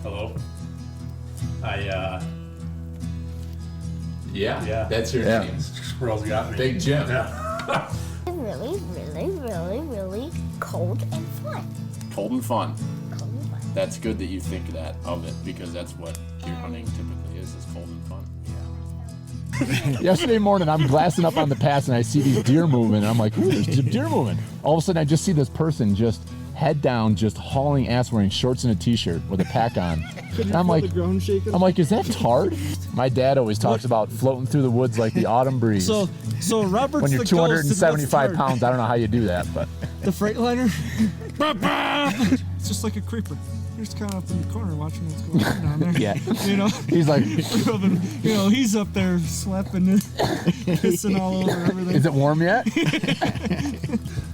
Hello. Yeah, that's your name. Squirrels got me. Big Jim. Yeah. Really cold and fun. Cold and fun. Cold and fun. That's good that you think that of it, because that's what deer hunting typically is cold and fun. Yesterday morning, I'm glassing up on the pass, and I see these deer moving, and I'm like, ooh, there's some deer moving. All of a sudden, I just see this person just head down, just hauling ass, wearing shorts and a t-shirt with a pack on. And I'm like, is that Tard? My dad always talks about floating through the woods like the autumn breeze. So Robert's when you're the 275 pounds, I don't know how you do that, but the Freightliner. It's just like a creeper. You're just kind of up in the corner watching what's going on down there. Yeah. You know, he's like, he's up there slapping it, pissing all over everything. Is it warm yet?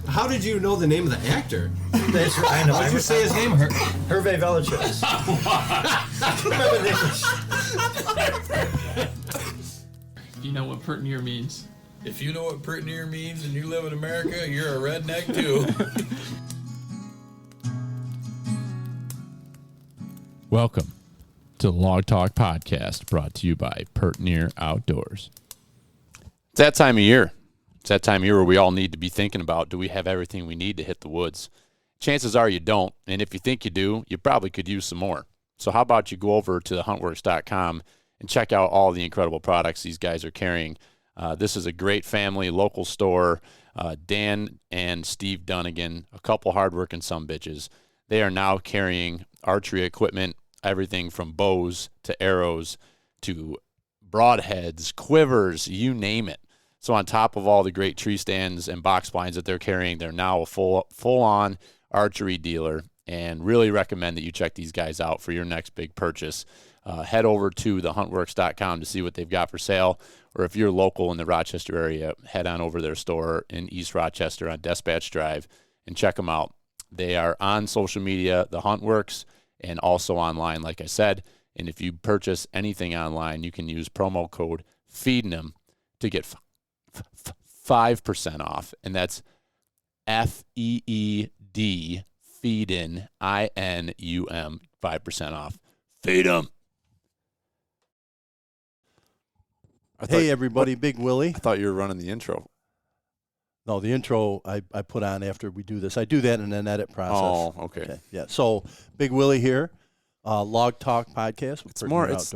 How did you know the name of the actor? I know. How did you say his name? Hervé Villechaize. You know what pert near means. If you know what pert near means and you live in America, you're a redneck too. Welcome to the Log Talk Podcast, brought to you by Pert Near Outdoors. It's that time of year. It's that time of year where we all need to be thinking about, do we have everything we need to hit the woods? Chances are you don't, and if you think you do, you probably could use some more. So how about you go over to thehuntworks.com and check out all the incredible products these guys are carrying. This is a great family, local store. Dan and Steve Dunnigan, a couple hardworking sumbitches. They are now carrying archery equipment, everything from bows to arrows to broadheads, quivers, you name it. So on top of all the great tree stands and box blinds that they're carrying, they're now a full-on archery dealer, and really recommend that you check these guys out for your next big purchase. Head over to thehuntworks.com to see what they've got for sale, or if you're local in the Rochester area, head on over to their store in East Rochester on Dispatch Drive and check them out. They are on social media, The Huntworks, and also online, like I said. And if you purchase anything online, you can use promo code FEEDIN'Em to get 5% off. And that's FEED, FEEDIN, INUM, 5% off. Feed 'em. Hey, everybody, Big Willie. I thought you were running the intro. No, the intro I put on after we do this. I do that in an edit process. Oh, okay. Yeah. So, Big Willie here, Log Talk Podcast.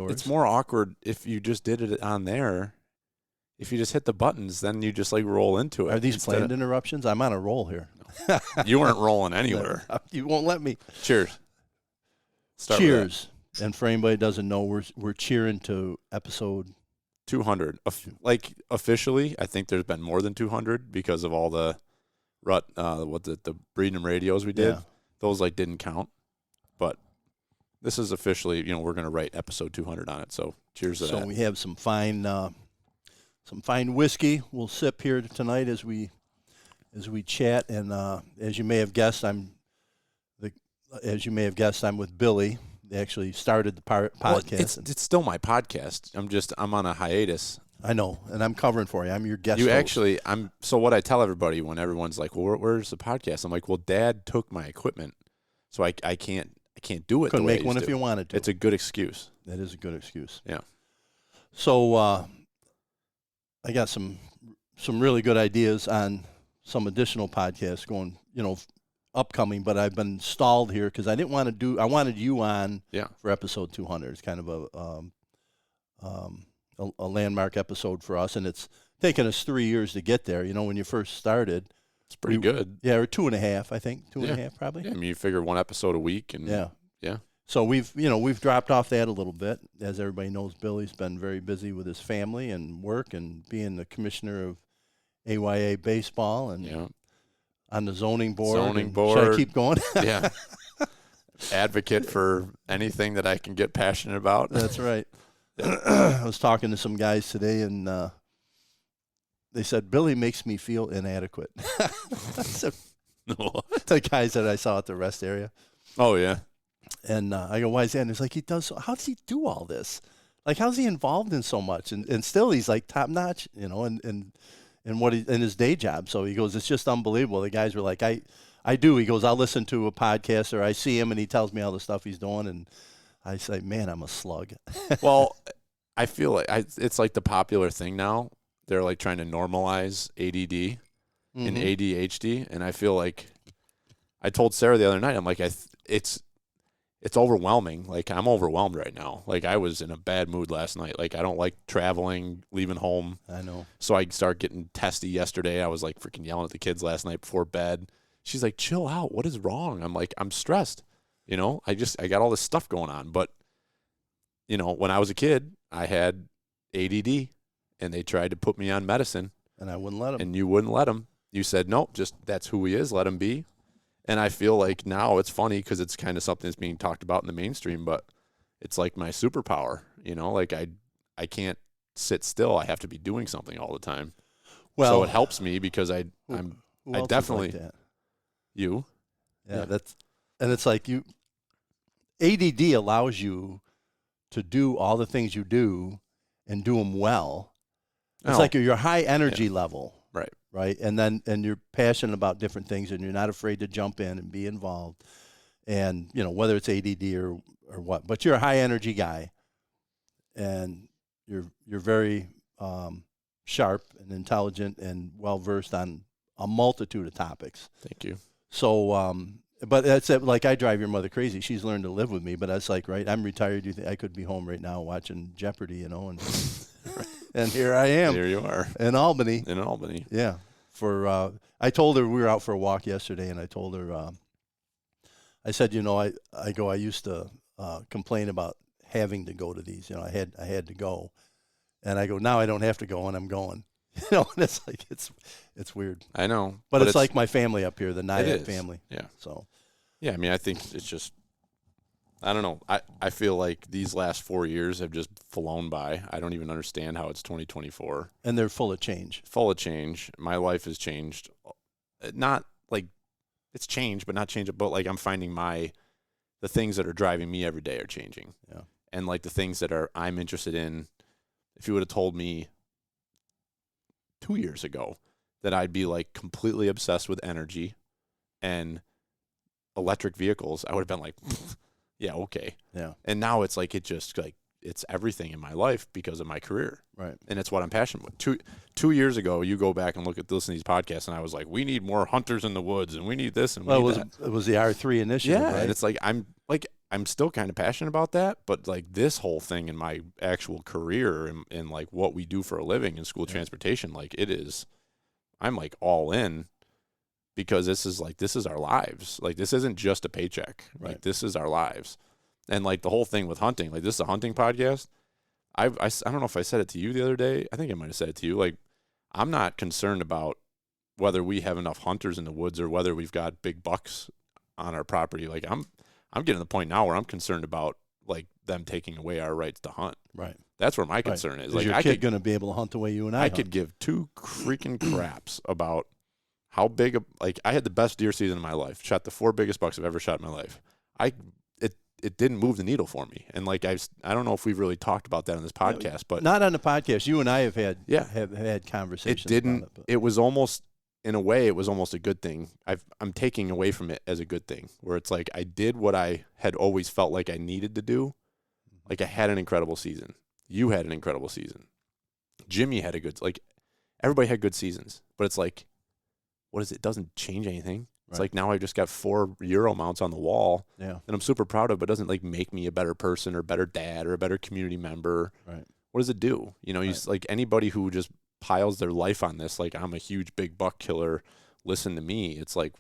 It's more awkward if you just did it on there. If you just hit the buttons, then you just like roll into it. Are these planned interruptions? I'm on a roll here. You weren't rolling anywhere. You won't let me. Cheers. Cheers. And for anybody who doesn't know, we're cheering to episode 200. Like officially, I think there's been more than 200 because of all the the breeding radios we did. Yeah. Those like didn't count, but this is officially, we're going to write episode 200 on it. So cheers to that. So we have some fine whiskey we'll sip here tonight as we chat. And as you may have guessed, I'm with Billy. They actually started the podcast. Well, it's still my podcast. I'm on a hiatus. I know, and I'm covering for you. I'm your guest. So what I tell everybody when everyone's like, "Well, where's the podcast?" I'm like, "Well, Dad took my equipment, so I can't do it." Couldn't make one if you wanted to. It's a good excuse. That is a good excuse. Yeah. So I got some really good ideas on some additional podcasts going, upcoming, but I've been stalled here because I wanted you on for episode 200. It's kind of a landmark episode for us, and it's taken us 3 years to get there. When you first started, it's pretty good. Yeah, or 2.5, I think, 2.5 probably. Yeah, I mean, you figure one episode a week, and yeah. So we've dropped off that a little bit. As everybody knows, Billy's been very busy with his family and work, and being the commissioner of AYA baseball, and on the zoning board. Should I keep going? Yeah. Advocate for anything that I can get passionate about. That's right. I was talking to some guys today, and they said, Billy makes me feel inadequate. So, the guys that I saw at the rest area. Oh, yeah. And I go, why is that? And it's like, how does he do all this? Like, how's he involved in so much? And still he's like top notch, and in his day job. So he goes, it's just unbelievable. The guys were like, I do. He goes, I'll listen to a podcast, or I see him and he tells me all the stuff he's doing. And I say, man, I'm a slug. Well, I feel like it's like the popular thing now. They're like trying to normalize ADD and ADHD, and I feel like I told Sarah the other night, I'm like, it's overwhelming. Like, I'm overwhelmed right now. Like, I was in a bad mood last night. Like, I don't like traveling, leaving home. I know. So I started getting testy yesterday. I was like freaking yelling at the kids last night before bed. She's like, chill out. What is wrong? I'm like, I'm stressed. You know, I got all this stuff going on. But, you know, when I was a kid, I had ADD, and they tried to put me on medicine. And I wouldn't let them. And you wouldn't let him. You said, nope, just that's who he is. Let him be. And I feel like now it's funny because it's kind of something that's being talked about in the mainstream, but it's like my superpower, you know, like I can't sit still. I have to be doing something all the time. Well, so it helps me because I definitely, like that? You. Yeah, and it's like ADD allows you to do all the things you do and do them well. It's like your high energy level. Right. And you're passionate about different things, and you're not afraid to jump in and be involved. And, you know, whether it's ADD or what, but you're a high energy guy, and you're very sharp and intelligent and well versed on a multitude of topics. Thank you. So, but that's like, I drive your mother crazy. She's learned to live with me, but that's like, right, I'm retired. You think I could be home right now watching Jeopardy, you know, and and here I am. Here you are. In Albany. Yeah. I told her, we were out for a walk yesterday, and I told her, I said, you know, I used to complain about having to go to these, you know, I had to go. And I go, now I don't have to go, and I'm going. You know, and it's like, it's weird. I know. But it's like my family up here, the Nyack family. Yeah. So. Yeah, I mean, I think it's just, I don't know. I feel like these last 4 years have just flown by. I don't even understand how it's 2024. And they're full of change. My life has changed. Not like it's changed, but not changed. But like I'm finding the things that are driving me every day are changing. Yeah. And like the things that I'm interested in, if you would have told me 2 years ago that I'd be like completely obsessed with energy and electric vehicles, I would have been like, yeah, okay. Yeah. And now it's like, it's everything in my life because of my career. Right. And it's what I'm passionate with. Two years ago, you go back and listen to these podcasts, and I was like, we need more hunters in the woods, and we need this, and we need that. It was the R3 initiative, yeah, right? and it's like, I'm still kind of passionate about that, but like this whole thing in my actual career and like what we do for a living in school transportation, like I'm like all in. Because this is our lives. Like, this isn't just a paycheck. Right. Like, this is our lives. And, like, the whole thing with hunting, like, this is a hunting podcast. I don't know if I said it to you the other day. I think I might have said it to you. Like, I'm not concerned about whether we have enough hunters in the woods or whether we've got big bucks on our property. Like, I'm getting to the point now where I'm concerned about, like, them taking away our rights to hunt. Right. That's where my concern is. Like, your kid going to be able to hunt the way you and I hunt? could give two freaking craps about how big I had the best deer season of my life. Shot the 4 biggest bucks I've ever shot in my life. It didn't move the needle for me. And like I don't know if we've really talked about that on this podcast, but not on the podcast. You and I have had conversations. It didn't. About it, it was almost, in a way, it was almost a good thing. I'm taking away from it as a good thing, where it's like I did what I had always felt like I needed to do. Like, I had an incredible season. You had an incredible season. Jimmy had everybody had good seasons, but it's like, what is it? It doesn't change anything. It's like, now I've just got 4 Euro mounts on the wall that I'm super proud of, but it doesn't like make me a better person or better dad or a better community member. Right. What does it do? You know, like anybody who just piles their life on this, like, I'm a huge big buck killer, listen to me. It's like,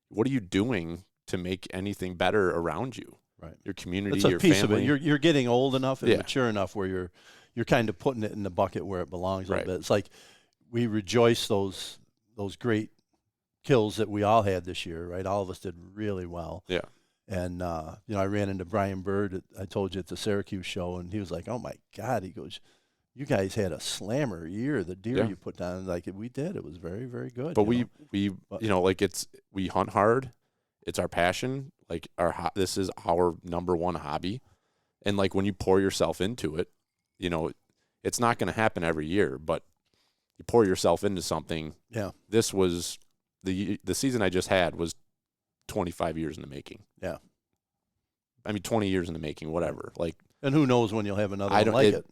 what are you doing to make anything better around you? Right. Your community, it's a your piece family. Of it. You're getting old enough and mature enough where you're kind of putting it in the bucket where it belongs a little bit. It's like we rejoice those great kills that we all had this year, right? All of us did really well. Yeah. And, you know, I ran into Brian Bird, I told you, at the Syracuse show, and he was like, oh, my God. He goes, you guys had a slammer year, the deer you put down. Like, we did. It was very, very good. But we you know, like, we hunt hard. It's our passion. Like, this is our number one hobby. And, like, when you pour yourself into it, you know, it's not going to happen every year, but you pour yourself into something. Yeah. This was the season I just had was 25 years in the making. Yeah. 20 years in the making, whatever. Like, And who knows when you'll have another I one don't like it.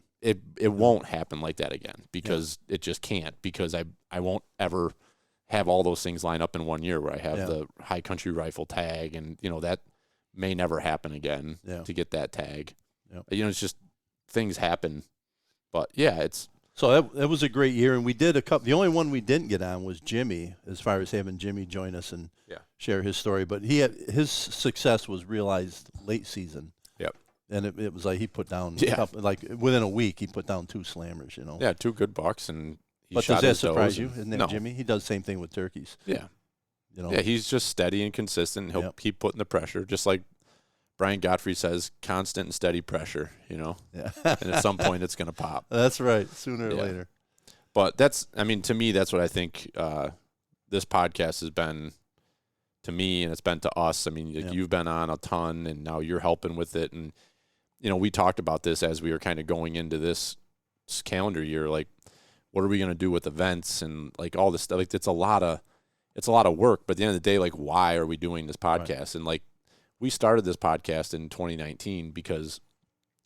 it won't happen like that again, because it just can't, because I won't ever have all those things line up in 1 year where I have the high country rifle tag, and that may never happen again to get that tag. It's just things happen. But it's So that was a great year, and we did a couple. The only one we didn't get on was Jimmy, as far as having Jimmy join us and share his story. But his success was realized late season. Yep. And it was like he put down a couple, like within a week he put down 2 slammers. Yeah, 2 good bucks, and he but shot does that his surprise does you? Isn't that Jimmy? He does the same thing with turkeys. Yeah. Yeah, he's just steady and consistent. He'll keep putting the pressure, just like Brian Godfrey says, constant and steady pressure, Yeah. And at some point it's going to pop. That's right, sooner or later. But to me, that's what I think this podcast has been to me, and it's been to us. You've been on a ton, and now you're helping with it. And, we talked about this as we were kind of going into this calendar year, like, what are we going to do with events and, like, all this stuff? Like, it's a lot of work, but at the end of the day, like, why are we doing this podcast? Right. And, like, we started this podcast in 2019 because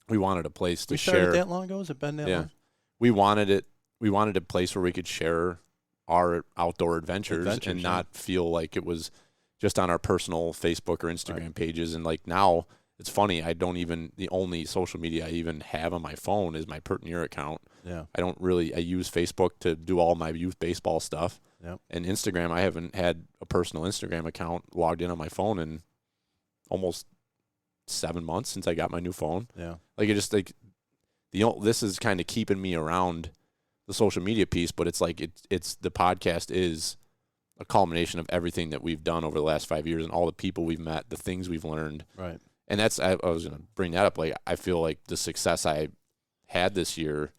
we wanted a place to share. We started that long ago? Has it been that long? We wanted a place where we could share our outdoor adventures and not feel like it was just on our personal Facebook or Instagram pages. And, like, now it's funny, the only social media I even have on my phone is my Pert Near account. Yeah. I use Facebook to do all my youth baseball stuff. Yep. And Instagram, I haven't had a personal Instagram account logged in on my phone in almost 7 months since I got my new phone. Yeah. Like, it just, like, this is kind of keeping me around the social media piece, but it's like, it's the podcast is a culmination of everything that we've done over the last 5 years and all the people we've met, the things we've learned. Right. And I was going to bring that up. Like, I feel like the success I had this year,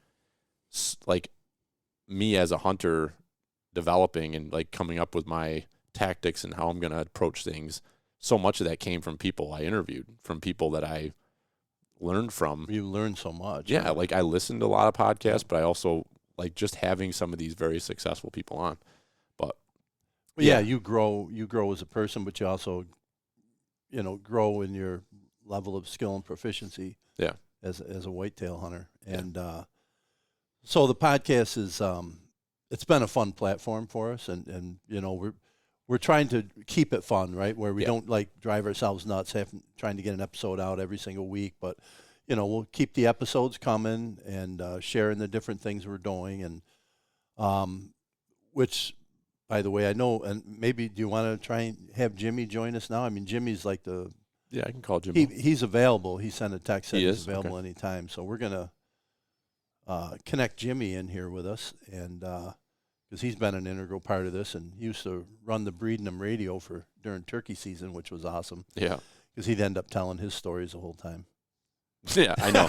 like, me as a hunter developing and, like, coming up with my tactics and how I'm going to approach things, so much of that came from people I interviewed, from people that I learned from. You learned so much. Yeah, like, I listened to a lot of podcasts, but I also like just having some of these very successful people on. But you grow as a person, but you also, grow in your level of skill and proficiency. Yeah. As a whitetail hunter. And so the podcast is it's been a fun platform for us, and we're trying to keep it fun, right? Where we don't like drive ourselves nuts trying to get an episode out every single week, but we'll keep the episodes coming and sharing the different things we're doing, and which, by the way, I know, and maybe do you want to try and have Jimmy join us now? Jimmy's like I can call Jimmy. He's available. He sent a text that he's available okay. anytime. So we're gonna connect Jimmy in here with us, and because he's been an integral part of this, and he used to run the Breeding 'em radio during turkey season, which was awesome. Yeah, because he'd end up telling his stories the whole time. Yeah, I know.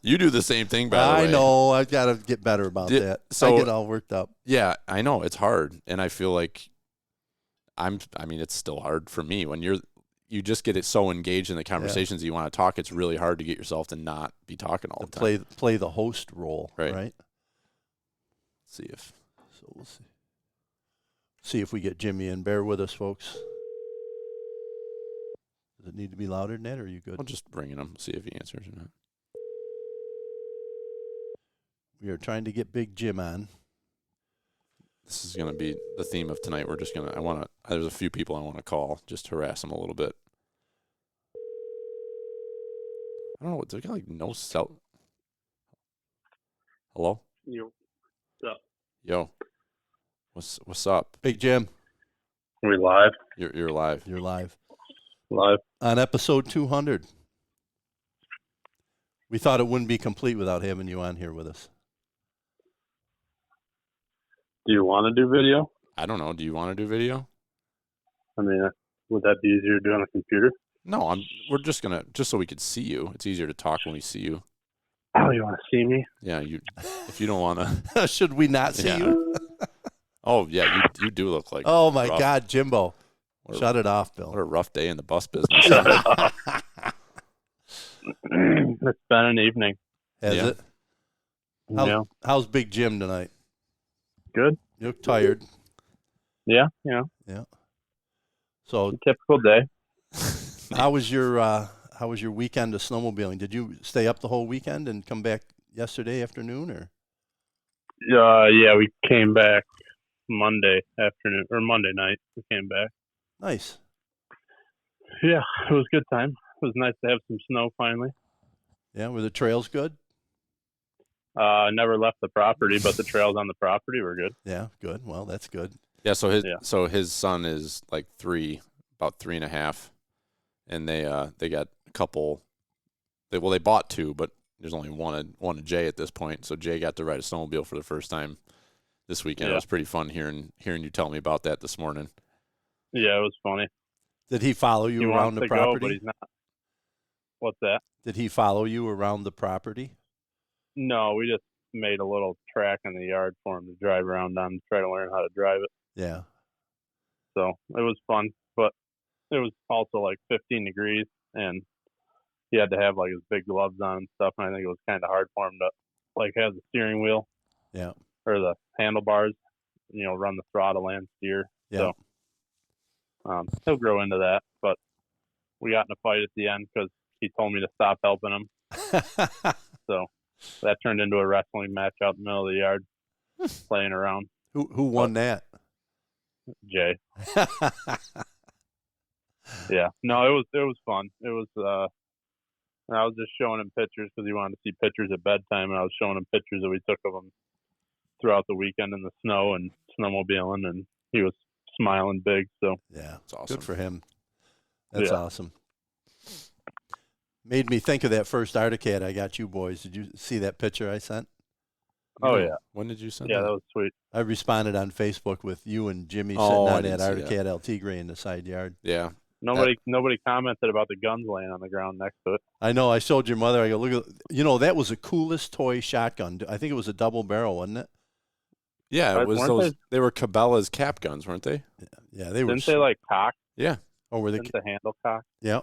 You do the same thing, by the way. I know. I've got to get better about that. So I get all worked up. Yeah, I know. It's hard, and I feel like it's still hard for me when you just get it so engaged in the conversations that you want to talk. It's really hard to get yourself to not be talking all the time. Play the host role, right? We'll see if we get Jimmy in. Bear with us, folks. Does it need to be louder than that, or are you good? I'll just bring him, see if he answers or not. We are trying to get Big Jim on. This is going to be the theme of tonight. There's a few people I want to call just to harass them a little bit. I don't know. It's like no cell. Hello? Yo. What's up? Yo. What's up? Big Jim. Are we live? You're live. You're live. Live. On episode 200. We thought it wouldn't be complete without having you on here with us. Do you want to do video? I don't know. Do you want to do video? Would that be easier to do on a computer? No, we're just so we could see you. It's easier to talk when we see you. Oh, you want to see me? Yeah, if you don't want to. Should we not see you? Oh, yeah, you do look like. Oh, my God, Jimbo. Shut it off, Bill. What a rough day in the bus business. It's been an evening. Has it? How's Big Jim tonight? Good. You look tired. Yeah. So typical day. How was your weekend of snowmobiling? Did you stay up the whole weekend and come back yesterday afternoon, or? Yeah, we came back Monday afternoon or Monday night. We came back. Nice. Yeah, it was a good time. It was nice to have some snow finally. Yeah, were the trails good? Never left the property, but the trails on the property were good. Yeah, good. Well, that's good. Yeah, so his son is like about 3.5, and they got a couple. They bought two, but there's only one of Jay at this point. So Jay got to ride a snowmobile for the first time this weekend. Yeah. It was pretty fun hearing you tell me about that this morning. Yeah, it was funny. Did he follow you He around wants the to property? go, but he's not. What's that? Did he follow you around the property? No, we just made a little track in the yard for him to drive around on to try to learn how to drive it. Yeah. So it was fun, but it was also like 15 degrees, and he had to have like his big gloves on and stuff. And I think it was kind of hard for him to like have the steering wheel, Yeah. or the handlebars, run the throttle and steer. Yeah. So he'll grow into that. But we got in a fight at the end because he told me to stop helping him. So that turned into a wrestling match out in the middle of the yard, playing around. Who won that? Jay. Yeah. No, it was fun. It was. I was just showing him pictures because he wanted to see pictures at bedtime, and I was showing him pictures that we took of him throughout the weekend in the snow and snowmobiling, and he was smiling big. So yeah, it's awesome. Good for him. That's awesome. Made me think of that first Arctic I got you boys. Did you see that picture I sent? Oh, yeah. When did you send that was sweet. I responded on Facebook with you and Jimmy sitting on that Arctic El Tigre in the side yard. Yeah. Nobody commented about the guns laying on the ground next to it. I know. I showed your mother. I go, look at, that was the coolest toy shotgun. I think it was a double barrel, wasn't it? Yeah, it was those. They were Cabela's cap guns, weren't they? Yeah, they were. Didn't they like cock? Yeah. Or were they? Didn't the handle cock? Yeah.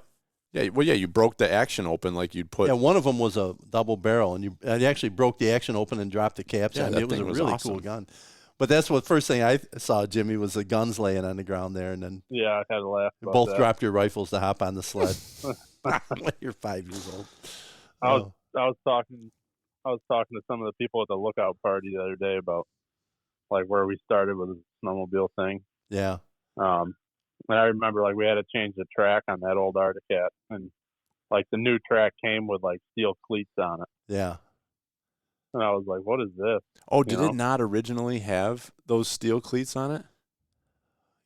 Yeah, well, yeah, you broke the action open like you'd put. Yeah, one of them was a double barrel, and you actually broke the action open and dropped the caps on. It was a really cool gun. But that's what first thing I saw, Jimmy, was the guns laying on the ground there, and then yeah, I had to laugh. Both dropped your rifles to hop on the sled. You're 5 years old. I was talking to some of the people at the lookout party the other day about like where we started with the snowmobile thing. Yeah. And I remember like we had to change the track on that old Arctic, and like the new track came with like steel cleats on it. Yeah. And I was like, "What is this?" Oh, did it not originally have those steel cleats on it?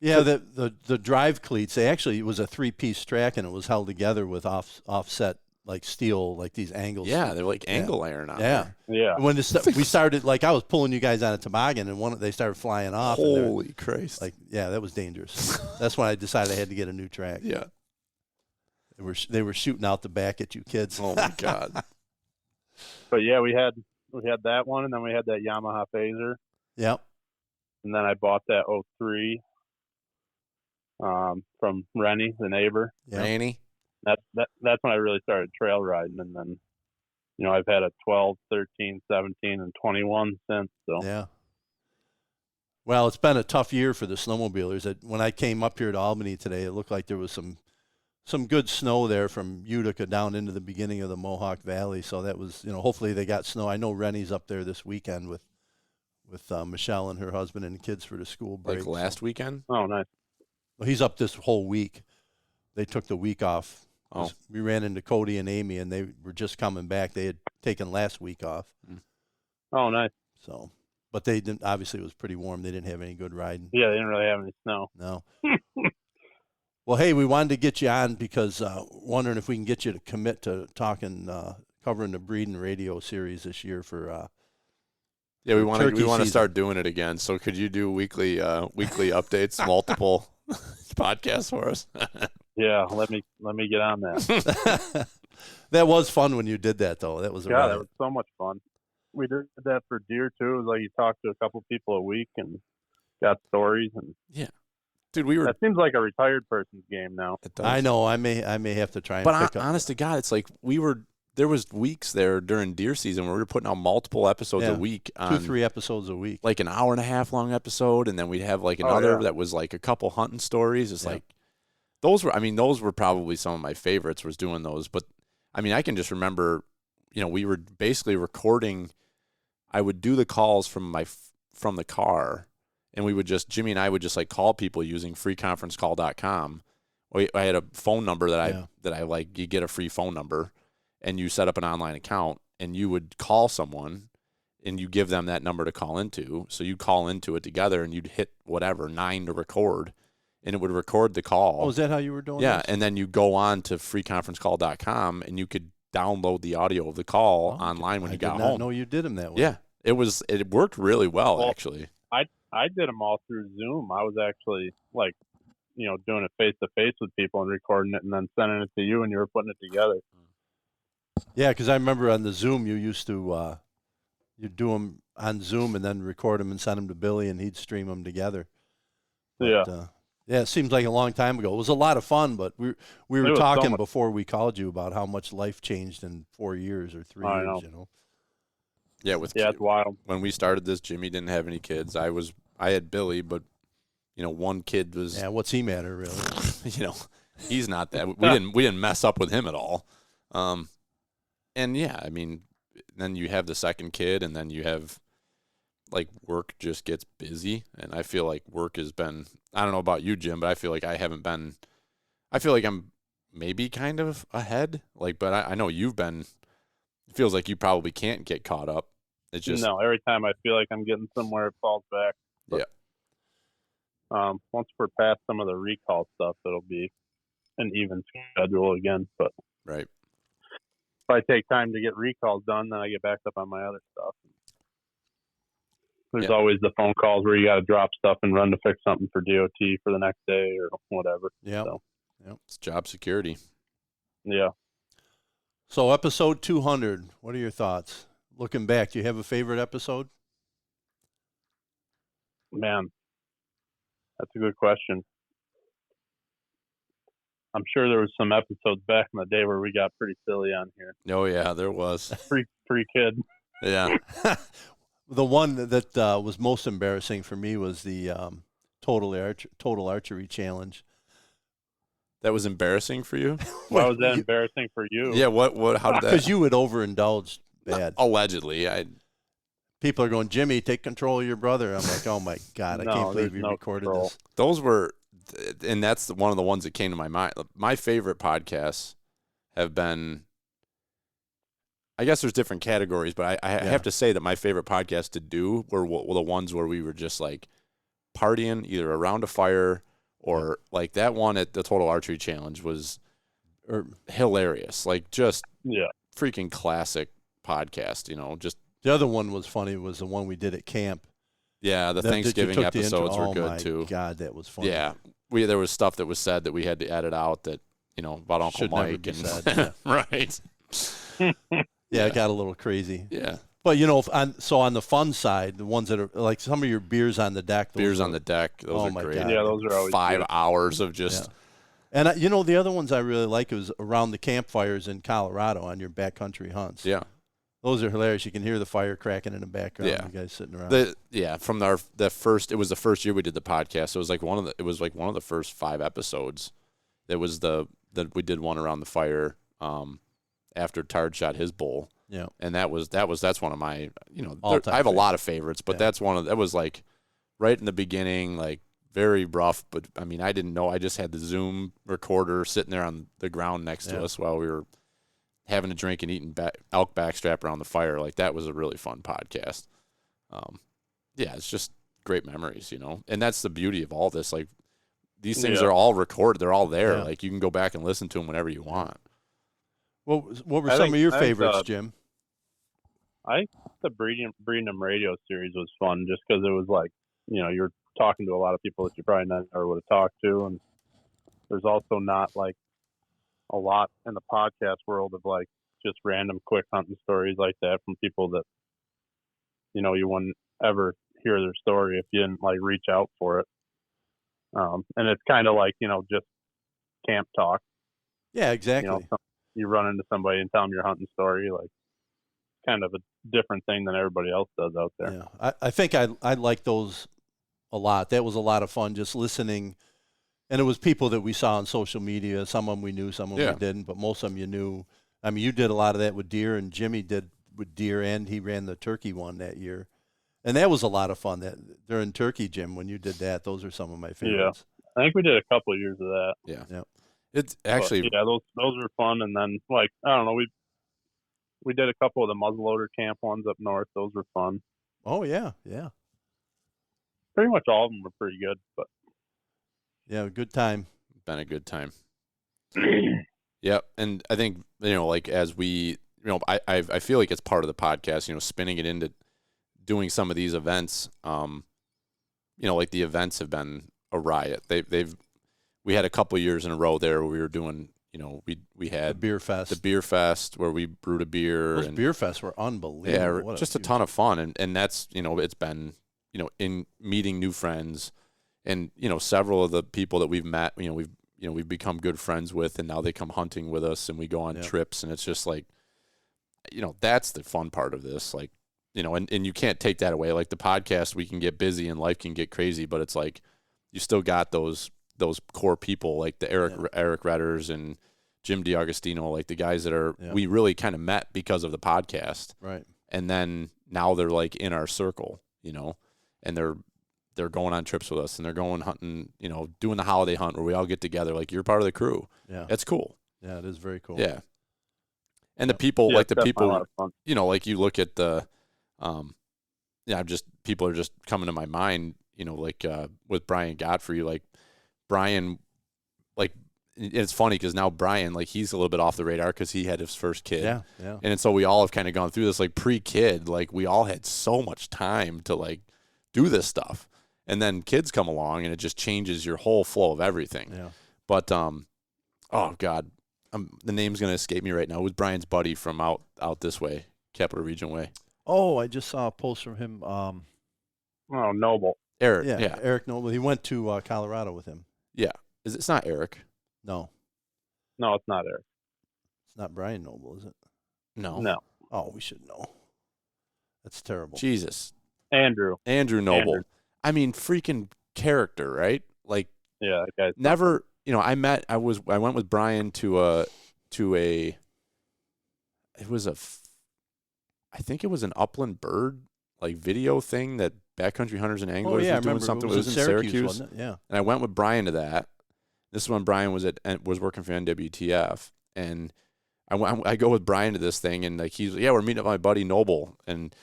Yeah, the drive cleats. It was a 3-piece track, and it was held together with offset like steel, like these angles. Yeah, they're like angle iron on there. Yeah. When we started, like I was pulling you guys on a toboggan, and they started flying off. Holy Christ! Like, yeah, that was dangerous. That's when I decided I had to get a new track. Yeah. They were shooting out the back at you kids. Oh my God! But yeah, we had that one, and then we had that Yamaha Phaser. Yep. And then I bought that 03 from Rennie, the neighbor. Yep. Rennie. That's when I really started trail riding, and then I've had a 12, 13, 17, and 21 since. So yeah. Well, it's been a tough year for the snowmobilers. When I came up here to Albany today, it looked like there was some good snow there from Utica down into the beginning of the Mohawk Valley. So that was, hopefully they got snow. I know Rennie's up there this weekend with Michelle and her husband and kids for the school break. Like last weekend? Oh, nice. Well, he's up this whole week. They took the week off. Oh. We ran into Cody and Amy, and they were just coming back. They had taken last week off. Oh, nice. So, but they didn't. Obviously, it was pretty warm. They didn't have any good riding. Yeah, they didn't really have any snow. No. Well, hey, we wanted to get you on because wondering if we can get you to commit to covering the breeding radio series this year for. Yeah, we want to season. start doing it again. So could you do weekly updates, multiple podcasts for us? Yeah, let me get on that. That was fun when you did that, though. That was that was so much fun. We did that for deer too. It was like you talked to a couple people a week and got stories and yeah, dude, we were. That seems like a retired person's game now. It does. I know. I may have to try and. But pick up. Honest to God, it's like there was weeks there during deer season where we were putting out multiple episodes a week. 2-3 episodes a week. Like an hour and a half long episode, and then we'd have like another that was like a couple hunting stories. It's like, those were probably some of my favorites, was doing those. But I mean, I can just remember, we were basically recording. I would do the calls from the car, and Jimmy and I would just like call people using freeconferencecall.com. I had a phone number that I like. You get a free phone number, and you set up an online account, and you would call someone, and you give them that number to call into. So you call into it together, and you'd hit 9 to record, and it would record the call. Oh, is that how you were doing? Yeah, this? and then you go on to freeconferencecall.com, and you could download the audio of the call online when you got home. I did not know you did them that way. Yeah, it worked really well actually. I did them all through Zoom. I was actually like, doing it face to face with people and recording it and then sending it to you, and you were putting it together. Yeah, because I remember on the Zoom you used to you do them on Zoom and then record them and send them to Billy, and he'd stream them together. But, yeah, it seems like a long time ago. It was a lot of fun, but we were talking before we called you about how much life changed in 4 years or 3 years. Yeah, it's wild. When we started this, Jimmy didn't have any kids. I had Billy, but one kid was. Yeah, what's he matter really? He's not that. We didn't mess up with him at all. And yeah, I mean, then you have the second kid, and then you have like work just gets busy, and I feel like work has been. I don't know about you, Jim, but I feel like I haven't been. I feel like I'm maybe kind of ahead, but I know you've been. It feels like you probably can't get caught up. It's just no. Every time I feel like I'm getting somewhere, it falls back. But, once we're past some of the recall stuff, it'll be an even schedule again. But right. If I take time to get recalls done, then I get back up on my other stuff. There's always the phone calls where you got to drop stuff and run to fix something for DOT for the next day or whatever. Yeah. So, it's job security. Yeah. So episode 200, what are your thoughts? Looking back, do you have a favorite episode? Man, that's a good question. I'm sure there was some episodes back in the day where we got pretty silly on here. Oh yeah, there was. Pre-kid. Yeah. The one that was most embarrassing for me was the total archery challenge. That was embarrassing for you? Why was that embarrassing for you? Yeah, what how did that? Because you had overindulged bad. Allegedly. People are going, Jimmy, take control of your brother. I'm like, oh my God, I can't believe you recorded this. Those were, and that's one of the ones that came to my mind. My favorite podcasts have been, I guess there's different categories, but I have to say that my favorite podcasts to do were the ones where we were just like partying either around a fire or like that one at the Total Archery Challenge was hilarious. Like just freaking classic podcast, just. The other one was funny. Was the one we did at camp. Yeah, the Thanksgiving episodes were good too. Oh my God, that was funny. Yeah, there was stuff that was said that we had to edit out that about Uncle Should Mike never be and said, right. Yeah, it got a little crazy. Yeah, but on the fun side, the ones that are like some of your beers on the deck. Beers on the deck. Those are great. God. Yeah, those are always 5 good. hours of just. Yeah. And the other ones I really like was around the campfires in Colorado on your backcountry hunts. Yeah. Those are hilarious. You can hear the fire cracking in the background. Yeah. You guys sitting around. From it was the first year we did the podcast. So it was like one of the first 5 episodes. That was that we did one around the fire after Tard shot his bull. Yeah. And that's one of my All-time I have a lot of favorites. favorites, but that's that was like right in the beginning, like very rough. But I mean, I didn't know. I just had the Zoom recorder sitting there on the ground next to us while we were having a drink and eating elk backstrap around the fire. Like that was a really fun podcast. It's just great memories, and that's the beauty of all this. Like these things are all recorded. They're all there. Yeah. Like you can go back and listen to them whenever you want. What were some of your favorites, Jim? I think the Breeding Them radio series was fun just because it was like, you're talking to a lot of people that you probably never would have talked to. And there's also not like a lot in the podcast world of like just random quick hunting stories like that from people that, you wouldn't ever hear their story if you didn't like reach out for it. And it's kind of like, just camp talk. Yeah, exactly. You run into somebody and tell them your hunting story, like kind of a different thing than everybody else does out there. Yeah, I think I like those a lot. That was a lot of fun just listening And it was people that we saw on social media. Some of them we knew, some of them Yeah. we didn't, but most of them you knew. I mean, you did a lot of that with deer, and Jimmy did with deer, and he ran the turkey one that year. And that was a lot of fun. That during Turkey, Jim, when you did that, those are some of my favorites. I think we did a couple of years of that. Yeah. Yeah. It's actually But, yeah, those were fun. And then like I don't know, we did a couple of the muzzleloader camp ones up north. Those were fun. Oh yeah, yeah, Pretty much all of them were pretty good. But yeah. Good time. been a good time. Yep. And I think, like as we, I feel like it's part of the podcast, spinning it into doing some of these events. Like the events have been a riot. We had a couple of years in a row there where we were doing, we had The beer fest. the beer fest where we brewed a beer. Those and beer fests were unbelievable. yeah, What just a ton of fun. And that's, it's been, in meeting new friends and, several of the people that we've met, we've become good friends with, and now they come hunting with us and we go on trips, and it's just like, that's the fun part of this. Like, and you can't take that away. Like the podcast, we can get busy and life can get crazy, but it's like, you still got those core people like the Eric Redders and Jim DiAgostino, like the guys that we really kind of met because of the podcast. Right. And then now they're like in our circle, and they're going on trips with us, and they're going hunting, doing the holiday hunt where we all get together. Like you're part of the crew. Yeah. It's cool. Yeah, it is very cool. Yeah. And the people, yeah, like the it's definitely a people, lot of fun. like you look at the, people are just coming to my mind, like with Brian Godfrey, like Brian, like it's funny because now Brian, like he's a little bit off the radar because he had his first kid. Yeah, yeah. And so we all have kind of gone through this like pre-kid, like we all had so much time to like do this stuff. And then kids come along and it just changes your whole flow of everything. Yeah. But, oh God, the name's going to escape me right now. It was Brian's buddy from out this way, Capital Region way. Oh, I just saw a post from him. Oh, Noble. Eric. Yeah, Yeah. Eric Noble. He went to Colorado with him. Yeah. It's not Eric. No, No, it's not Eric. it's not Brian Noble, is it? No. No, Oh, we should know. That's terrible. Jesus. Andrew. Andrew Noble. Andrew. I mean, freaking character, right? Like, Yeah, that guy's never, I went with Brian I think it was an upland bird like video thing that backcountry hunters and anglers I was doing remember. something. It was in Syracuse, wasn't it? Yeah. and I went with Brian to that. This is when Brian was working for NWTF, and I go with Brian to this thing, and like we're meeting up with my buddy Noble, and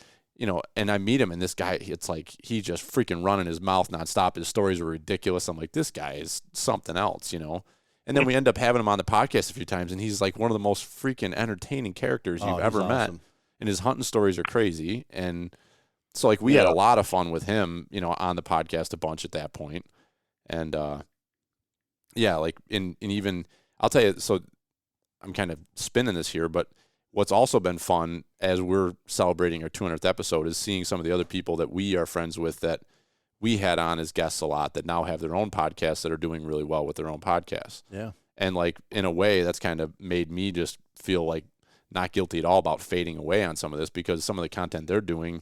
and I meet him, and this guy, it's like he just freaking running his mouth nonstop. His stories were ridiculous. I'm like, this guy is something else, And then we end up having him on the podcast a few times, and he's like one of the most freaking entertaining characters you've ever met. Awesome. And his hunting stories are crazy, and so like we had a lot of fun with him, on the podcast a bunch at that point, and like in even I'll tell you. So I'm kind of spinning this here, but what's also been fun as we're celebrating our 200th episode is seeing some of the other people that we are friends with that we had on as guests a lot that now have their own podcasts that are doing really well with their own podcasts. Yeah. And like in a way that's kind of made me just feel like not guilty at all about fading away on some of this because some of the content they're doing,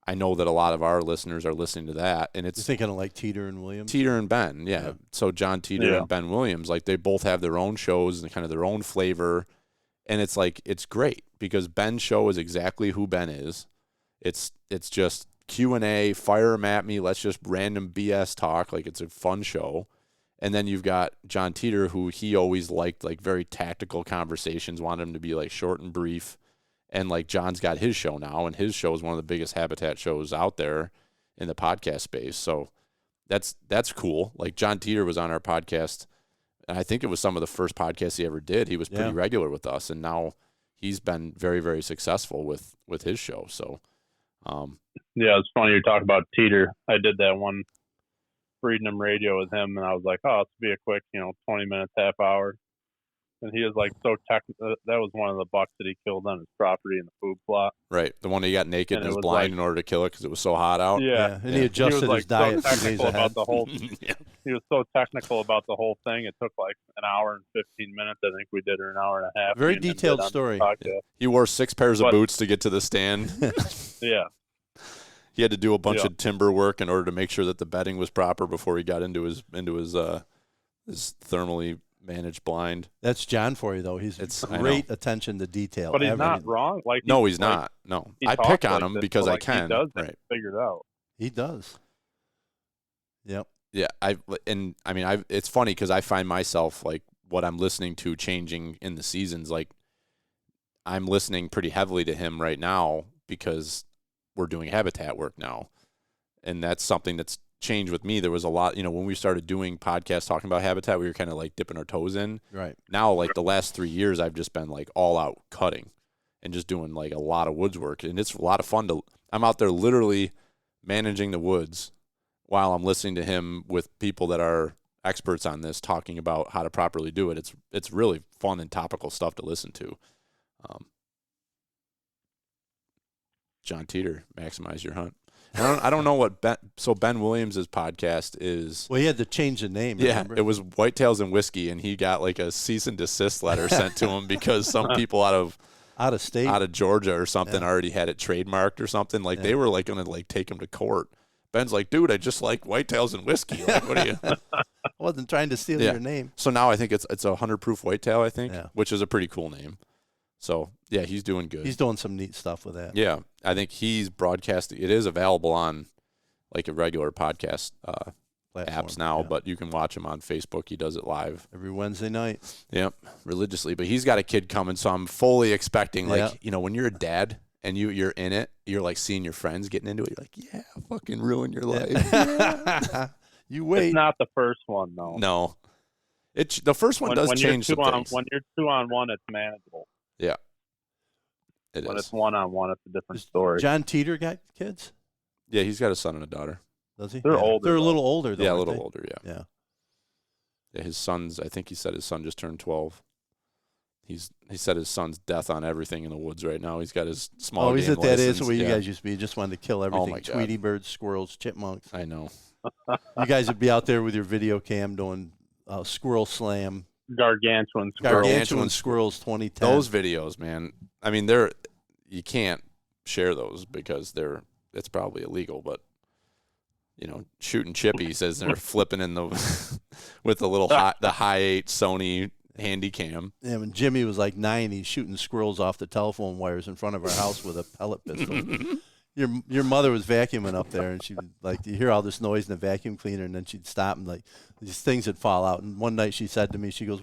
I know that a lot of our listeners are listening to that, and it's You're thinking of like Teeter and Williams? Teeter and Ben, yeah. So John Teeter and Ben Williams, like they both have their own shows and kind of their own flavor, and it's like it's great because Ben's show is exactly who Ben is. It's just Q&A, fire them at me, let's just random BS talk, like it's a fun show. And then you've got John Teeter, who he always liked like very tactical conversations, wanted them to be like short and brief. And like John's got his show now, and his show is one of the biggest habitat shows out there in the podcast space. So that's cool. Like John Teeter was on our podcast, and I think it was some of the first podcasts he ever did. He was pretty regular with us, and now he's been very, very successful with his show. So yeah, it's funny you talk about Teeter. I did that one Freedom Radio with him, and I was like, oh, it's be a quick, 20 minutes, half hour. And he was like so technical. That was one of the bucks that he killed on his property in the food plot. Right, the one that he got naked and was blind like, in order to kill it because it was so hot out. Yeah, and he adjusted was his diet so 2 days technical ahead. about the whole. He was so technical about the whole thing. It took like an hour and 15 minutes. I think we did, or an hour and a half. Very detailed story. He wore 6 pairs of boots to get to the stand. Yeah. He had to do a bunch of timber work in order to make sure that the bedding was proper before he got into his His thermally managed blind. That's John for you, though. He's great attention to detail. But he's not wrong. Like no, he's not. No, I pick on him because I can. He does right. figure it out. He does. Yep. Yeah, it's funny because I find myself like what I'm listening to changing in the seasons. Like I'm listening pretty heavily to him right now because we're doing habitat work now, and that's something that's changed with me. There was a lot, when we started doing podcasts talking about habitat, we were kind of like dipping our toes in. Right. Now, like the last 3 years, I've just been like all out cutting and just doing like a lot of woods work, and it's a lot of fun I'm out there literally managing the woods while I'm listening to him with people that are experts on this talking about how to properly do it. It's really fun and topical stuff to listen to. John Teeter, maximize your hunt. I don't know what Ben Williams' podcast is. Well, he had to change the name. Yeah, remember? It was Whitetails and Whiskey, and he got like a cease and desist letter sent to him because some people out of state, out of Georgia or something, already had it trademarked or something. Like they were like going to like take him to court. Ben's like, dude, I just like Whitetails and Whiskey. Like, what are you? I wasn't trying to steal your name. So now I think it's a 100 proof whitetail, I think, which is a pretty cool name. So, yeah, he's doing good. He's doing some neat stuff with that. Yeah, I think he's broadcasting. It is available on like a regular podcast apps now, but you can watch him on Facebook. He does it live. Every Wednesday night. Yep, religiously. But he's got a kid coming, so I'm fully expecting, like, when you're a dad and you're in it, you're like seeing your friends getting into it. You're like, yeah, fucking ruin your life. Yeah. You wait. It's not the first one, though. No. The first one does change some things. When you're 2-on-1, it's manageable. Yeah. When it's 1-on-1, it's a different story. John Teeter got kids? Yeah, he's got a son and a daughter. Does he? They're older. They're a little older, though. Yeah, a little older, yeah. Yeah. Yeah, his son's, I think he said his son just turned 12. He said his son's death on everything in the woods right now. He's got his small game license. That is where you guys used to be. You just wanted to kill everything. Oh my God. Tweety birds, squirrels, chipmunks. I know. You guys would be out there with your video cam doing squirrel slam. Gargantuan squirrels 2010. Those videos, man. I mean, you can't share those because it's probably illegal, but shooting chippies as they're flipping in the with the high 8 Sony Handycam. Yeah, when Jimmy was like 9, he's shooting squirrels off the telephone wires in front of our house with a pellet pistol. Your mother was vacuuming up there, and she would, like, you hear all this noise in the vacuum cleaner, and then she'd stop and like these things would fall out. And one night she said to me, she goes,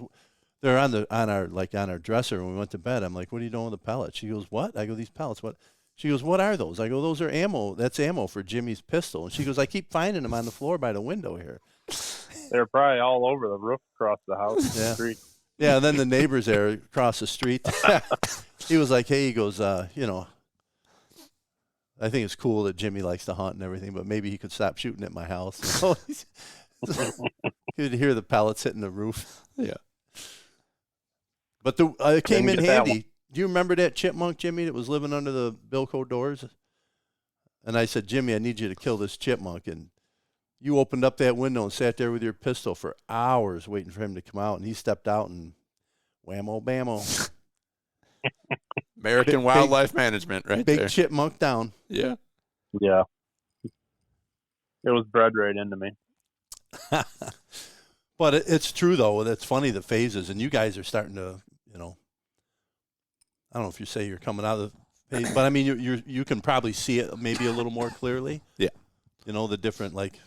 "They're on our dresser when we went to bed." I'm like, "What are you doing with the pellets?" She goes, "What?" I go, "These pellets." What? She goes, "What are those?" I go, "Those are ammo. That's ammo for Jimmy's pistol." And she goes, "I keep finding them on the floor by the window here." They're probably all over the roof across the house. Yeah. The street. Yeah, and then the neighbors there across the street, he was like, "Hey," he goes, I think it's cool that Jimmy likes to hunt and everything, but maybe he could stop shooting at my house." You'd hear the pellets hitting the roof. Yeah. But it came in handy. Do you remember that chipmunk, Jimmy, that was living under the Bilco doors? And I said, "Jimmy, I need you to kill this chipmunk." And you opened up that window and sat there with your pistol for hours waiting for him to come out. And he stepped out and whammo, bammo. American Wildlife Management right there. Big chipmunk down. Yeah. Yeah. It was bred right into me. But it's true, though. It's funny, the phases. And you guys are starting to, I don't know if you say you're coming out of the phase, but I mean, you can probably see it maybe a little more clearly. Yeah. The different, like.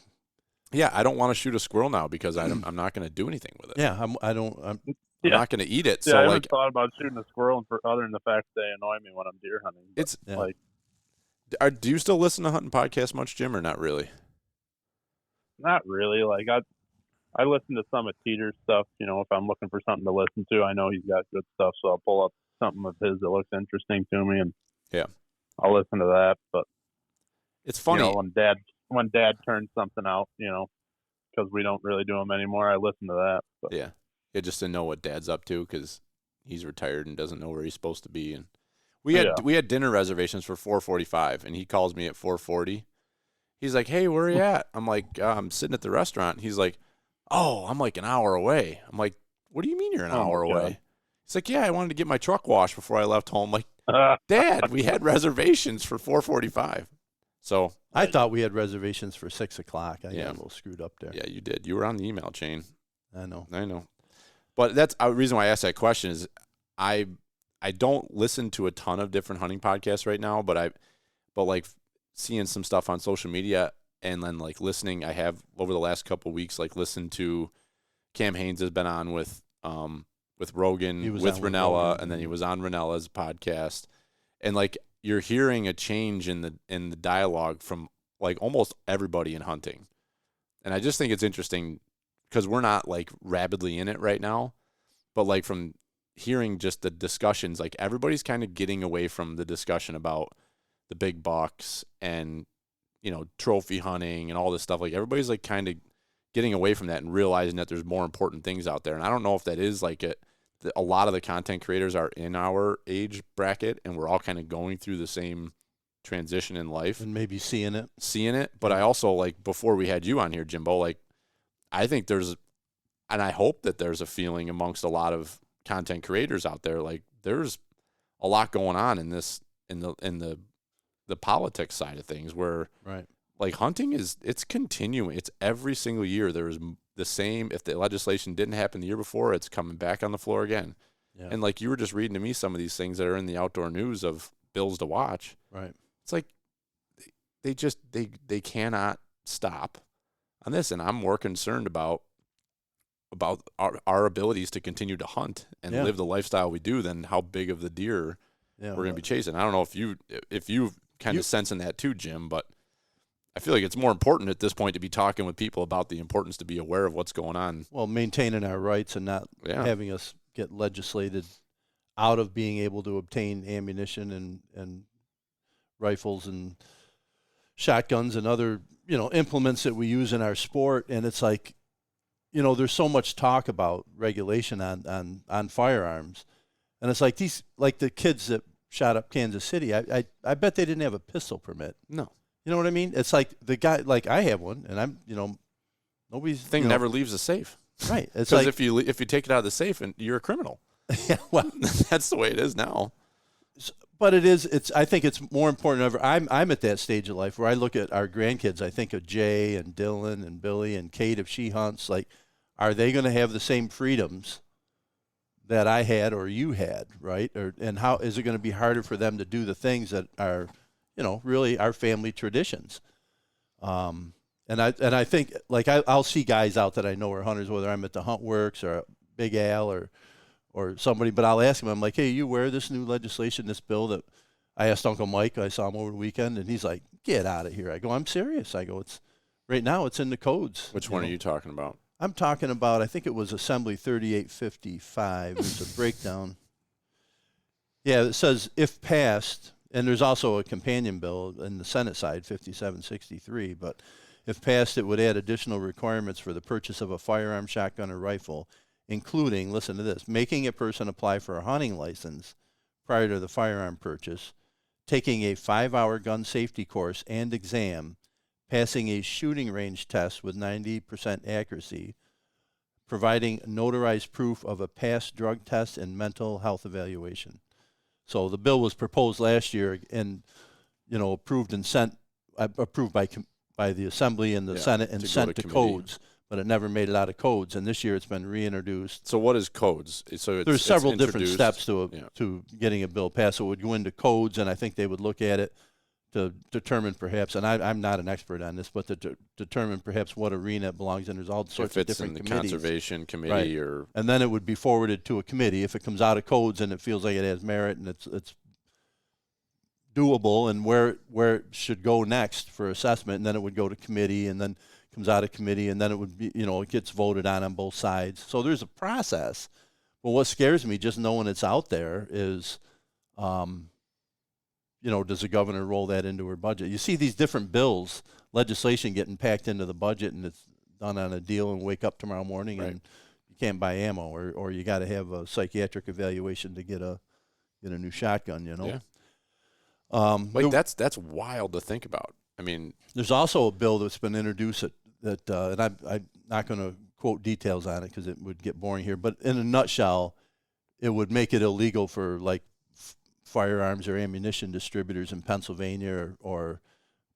Yeah, I don't want to shoot a squirrel now because I'm not going to do anything with it. Yeah, I'm not going to eat it. Yeah, so I haven't thought about shooting a squirrel other than the fact they annoy me when I'm deer hunting. Do you still listen to hunting podcasts much, Jim, or not really? Not really. Like I listen to some of Teeter's stuff. If I'm looking for something to listen to, I know he's got good stuff, so I'll pull up something of his that looks interesting to me, and I'll listen to that. But it's funny when Dad turns something out, because we don't really do them anymore. I listen to that. But. Yeah, just to know what Dad's up to because he's retired and doesn't know where he's supposed to be. And we had dinner reservations for 4:45, and he calls me at 4:40. He's like, "Hey, where are you at?" I'm like, "I'm sitting at the restaurant." He's like, "Oh, I'm like an hour away." I'm like, "What do you mean you're an hour away?" He's like, "Yeah, I wanted to get my truck washed before I left home." I'm like, "Dad, we had reservations for 4:45." So I thought we had reservations for 6 o'clock. I got a little screwed up there. Yeah, you did. You were on the email chain. I know. But that's the reason why I asked that question is I don't listen to a ton of different hunting podcasts right now, but like seeing some stuff on social media and then like listening, I have over the last couple of weeks like listened to Cam Haines has been on with Rogan, with Ranella, and then he was on Ranella's podcast, and like you're hearing a change in the dialogue from like almost everybody in hunting, and I just think it's interesting because we're not like rabidly in it right now, but like from hearing just the discussions, like everybody's kind of getting away from the discussion about the big bucks and, you know, trophy hunting and all this stuff. Like everybody's like kind of getting away from that and realizing that there's more important things out there. And I don't know if that is like a lot of the content creators are in our age bracket and we're all kind of going through the same transition in life. And maybe seeing it. But I also, like, before we had you on here, Jimbo, like, I think there's, and I hope that there's a feeling amongst a lot of content creators out there, like there's a lot going on in this, in the politics side of things where, right, like hunting it's continuing. It's every single year. There's the same, if the legislation didn't happen the year before, it's coming back on the floor again. Yeah. And like you were just reading to me some of these things that are in the outdoor news of bills to watch. Right. It's like they cannot stop on this. And I'm more concerned about our abilities to continue to hunt and live the lifestyle we do than how big of the deer we're going to be chasing. I don't know if you kind of sensing that too, Jim, but I feel like it's more important at this point to be talking with people about the importance to be aware of what's going on. Well, maintaining our rights and not having us get legislated out of being able to obtain ammunition and rifles and shotguns and other, you know, implements that we use in our sport. And it's like, you know, there's so much talk about regulation on firearms. And it's like the kids that shot up Kansas City, I bet they didn't have a pistol permit. No. You know what I mean? It's like the guy, like I have one, and I'm, you know, nobody's thing never leaves the safe. Right. It's because like, if you take it out of the safe, and you're a criminal. Yeah. Well, that's the way it is now. But I think it's more important than ever. I'm at that stage of life where I look at our grandkids. I think of Jay and Dylan and Billy and Kate if she hunts. Like, are they going to have the same freedoms that I had or you had, right? And how is it going to be harder for them to do the things that are, you know, really our family traditions? And I think, like, I'll see guys out that I know are hunters, whether I'm at the Hunt Works or Big Al or somebody, but I'll ask him, I'm like, hey, you aware of this new legislation, this bill that I asked Uncle Mike, I saw him over the weekend, and he's like, get out of here. I go, I'm serious. I go, right now it's in the codes. Which one are you talking about? I'm talking about, I think it was Assembly 3855. It's a breakdown. Yeah, it says if passed, and there's also a companion bill in the Senate side, 5763, but if passed, it would add additional requirements for the purchase of a firearm, shotgun, or rifle, including, listen to this, making a person apply for a hunting license prior to the firearm purchase, taking a 5-hour gun safety course and exam, passing a shooting range test with 90% accuracy, providing notarized proof of a past drug test and mental health evaluation. So the bill was proposed last year and, you know, approved by the Assembly and the Senate and sent to codes, but it never made it out of codes. And this year it's been reintroduced. So what is codes? So there's several different steps to getting a bill passed. So it would go into codes, and I think they would look at it to determine perhaps, and I'm not an expert on this, but to determine perhaps what arena it belongs in. There's all sorts of different committees. If it's in the conservation committee, right. or and then it would be forwarded to a committee. If it comes out of codes and it feels like it has merit and it's doable and where it should go next for assessment, and then it would go to committee, and then comes out of committee, and then it would be, you know, it gets voted on both sides. So there's a process. But what scares me, just knowing it's out there, is you know, does the governor roll that into her budget? You see these different bills, legislation getting packed into the budget, and it's done on a deal, and wake up tomorrow morning and you can't buy ammo, or you got to have a psychiatric evaluation to get a new shotgun, you know? Yeah. That's wild to think about. I mean, there's also a bill that's been introduced that and I'm not going to quote details on it because it would get boring here, but in a nutshell, it would make it illegal for, like, firearms or ammunition distributors in Pennsylvania or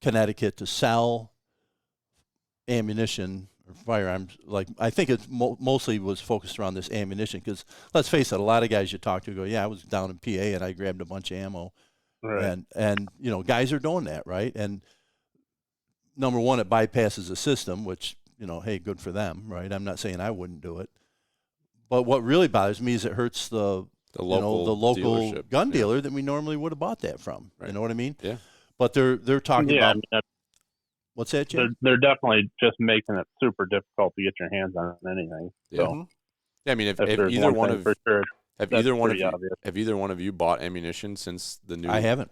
Connecticut to sell ammunition or firearms. Like I think it mostly was focused around this ammunition because let's face it, a lot of guys you talk to go, yeah, I was down in PA and I grabbed a bunch of ammo, Right. and you know guys are doing that, right? And number one, it bypasses the system, which you know, hey, good for them, right? I'm not saying I wouldn't do it, but what really bothers me is it hurts the local dealership. gun dealer that we normally would have bought that from. Right. You know what I mean? Yeah. But they're talking Yeah, about what's that, Jim? they're definitely just making it super difficult to get your hands on anything. Yeah. So Yeah, I mean, if there's either one thing of for sure, have that's either one of pretty you obvious. have either one of you bought ammunition since the new? I haven't.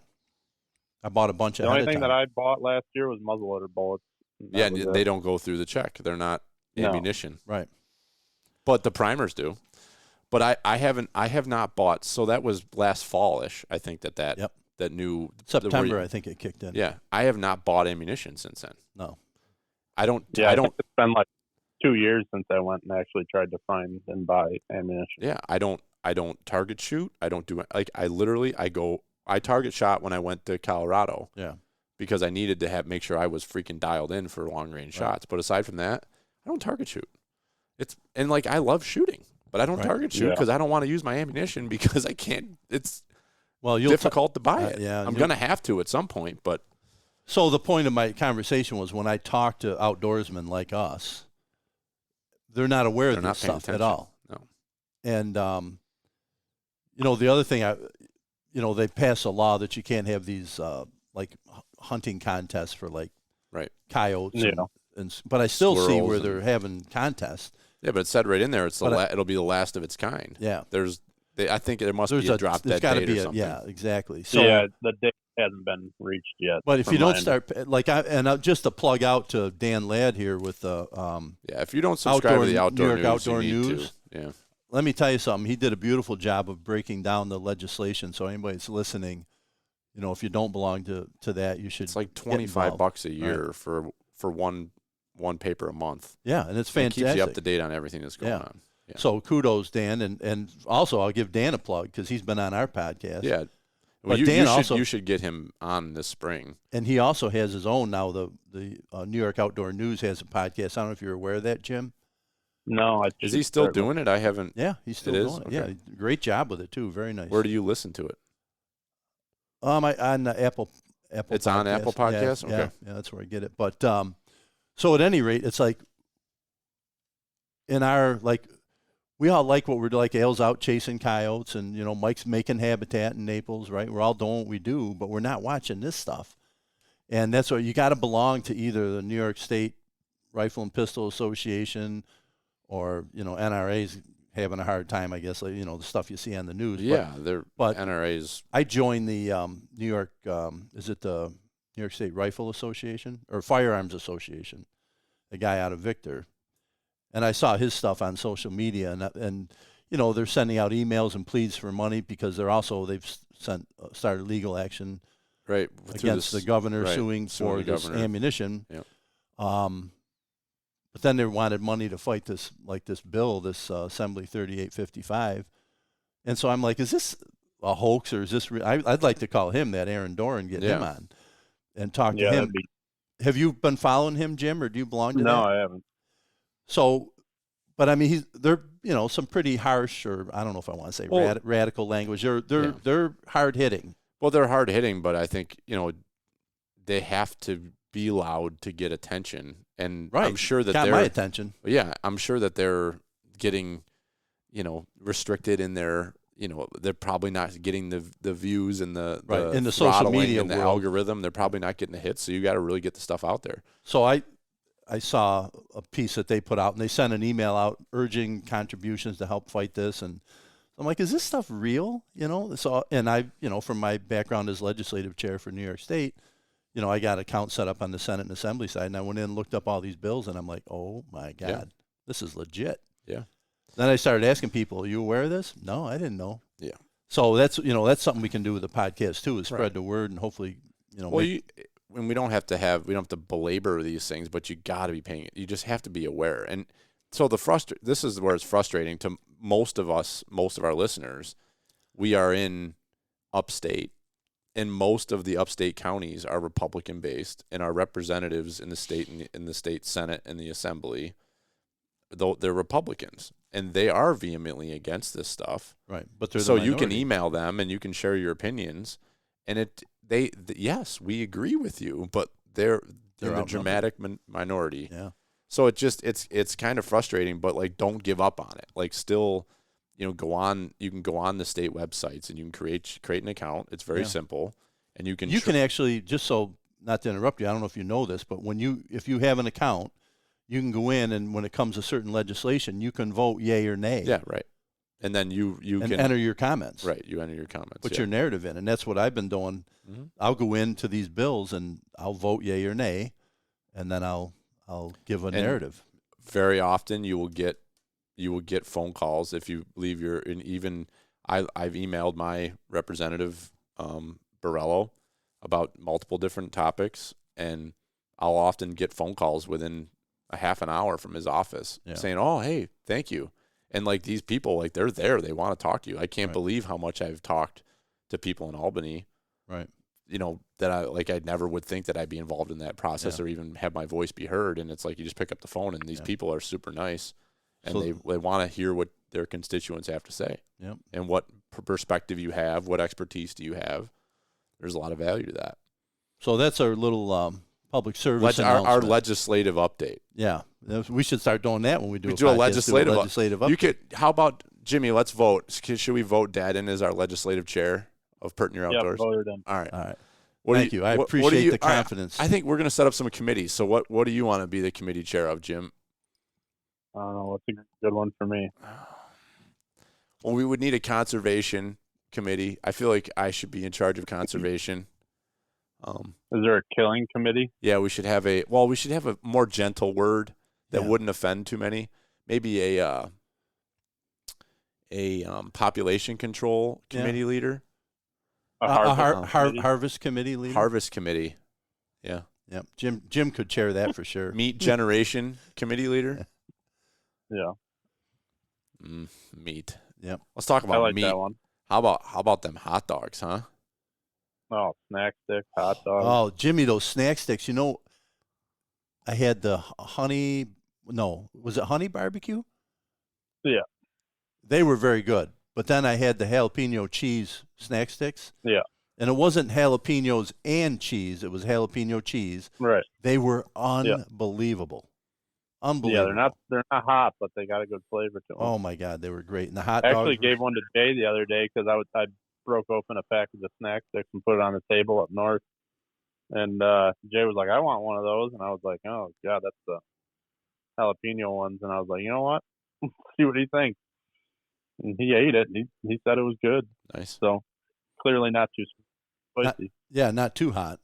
I bought a bunch The ahead only of thing time. that I bought last year was muzzleloader bullets. Yeah, and they don't go through the check. They're not ammunition, Right. but the primers do. But I have not bought. So that was last fall-ish. I think that Yep. that new September, I think it kicked in. Yeah, I have not bought ammunition since then. No. I don't. Yeah, I don't. think it's been like 2 years since I went and actually tried to find and buy ammunition. Yeah, I don't target shoot. I don't do like I target shot when I went to Colorado. Yeah. Because I needed to make sure I was freaking dialed in for long range shots. But aside from that, I don't target shoot. I love shooting, but I don't target shoot because I don't want to use my ammunition because I can't. It's difficult to buy it. Yeah, I'm gonna have to at some point, but. So the point of my conversation was when I talk to outdoorsmen like us, they're not aware of this stuff at all. No. And the other thing, they pass a law that you can't have these like hunting contests for like coyotes. Yeah. But I still see Squirrels where they're having contests. Yeah, but it said right in there it'll be the last of its kind. Yeah. I think there must be a drop dead date or something. Yeah, exactly. So yeah, the date hasn't been reached yet. But if you don't start just to plug out to Dan Ladd here with the if you don't subscribe to the New York news, Outdoor you need News, to. Yeah. Let me tell you something. He did a beautiful job of breaking down the legislation. So anybody that's listening, if you don't belong to that, you should. It's like $25 a year for one paper a month. Yeah, and it's fantastic. It keeps you up to date on everything that's going on. Yeah. So kudos, Dan, and also I'll give Dan a plug because he's been on our podcast. Yeah. Well, you should get him on this spring. And he also has his own now. The New York Outdoor News has a podcast. I don't know if you're aware of that, Jim. No, is he still doing it? I haven't. Yeah, he's still doing it. Okay. Yeah, great job with it too. Very nice. Where do you listen to it? On the Apple. It's on Apple Podcasts. Yeah, okay. Yeah, that's where I get it. But so at any rate, it's like in our we all like what we're like. Al's out chasing coyotes, and Mike's making habitat in Naples, right? We're all doing what we do, but we're not watching this stuff. And that's what you got to belong to either the New York State Rifle and Pistol Association, or NRA's having a hard time, I guess. The stuff you see on the news. Yeah, but NRA's. I joined the New York. Is it the New York State Rifle Association or Firearms Association? A guy out of Victor. And I saw his stuff on social media, and they're sending out emails and pleas for money because they've started legal action against the governor suing for this ammunition. Yep. But then they wanted money to fight this bill, this Assembly 3855, and so I'm like, is this a hoax or is this real? I'd like to call him that Aaron Dorr and get him on and talk to him. Have you been following him, Jim, or do you belong to that? No, I haven't. So, but I mean, they're some pretty harsh, or I don't know if I want to say radical language. They're hard hitting. Well, they're hard hitting, but I think they have to be loud to get attention, and I'm sure that got my attention. Yeah, I'm sure that they're getting restricted in their. They're probably not getting the views and the in the social media and the algorithm. They're probably not getting the hits, so you got to really get the stuff out there. So I saw a piece that they put out, and they sent an email out urging contributions to help fight this. And I'm like, is this stuff real? So, and I, from my background as legislative chair for New York State, I got an account set up on the Senate and Assembly side, and I went in and looked up all these bills, and I'm like, oh my God, this is legit. Yeah. Then I started asking people, are you aware of this? No, I didn't know. Yeah. So that's something we can do with the podcast too, is spread the word, and hopefully, and we don't have to belabor these things, but you got to be paying it. You just have to be aware. And so this is where it's frustrating to most of our listeners. We are in upstate, and most of the upstate counties are Republican based, and our representatives in the state and in the state Senate and the Assembly they're Republicans, and they are vehemently against this stuff. Right, but they're so the you can minority. email them and you can share your opinions, and yes, we agree with you, but they're in the dramatic minority. Yeah. So it's kind of frustrating, but like don't give up on it. Like still, you can go on the state websites and you can create an account. It's very simple, and you can actually, just so not to interrupt you, I don't know if you know this, but if you have an account, you can go in, and when it comes to certain legislation, you can vote yay or nay. Yeah, right. And then you can enter your comments. Right, you enter your comments. Put your narrative in, and that's what I've been doing. Mm-hmm. I'll go into these bills and I'll vote yay or nay, and then I'll give a narrative. Very often you will get phone calls if you leave I've emailed my representative Borello about multiple different topics, and I'll often get phone calls within a half an hour from his office saying, "Oh, hey, thank you." And like these people, like they're there, they want to talk to you. I can't believe how much I've talked to people in Albany. Right. That I never would think that I'd be involved in that process or even have my voice be heard. And it's like you just pick up the phone, and these people are super nice, and they want to hear what their constituents have to say. Yep. And what perspective you have, what expertise do you have? There's a lot of value to that. So that's our little public service our legislative update. Yeah, we should start doing that when we do a legislative update. How about Jimmy? Let's vote. Should we vote Dad in as our legislative chair of Pertinier Outdoors? Yeah, voted in. All right. Thank you. I appreciate the confidence. I think we're going to set up some committees. So what do you want to be the committee chair of, Jim? I don't know. What's a good one for me? Well, we would need a conservation committee. I feel like I should be in charge of conservation. Is there a killing committee? Yeah, we should have a more gentle word that wouldn't offend too many. Maybe a population control committee leader. Harvest committee leader. Harvest committee. Yeah. Yep. Jim could chair that for sure. Meat generation committee leader. Yeah. Meat. Yep. Let's talk about meat. That one. How about them hot dogs, huh? Oh, snack sticks, hot dogs. Oh, Jimmy, those snack sticks. I had the honey. No, was it honey barbecue? Yeah. They were very good. But then I had the jalapeno cheese snack sticks. Yeah. And it wasn't jalapenos and cheese. It was jalapeno cheese. Right. They were unbelievable. Unbelievable. Yeah, they're not hot, but they got a good flavor to them. Oh my God, they were great. And the hot I dogs. actually gave one to Jay the other day because I broke open a package of snack sticks and put it on the table up north. And Jay was like, "I want one of those," and I was like, "Oh God, that's the jalapeno ones." And I was like, "You know what? See what he thinks." And he ate it. And he said it was good. Nice. So clearly not too spicy. Not too hot.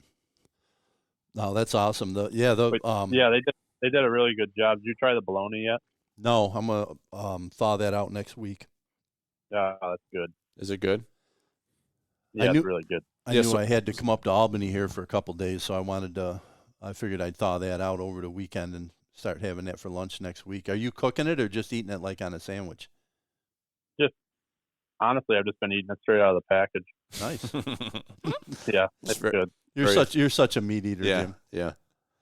No, that's awesome. They did a really good job. Did you try the bologna yet? No, I'm gonna thaw that out next week. Yeah, that's good. Is it good? Yeah, it's really good. I knew I had to come up to Albany here for a couple of days, so I figured I'd thaw that out over the weekend and start having that for lunch next week. Are you cooking it or just eating it like on a sandwich? Honestly, I've just been eating it straight out of the package. Nice. Yeah, it's good. You're such a meat eater, yeah, Jim. Yeah.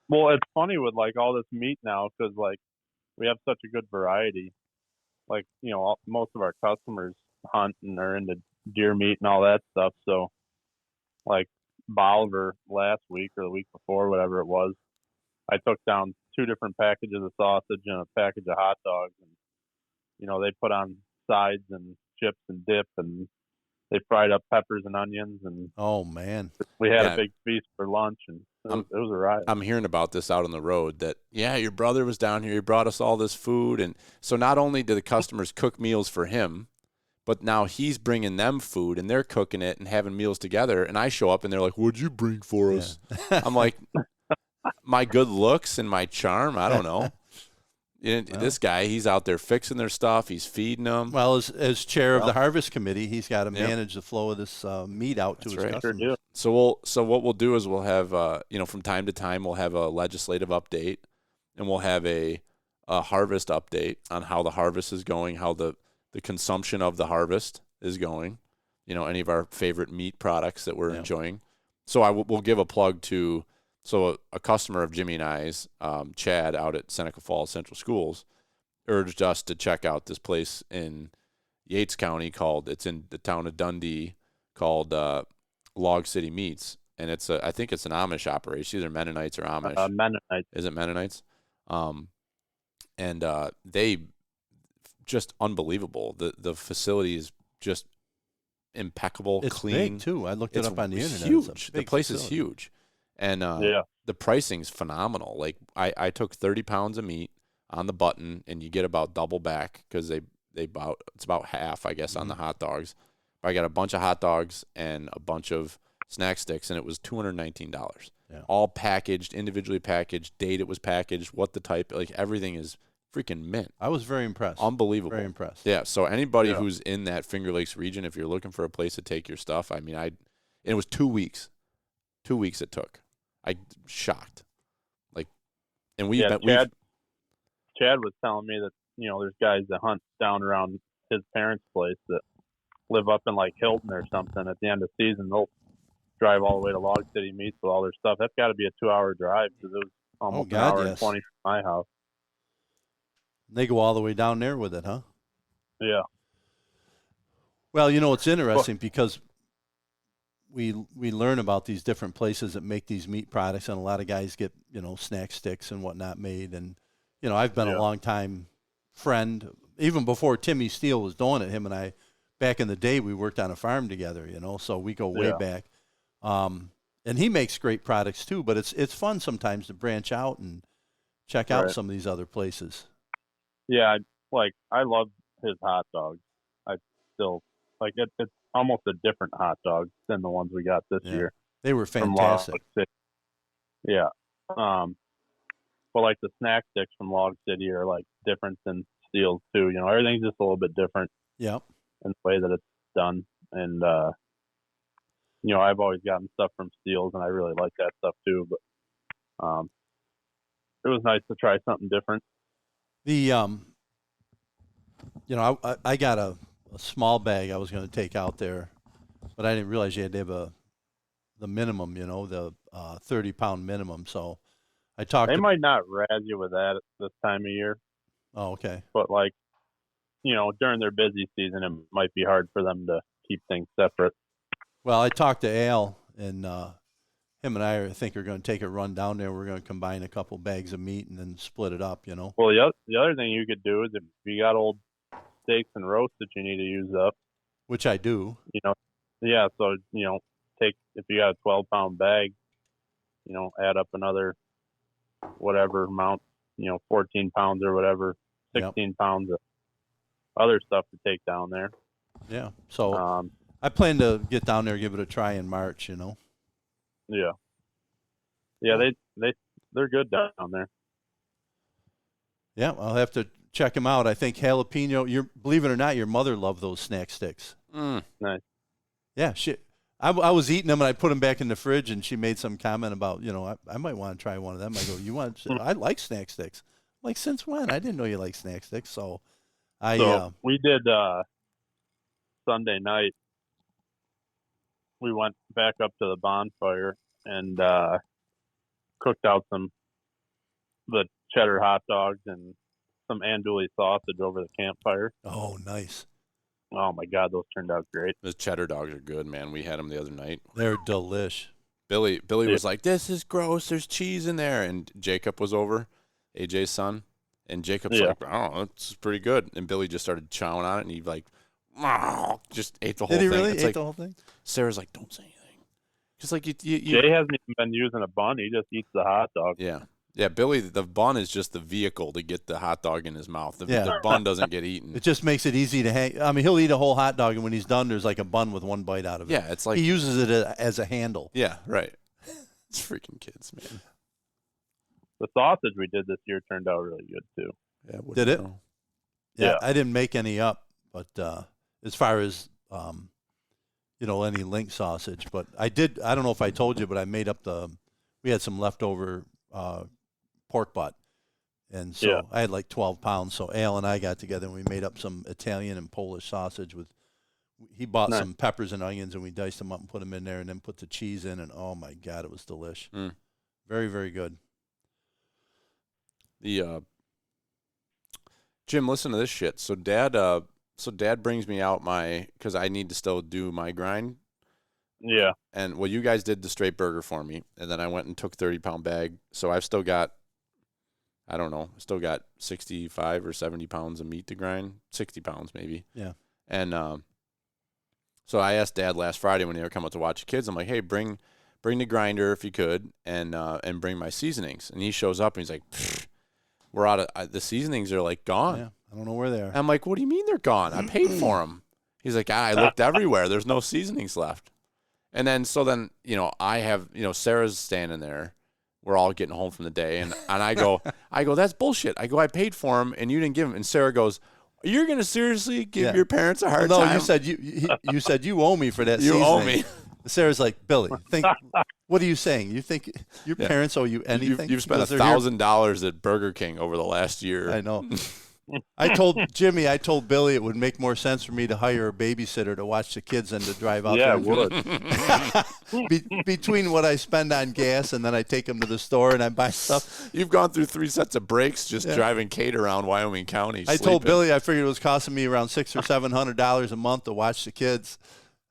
Well, it's funny with like all this meat now because like we have such a good variety. Like most of our customers hunt and are into deer meat and all that stuff. So, like Bolivar last week or the week before, whatever it was, I took down 2 different packages of sausage and a package of hot dogs, and they put on sides and chips and dip, and they fried up peppers and onions, and oh man, we had a big feast for lunch, and it was a riot. I'm hearing about this out on the road that your brother was down here, he brought us all this food, and so not only do the customers cook meals for him, but now he's bringing them food and they're cooking it and having meals together, and I show up and they're like, "What'd you bring for us?" I'm like, my good looks and my charm, I don't know. This guy, he's out there fixing their stuff. He's feeding them. Well, as chair of the Harvest Committee, he's got to manage the flow of this meat out to his customers. Sure. So what we'll do is we'll have, from time to time, we'll have a legislative update, and we'll have a harvest update on how the harvest is going, how the consumption of the harvest is going. Any of our favorite meat products that we're enjoying. So we'll give a plug to. So a customer of Jimmy and I's, Chad, out at Seneca Falls Central Schools, urged us to check out this place in Yates County it's in the town of Dundee, called Log City Meats, and I think it's an Amish operation, either Mennonites or Amish. Mennonites. Is it Mennonites? And they just unbelievable. The facility is just impeccable, It's clean. big too. I looked it up on the internet. Huge. It's a The big place facility. is huge, and the pricing's phenomenal. Like I took 30 pounds of meat on the button, and you get about double back because it's about half, I guess, on the hot dogs. But I got a bunch of hot dogs and a bunch of snack sticks, and it was $219. Yeah. All packaged, individually packaged, date it was packaged, what the type, like everything is freaking mint. I was very impressed. Unbelievable. Very impressed. Yeah. So anybody who's in that Finger Lakes region, if you're looking for a place to take your stuff, I mean, it was 2 weeks. 2 weeks it took. I shocked. Like, and Chad was telling me that, there's guys that hunt down around his parents' place that live up in like Hilton or something. At the end of season, they'll drive all the way to Log City Meats with all their stuff. That's got to be a 2-hour drive because it was almost an hour and 20 from my house. They go all the way down there with it, huh? Yeah. Well, it's interesting because we learn about these different places that make these meat products, and a lot of guys get, snack sticks and whatnot made. And, I've been a long time friend, even before Timmy Steele was doing it. Him and I, back in the day, we worked on a farm together, so we go way back. And he makes great products too, but it's fun sometimes to branch out and check out some of these other places. Yeah, I love his hot dogs. I still it's almost a different hot dog than the ones we got this year. They were fantastic. Yeah. But like the snack sticks from Log City are like different than Steele's too. Everything's just a little bit different. Yep. In the way that it's done. And I've always gotten stuff from Steele's and I really like that stuff too, but it was nice to try something different. The I got a small bag I was going to take out there, but I didn't realize you had to have the minimum, the 30-pound minimum. So I talked. They might not razz you with that at this time of year. Oh, okay. But during their busy season, it might be hard for them to keep things separate. Well, I talked to Al, and him and I think are going to take a run down there. We're going to combine a couple bags of meat and then split it up, Well, the other thing you could do is if you got old steaks and roasts that you need to use up. Which I do. Yeah, so, if you got a 12-pound bag, add up another whatever amount, 14 pounds or whatever, 16 pounds of other stuff to take down there. Yeah. So I plan to get down there, give it a try in March, Yeah. Yeah, they're good down there. Yeah, I'll have to check them out. I think jalapeno, believe it or not, your mother loved those snack sticks. Nice. Yeah, I was eating them and I put them back in the fridge, and she made some comment about, I might want to try one of them. I go, I like snack sticks. I'm like, since when? I didn't know you like snack sticks. So we did Sunday night. We went back up to the bonfire and cooked out the cheddar hot dogs and some andouille sausage over the campfire. Oh, nice. Oh, my God, those turned out great. The cheddar dogs are good, man. We had them the other night. They're delish. Billy was like, this is gross. There's cheese in there. And Jacob was over, AJ's son. And Jacob's like, oh, it's pretty good. And Billy just started chowing on it, and he just ate the whole thing. Did he really ate the whole thing? Sarah's like, don't say anything. Just like you Jay hasn't even been using a bun. He just eats the hot dog. Yeah. Yeah, Billy, the bun is just the vehicle to get the hot dog in his mouth. The bun doesn't get eaten. It just makes it easy to hang. I mean, he'll eat a whole hot dog, and when he's done, there's like a bun with one bite out of it. Yeah, it's like he uses it as a handle. Yeah, right. It's freaking kids, man. The sausage we did this year turned out really good, too. Yeah, did it? Yeah. I didn't make any up, but as far as any link sausage, but I did. I don't know if I told you, but I made up we had some leftover pork butt, and so I had like 12 pounds. So Al and I got together and we made up some Italian and Polish sausage he bought some peppers and onions, and we diced them up and put them in there, and then put the cheese in, and oh my God, it was delish. Very, very good. The Jim, listen to this shit. So dad brings me out because I need to still do my grind. Yeah. And well, you guys did the straight burger for me, and then I went and took 30-pound bag. So I've still got, I don't know, still got 65 or 70 pounds of meat to grind, 60 pounds maybe. Yeah. And so I asked Dad last Friday when they were coming out to watch the kids. I'm like, hey, bring the grinder if you could, and bring my seasonings. And he shows up and he's like, we're out of the seasonings are like gone. Yeah. I don't know where they are. I'm like, what do you mean they're gone? I paid for them. He's like, I looked everywhere. There's no seasonings left. And then, I have, Sarah's standing there. We're all getting home from the day. And I go, that's bullshit. I go, I paid for them and you didn't give them. And Sarah goes, you're going to seriously give your parents a hard time? No, you said you said you owe me for that You seasoning. owe me. Sarah's like, Billy, what are you saying? You think your parents owe you anything? You've spent $1,000 at Burger King over the last year. I know. I told Billy it would make more sense for me to hire a babysitter to watch the kids than to drive out there. Yeah, it would. Between what I spend on gas and then I take them to the store and I buy stuff. You've gone through 3 sets of breaks just driving Kate around Wyoming County. I told Billy I figured it was costing me around $600 or $700 a month to watch the kids.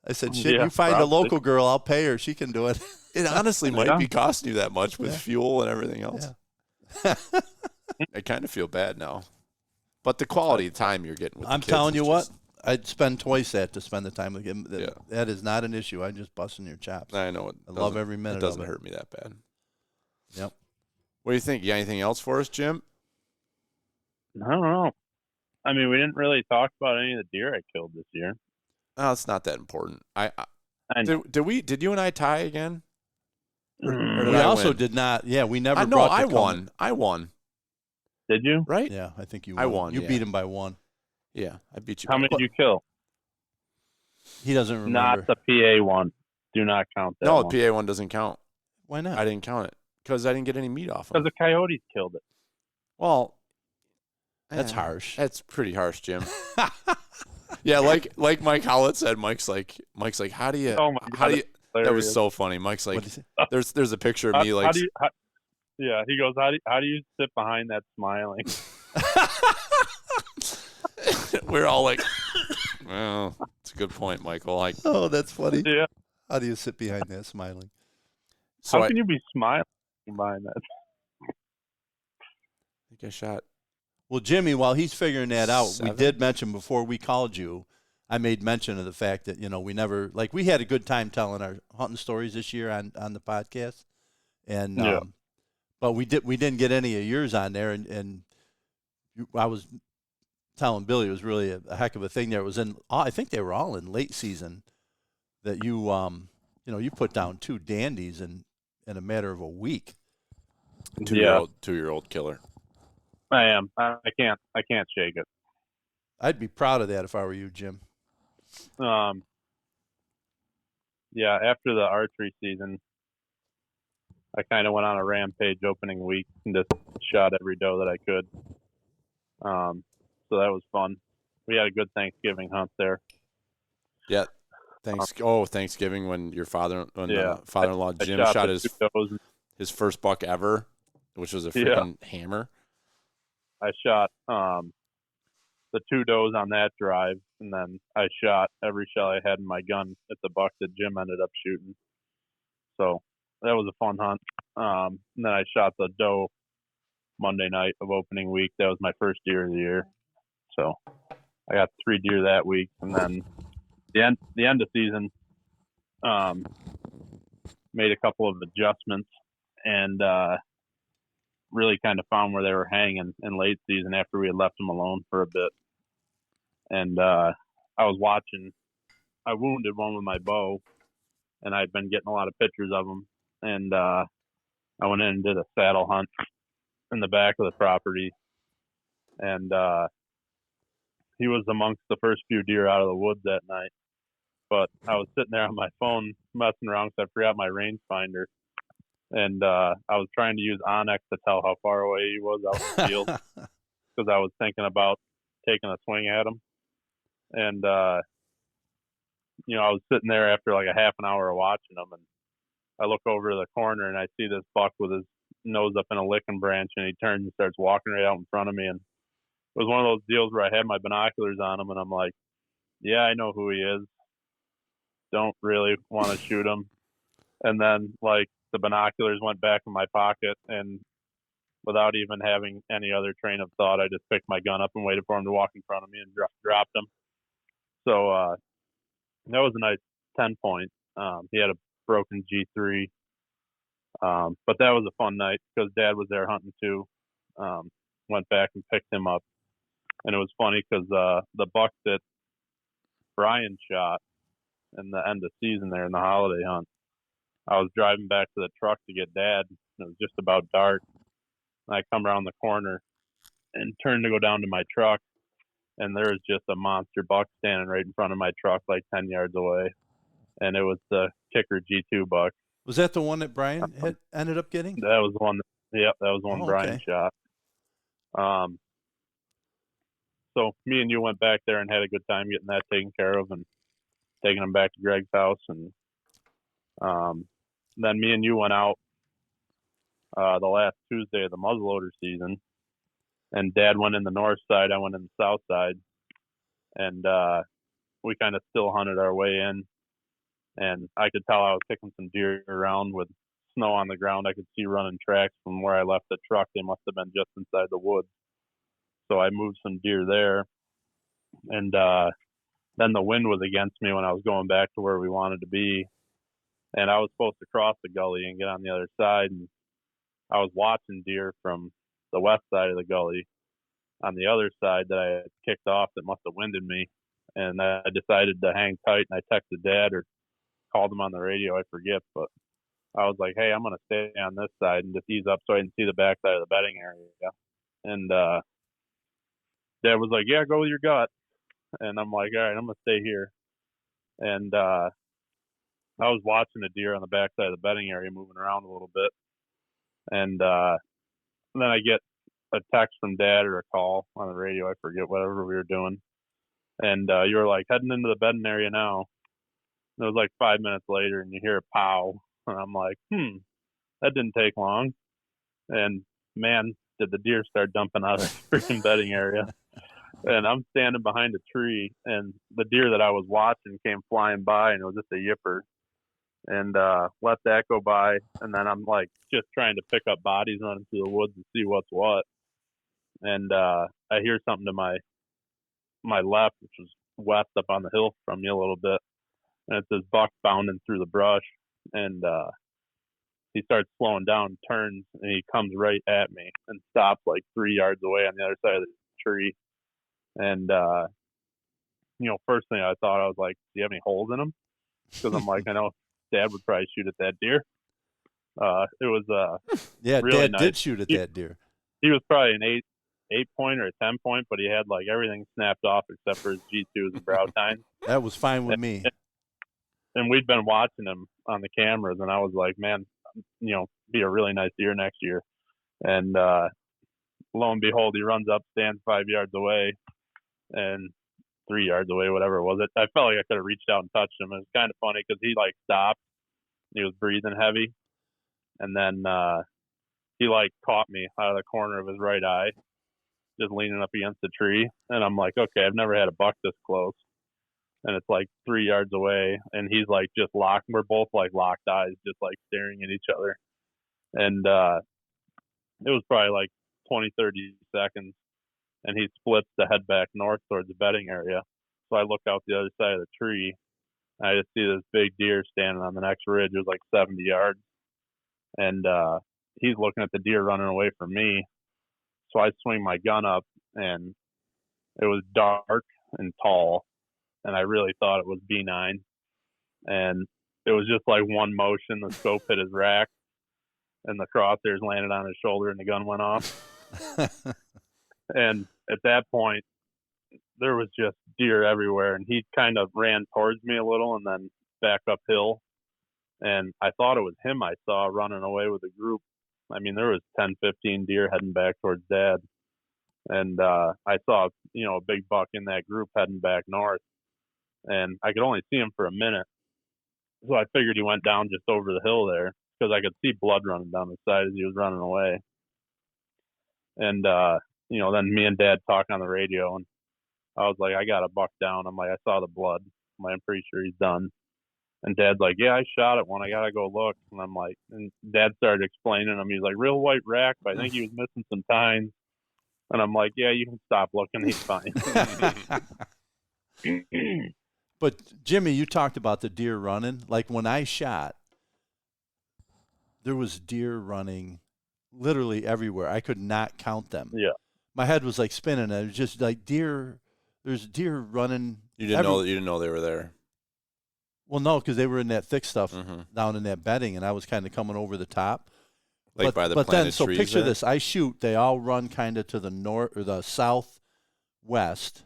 I said, shit, you find a local girl, I'll pay her. She can do it. It honestly might be costing you that much with fuel and everything else. Yeah. I kind of feel bad now. But the quality of time you're getting with the kids. I'm telling you what, I'd spend twice that to spend the time with him. That is not an issue. I'm just busting your chops. I know. I love every minute It doesn't of it. hurt me that bad. Yep. What do you think? You got anything else for us, Jim? I don't know. I mean, we didn't really talk about any of the deer I killed this year. Oh, it's not that important. Did you and I tie again? Or did We I also win? did not. Yeah, we never. I won. I won. Did you? Right? Yeah, I think you won. I won. You beat him by 1. Yeah, I beat you. How many did you kill? He doesn't remember. Not the PA one. Do not count that. No, one. the PA one doesn't count. Why not? I didn't count it because I didn't get any meat off Because him. the coyotes killed it. Well, that's harsh. That's pretty harsh, Jim. Yeah, like Mike Howlett said. Mike's like, how do you? Oh my God, That was so funny. Mike's like, there's a picture of me like. Yeah, he goes, how do you sit behind that smiling? We're all like, well, it's a good point, Michael. Like, oh, that's funny. Yeah. How do you sit behind that smiling? So how can you be smiling behind that? I think I shot. Well, Jimmy, while he's figuring that out, 7. we did mention before we called you, I made mention of the fact that, we never, we had a good time telling our hunting stories this year on the podcast. And, but we didn't get any of yours on there. And I was telling Billy it was really a heck of a thing there. It was I think they were all in late season that you put down 2 dandies in a matter of a week. 2-year-old killer. I am. I can't shake it. I'd be proud of that if I were you, Jim. Yeah, after the archery season, I kind of went on a rampage opening week and just shot every doe that I could. So that was fun. We had a good Thanksgiving hunt there. Yeah. Thanksgiving when father-in-law Jim shot his first buck ever, which was a freaking hammer. I shot the 2 does on that drive, and then I shot every shell I had in my gun at the buck that Jim ended up shooting. So that was a fun hunt. And then I shot the doe Monday night of opening week. That was my first deer of the year. So I got 3 deer that week, and then the end of season, made a couple of adjustments and really kind of found where they were hanging in late season after we had left them alone for a bit. And I was watching. I wounded one with my bow, and I'd been getting a lot of pictures of them. And I went in and did a saddle hunt in the back of the property, and he was amongst the first few deer out of the woods that night. But I was sitting there on my phone messing around because I forgot my rangefinder. And I was trying to use Onyx to tell how far away he was out in the field because I was thinking about taking a swing at him. And, I was sitting there after like a half an hour of watching him, and I look over to the corner and I see this buck with his nose up in a licking branch, and he turns and starts walking right out in front of me. And was one of those deals where I had my binoculars on him, and I'm like, yeah, I know who he is. Don't really want to shoot him. And then, like, the binoculars went back in my pocket, and without even having any other train of thought, I just picked my gun up and waited for him to walk in front of me and dropped him. So that was a nice 10-point. He had a broken G3. But that was a fun night because Dad was there hunting too. Went back and picked him up. And it was funny because the buck that Brian shot in the end of season there in the holiday hunt, I was driving back to the truck to get Dad. And it was just about dark. And I come around the corner and turn to go down to my truck. And there was just a monster buck standing right in front of my truck, like 10 yards away. And it was the kicker G2 buck. Was that the one that Brian had ended up getting? That was the one. Yep, that was the one Brian shot. So me and you went back there and had a good time getting that taken care of and taking him back to Greg's house. And then me and you went out the last Tuesday of the muzzleloader season. And Dad went in the north side, I went in the south side. And we kind of still hunted our way in. And I could tell I was picking some deer around with snow on the ground. I could see running tracks from where I left the truck. They must have been just inside the woods. So I moved some deer there. And then the wind was against me when I was going back to where we wanted to be. And I was supposed to cross the gully and get on the other side. And I was watching deer from the west side of the gully on the other side that I had kicked off that must have winded me. And I decided to hang tight, and I texted Dad or called him on the radio, I forget, but I was like, hey, I'm going to stay on this side and just ease up so I can see the back side of the bedding area. And Dad was like, yeah, go with your gut. And I'm like, all right, I'm going to stay here. And I was watching a deer on the back side of the bedding area moving around a little bit. And then I get a text from Dad or a call on the radio, I forget, whatever we were doing. And you were like, heading into the bedding area now. It was like 5 minutes later, and you hear a pow, and I'm like, that didn't take long. And man, did the deer start dumping out of the freaking bedding area. And I'm standing behind a tree, and the deer that I was watching came flying by, and it was just a yipper. And let that go by, and then I'm like just trying to pick up bodies running through the woods and see what's what. And I hear something to my left, which was west up on the hill from me a little bit. And it's this buck bounding through the brush, and he starts slowing down, turns, and he comes right at me and stops like 3 yards away on the other side of the tree. And first thing I thought, I was like, do you have any holes in him? Because I'm like, I know Dad would probably shoot at that deer. It was yeah, really Dad nice. did shoot at that deer. He was probably an 8-point or a 10-point, but he had like everything snapped off except for his G2s and brow tines. That was fine with me. And we'd been watching him on the cameras, and I was like, man, be a really nice deer next year. And lo and behold, he runs up, stands 5 yards away, and 3 yards away, whatever it was. I felt like I could have reached out and touched him. It was kind of funny because he like stopped. He was breathing heavy, and then he like caught me out of the corner of his right eye, just leaning up against the tree. And I'm like, okay, I've never had a buck this close. And it's like 3 yards away, and he's like just locked. We're both like locked eyes, just like staring at each other. And it was probably like 20, 30 seconds, and he splits to head back north towards the bedding area. So I look out the other side of the tree, and I just see this big deer standing on the next ridge. It was like 70 yards. And he's looking at the deer running away from me. So I swing my gun up, and it was dark and tall. And I really thought it was B9. And it was just like one motion. The scope hit his rack, and the crosshairs landed on his shoulder, and the gun went off. And at that point, there was just deer everywhere. And he kind of ran towards me a little and then back uphill. And I thought it was him I saw running away with the group. I mean, there was 10, 15 deer heading back towards Dad. And I saw, a big buck in that group heading back north. And I could only see him for a minute. So I figured he went down just over the hill there because I could see blood running down the side as he was running away. And then me and Dad talk on the radio, and I was like, I got a buck down. I'm like, I saw the blood. I'm pretty sure he's done. And Dad's like, yeah, I shot at one. I gotta go look. And I'm like, and Dad started explaining him. He's like, real white rack, but I think he was missing some tines. And I'm like, yeah, you can stop looking. He's fine. But Jimmy, you talked about the deer running. Like when I shot, there was deer running literally everywhere. I could not count them. Yeah. My head was like spinning. It was just like deer. There's deer running. You didn't know they were there. Well, no, because they were in that thick stuff down in that bedding, and I was kind of coming over the top. Like by the planted so trees picture there? this: I shoot. They all run kind of to the north or the southwest,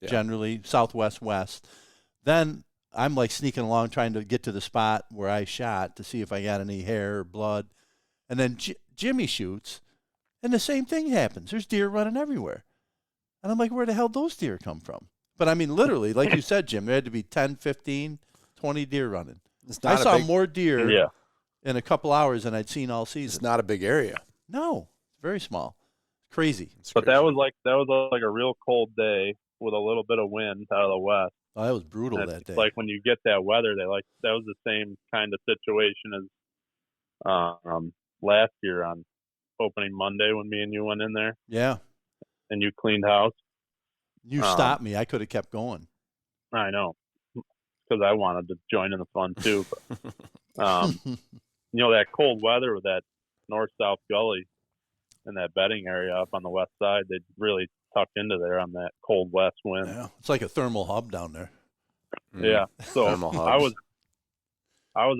generally southwest west. Then I'm like sneaking along, trying to get to the spot where I shot to see if I got any hair or blood. And then Jimmy shoots, and the same thing happens. There's deer running everywhere, and I'm like, where the hell those deer come from? But I mean, literally, like you said, Jim, there had to be 10, 15, 20 deer running. I saw more deer in a couple hours than I'd seen all season. It's not a big area. No, it's very small. Crazy. But that was like a real cold day with a little bit of wind out of the west. Oh, that was brutal that day. Like when you get that weather, that was the same kind of situation as last year on opening Monday when me and you went in there. Yeah. And you cleaned house. You stopped me. I could have kept going. I know, because I wanted to join in the fun too. But, that cold weather with that north-south gully and that bedding area up on the west side, they really tucked into there on that cold west wind. Yeah, it's like a thermal hub down there. Yeah, so I was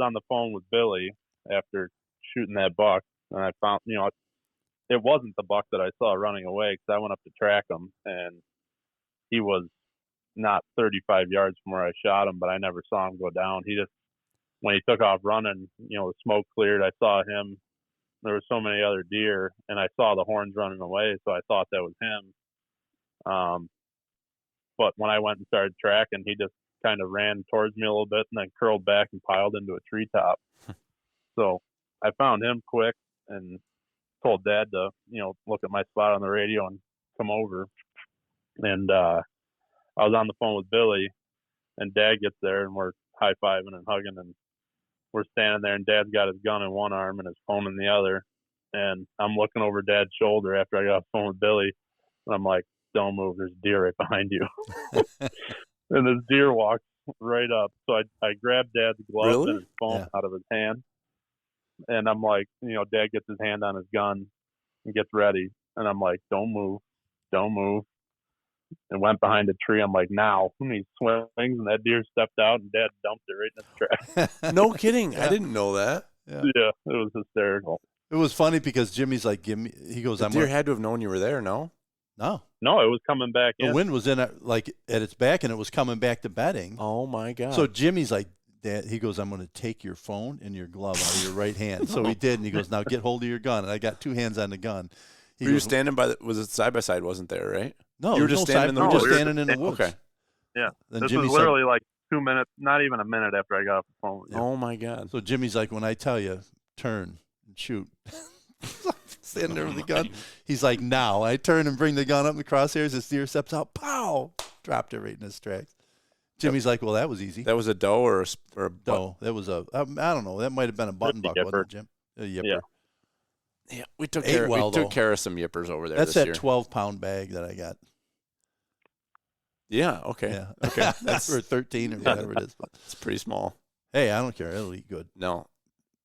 on the phone with Billy after shooting that buck, and I found it wasn't the buck that I saw running away, because I went up to track him, and he was not 35 yards from where I shot him, but I never saw him go down. He just, when he took off running, the smoke cleared. I saw him. There were so many other deer, and I saw the horns running away, so I thought that was him. But when I went and started tracking, he just kind of ran towards me a little bit and then curled back and piled into a treetop. So I found him quick and told Dad to, look at my spot on the radio and come over. And I was on the phone with Billy, and Dad gets there, and we're high-fiving and hugging, and we're standing there, and Dad's got his gun in one arm and his phone in the other. And I'm looking over Dad's shoulder after I got off the phone with Billy, and I'm like, don't move, there's deer right behind you. And this deer walks right up. So I grabbed Dad's glove and his phone out of his hand. And I'm like, Dad gets his hand on his gun and gets ready. And I'm like, don't move. And went behind a tree. I'm like, now. And he swings, and that deer stepped out, and Dad dumped it right in his track. No kidding. I didn't know that. Yeah, it was hysterical. It was funny because Jimmy's like, he goes, the deer had to have known you were there, no? No, it was coming back in. The wind was in at its back, and it was coming back to bedding. Oh, my God. So Jimmy's like, Dad, he goes, I'm going to take your phone and your glove out of your right hand. So he did, and he goes, now get hold of your gun. And I got two hands on the gun. Were you standing by was it side by side? Wasn't there, right? No, you were just standing in the woods. standing in the woods. Okay. Yeah. Then this Jimmy was literally like 2 minutes, not even a minute after I got off the phone. Yeah. Oh, my God. So Jimmy's like, when I tell you, turn and shoot. Standing there with the gun. He's like, now. I turn and bring the gun up in the crosshairs. This deer steps out. Pow! Dropped it right in his tracks. Jimmy's like, well, that was easy. That was a doe or a doe. That was I don't know. That might have been a button buck, wasn't it, Jim? A yipper. Yeah, we took care of some yippers over there. That's this that year. 12-pound bag that I got. Yeah. Okay. Yeah. Okay. That's for 13 or whatever it is. It's pretty small. Hey, I don't care. It'll eat good. No.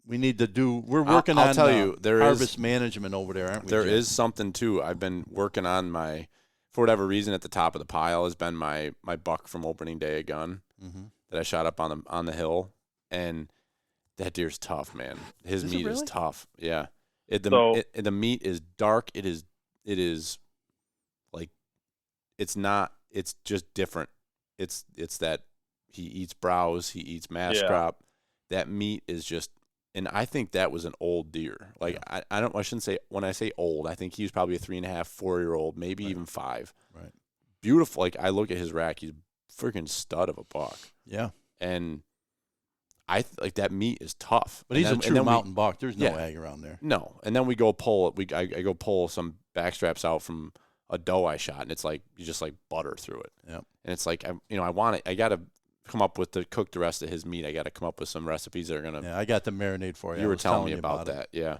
We need to do. We're working I'll on tell you, there harvest management over there, aren't we? There Jim? is something too. I've been working on for whatever reason, at the top of the pile has been my buck from opening day, a gun that I shot up on the hill, and that deer's tough, man. His meat is tough. Yeah. The meat is dark. It is like, it's not. It's just different. It's that he eats browse. He eats mash crop. That meat is just. And I think that was an old deer. Like, I shouldn't say, when I say old, I think he was probably a 3.5, 4-year-old, maybe even 5. Right. Beautiful. Like, I look at his rack, he's a freaking stud of a buck. Yeah. And like that meat is tough. But he's a true mountain buck. There's no ag around there. No. And then we go pull it. I go pull some backstraps out from a doe I shot, and it's like you just like butter through it. Yep. And it's like I want it. I got to come up with cook the rest of his meat. I got to come up with some recipes that are gonna. Yeah, I got the marinade for you. You were telling me about that. Yeah.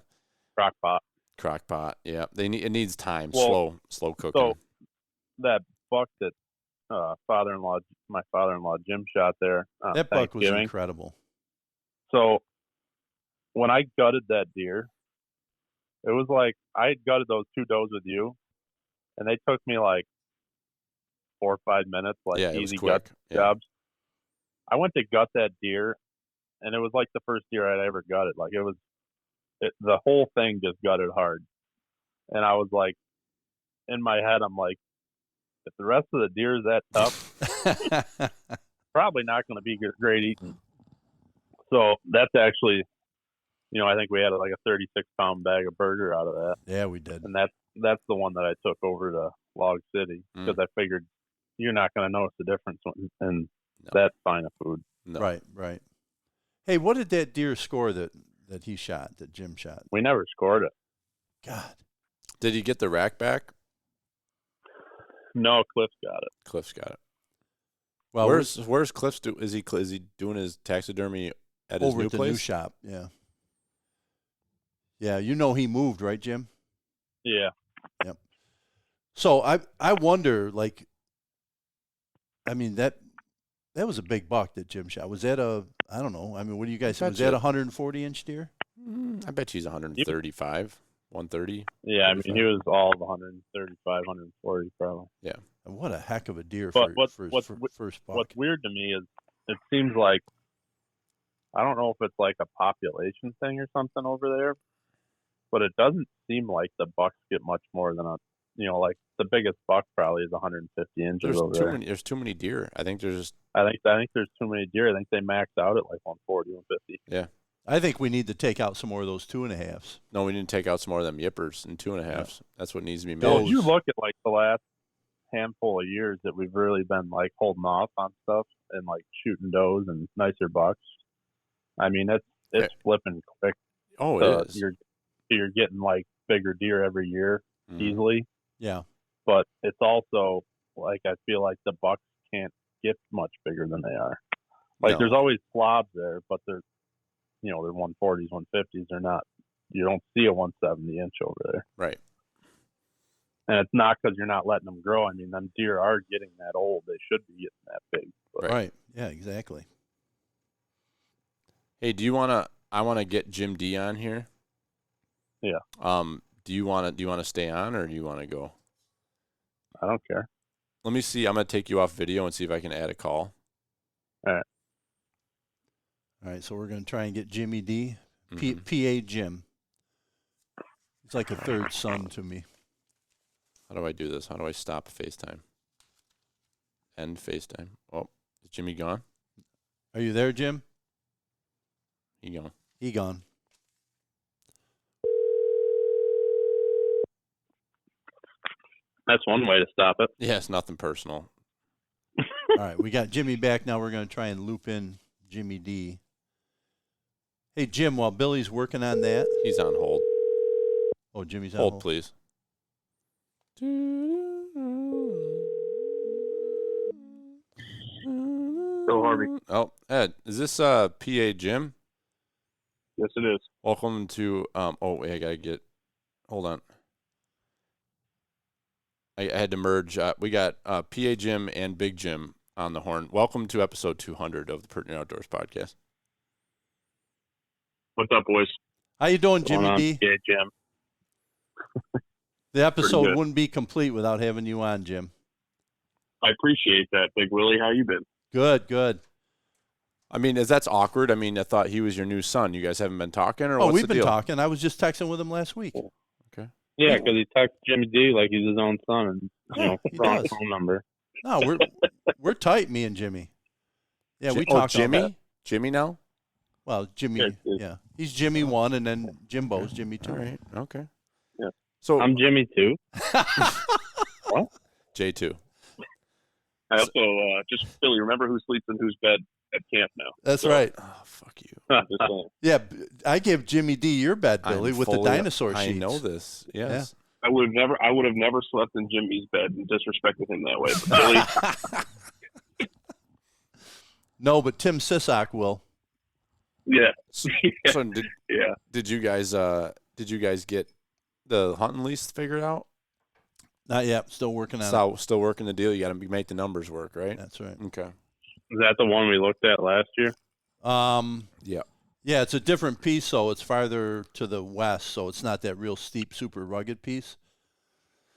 Crock pot. Yeah. It needs time. Slow cooking. So that buck that my father-in-law Jim shot there. That buck was incredible. So when I gutted that deer, it was like I had gutted those 2 does with you, and they took me like 4 or 5 minutes, easy gut jobs. I went to gut that deer, and it was like the first deer I'd ever gutted. Like the whole thing just gutted hard. And I was like, in my head, I'm like, if the rest of the deer is that tough, probably not going to be great eating. So that's actually, I think we had like a 36-pound bag of burger out of that. Yeah, we did. And that's the one that I took over to Log City because I figured you're not going to notice the difference in that fine of food. No. Right. Hey, what did that deer score that he shot, that Jim shot? We never scored it. God. Did he get the rack back? No, Cliff's got it. Well, where's Cliff's is he doing his taxidermy at his over new at the place? new shop? Yeah. Yeah, he moved, right, Jim? Yeah. Yep. So I wonder, like, I mean that was a big buck that Jim shot. Was that I don't know. I mean, what do you guys think? Was that a 140-inch deer? I bet he's 135, 130. Yeah, I mean, he was all of 135, 140 probably. Yeah. And what a heck of a deer for his first buck. What's weird to me is it seems like, I don't know if it's like a population thing or something over there, but it doesn't seem like the bucks get much more than like the biggest buck probably is 150 inches over there. There's too many deer. I think there's too many deer. I think they max out at like 140, 150. Yeah. I think we need to take out some more of those 2.5s. No, we need to take out some more of them yippers and 2.5s. Yeah. That's what needs to be made. Well, if you look at like the last handful of years that we've really been like holding off on stuff and like shooting does and nicer bucks. I mean, it's flipping quick. Oh, it is. You're getting like bigger deer every year easily. Yeah. But it's also like I feel like the bucks can't get much bigger than they are. Like there's always slobs there, but they're 140s, 150s. They're not. You don't see a 170 inch over there. Right. And it's not because you're not letting them grow. I mean, them deer are getting that old. They should be getting that big. But. Right. Yeah. Exactly. Hey, I want to get Jim D on here. Yeah. Do you want to stay on or do you want to go? I don't care. Let me see. I'm going to take you off video and see if I can add a call. All right. So we're going to try and get Jimmy D. PA Jim. It's like a third son to me. How do I do this? How do I stop FaceTime? End FaceTime. Oh, is Jimmy gone? Are you there, Jim? He gone. That's one way to stop it. Yeah, it's nothing personal. All right, we got Jimmy back now. We're going to try and loop in Jimmy D. Hey, Jim, while Billy's working on that. He's on hold. Oh, Jimmy's on hold. Hold, please. Bill Harvey. Oh, Ed, is this PA Jim? Yes, it is. Welcome to, wait, I got to get, hold on. I had to merge. We got PA Jim and Big Jim on the horn. Welcome to episode 200 of the Pertinent Outdoors podcast. What's up, boys? How you doing, Jimmy D? Yeah, Jim. The episode wouldn't be complete without having you on, Jim. I appreciate that, Big Willie. How you been? Good. I mean, that's awkward. I mean, I thought he was your new son. You guys haven't been talking, or what's we've the been deal? talking. I was just texting with him last week. Okay. Yeah, because he texts Jimmy D like he's his own son, and wrong phone number. No, we're tight, me and Jimmy. Yeah, we talk. talk. Jimmy? Jimmy now? Well, Jimmy. Yeah, he's Jimmy 1, and then Jimbo's Jimmy 2. All right. Okay. Yeah. So I'm Jimmy 2. What? J2. I also just Billy. Remember who sleeps in whose bed at camp now? That's right. Oh, fuck Just saying. Yeah, I gave Jimmy D your bed, Billy, with the dinosaur sheets. I know this. Yes. I would have never slept in Jimmy's bed and disrespected him that way. But Billy, No, but Tim Sisak will. yeah. So Yeah. did you guys get the hunting lease figured out? Not yet. Still working on it. Still working the deal. You got to make the numbers work, right? That's right. Okay. Is that the one we looked at last year? Yeah. Yeah, it's a different piece, so it's farther to the west, so it's not that real steep, super rugged piece.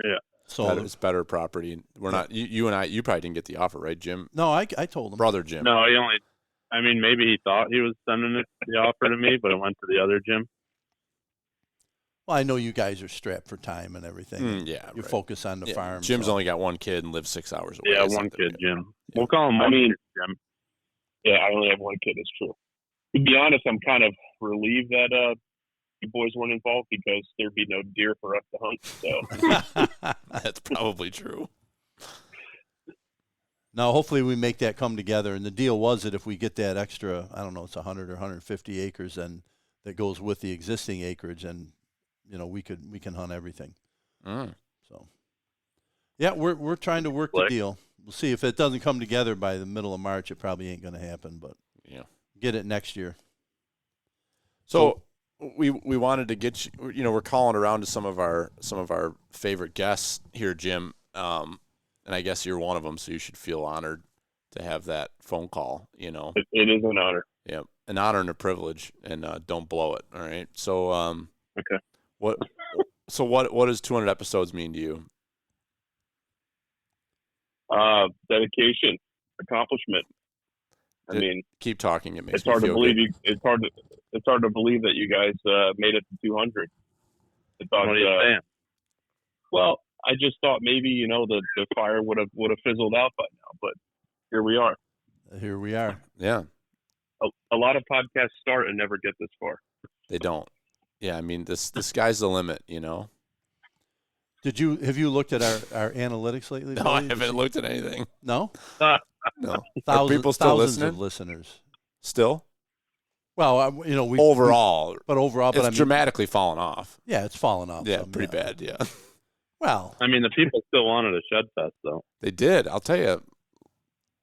Yeah. So It's better property. We're not. You and I. You probably didn't get the offer, right, Jim? No, I told him. Brother Jim. No, maybe he thought he was sending the offer to me, but it went to the other Jim. Well, I know you guys are strapped for time and everything. Yeah. You right. focus on the farm. Jim's so. only got one kid and lives 6 hours away. Yeah, It's one not that kid, big. Jim. We'll call him Jim. Yeah, I only have one kid. It's true. To be honest, I'm kind of relieved that you boys weren't involved because there'd be no deer for us to hunt. So That's probably true. Now, hopefully we make that come together. And the deal was that if we get that extra, I don't know, it's 100 or 150 acres, and that goes with the existing acreage, and we can hunt everything. So, yeah, we're trying to work the deal. We'll see if it doesn't come together by the middle of March. It probably ain't going to happen, but yeah, get it next year. So we wanted to get you. We're calling around to some of our favorite guests here, Jim. And I guess you're one of them, so you should feel honored to have that phone call. it is an honor. Yeah, an honor and a privilege, and don't blow it. All right. So okay. What does 200 episodes mean to you? Dedication, accomplishment. I mean, keep talking. It makes it's hard me to feel believe good. it's hard to believe that you guys made it to 200. What are you saying? Well, I just thought maybe the fire would have fizzled out by now, but here we are. Here we are. Yeah. A lot of podcasts start and never get this far. They don't. Yeah, I mean, the sky's the limit, Have you looked at our analytics lately? No, I haven't looked at anything. No? No. Thousands, Are people still thousands listening? of listeners. Still? Well, we overall, it's dramatically fallen off. Yeah, it's fallen off. Yeah, pretty bad. Yeah. Well, I mean, the people still wanted a shed fest, though. They did. I'll tell you,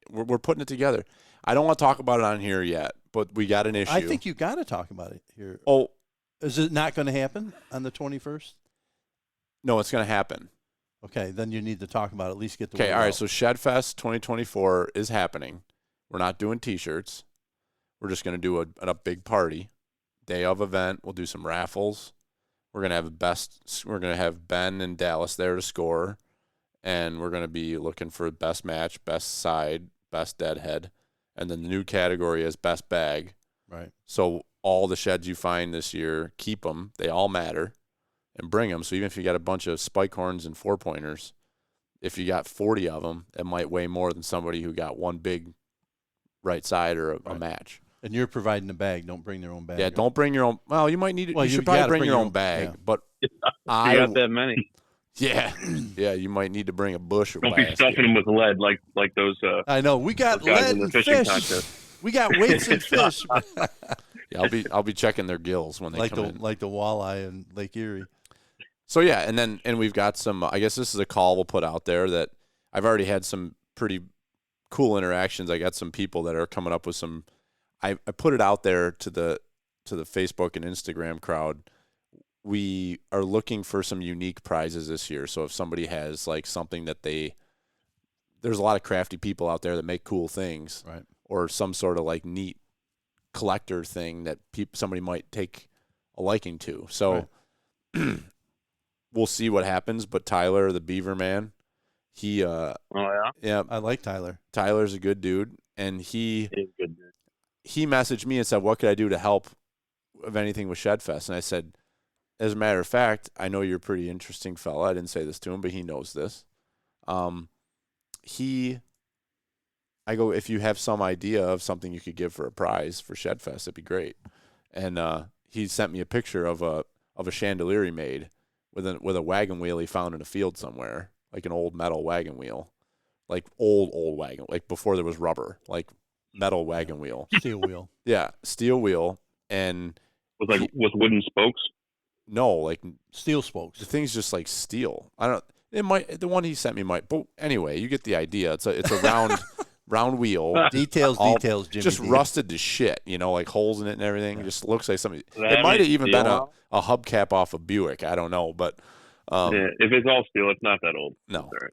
we're putting it together. I don't want to talk about it on here yet, but we got an issue. I think you got to talk about it here. Oh, is it not going to happen on the 21st? No, it's going to happen. Okay, then you need to talk about it. At least get the Okay, word all right. out. So Shedfest 2024 is happening. We're not doing T-shirts. We're just going to do a big party, day of event. We'll do some raffles. We're going to have Ben and Dallas there to score, and we're going to be looking for best match, best side, best deadhead, and then the new category is best bag. Right. So all the sheds you find this year, keep them. They all matter, and bring them. So even if you got a bunch of spike horns and 4-pointers, if you got 40 of them, it might weigh more than somebody who got one big right side or a match. And you're providing the bag. Don't bring their own bag. Yeah, don't bring your own. Well, you might need it. Well, you you should probably gotta bring your own bag, yeah. but You got that many. Yeah, yeah, you might need to bring a bush or Don't be basket. stuffing them with lead like those. I know we got those guys lead in the and fishing fish. contest. We got weights and fish. Yeah, I'll be checking their gills when they come in. Like the walleye in Lake Erie. So yeah, and we've got some. I guess this is a call we'll put out there that I've already had some pretty cool interactions. I got some people that are coming up with some. I put it out there to the Facebook and Instagram crowd. We are looking for some unique prizes this year. So if somebody has like something that there's a lot of crafty people out there that make cool things, right? Or some sort of like neat collector thing that somebody might take a liking to. So we'll see what happens. But Tyler, the Beaver Man, he Oh yeah, yeah, I like Tyler. Tyler's a good dude, and he's good. Dude. he messaged me and said, "What could I do to help of anything with Shedfest?" And I said, "As a matter of fact, I know you're a pretty interesting fella. I didn't say this to him, but he knows this. I go, if you have some idea of something you could give for a prize for Shedfest, it'd be great." And he sent me a picture of a chandelier he made with a wagon wheel he found in a field somewhere, like an old metal wagon wheel, like old wagon, like before there was rubber, like metal wagon wheel. Steel wheel. Yeah, steel wheel, and with wooden spokes. No, like steel spokes. The thing's just like steel. I don't. It might. The one he sent me might. But anyway, you get the idea. It's a round round wheel. Details, Jimmy. Just D. rusted to shit. You know, like holes in it and everything. It just looks like something. That It might have is even been steel? a hubcap off a Buick. I don't know, but Yeah, if it's all steel, it's not that old. no, All right.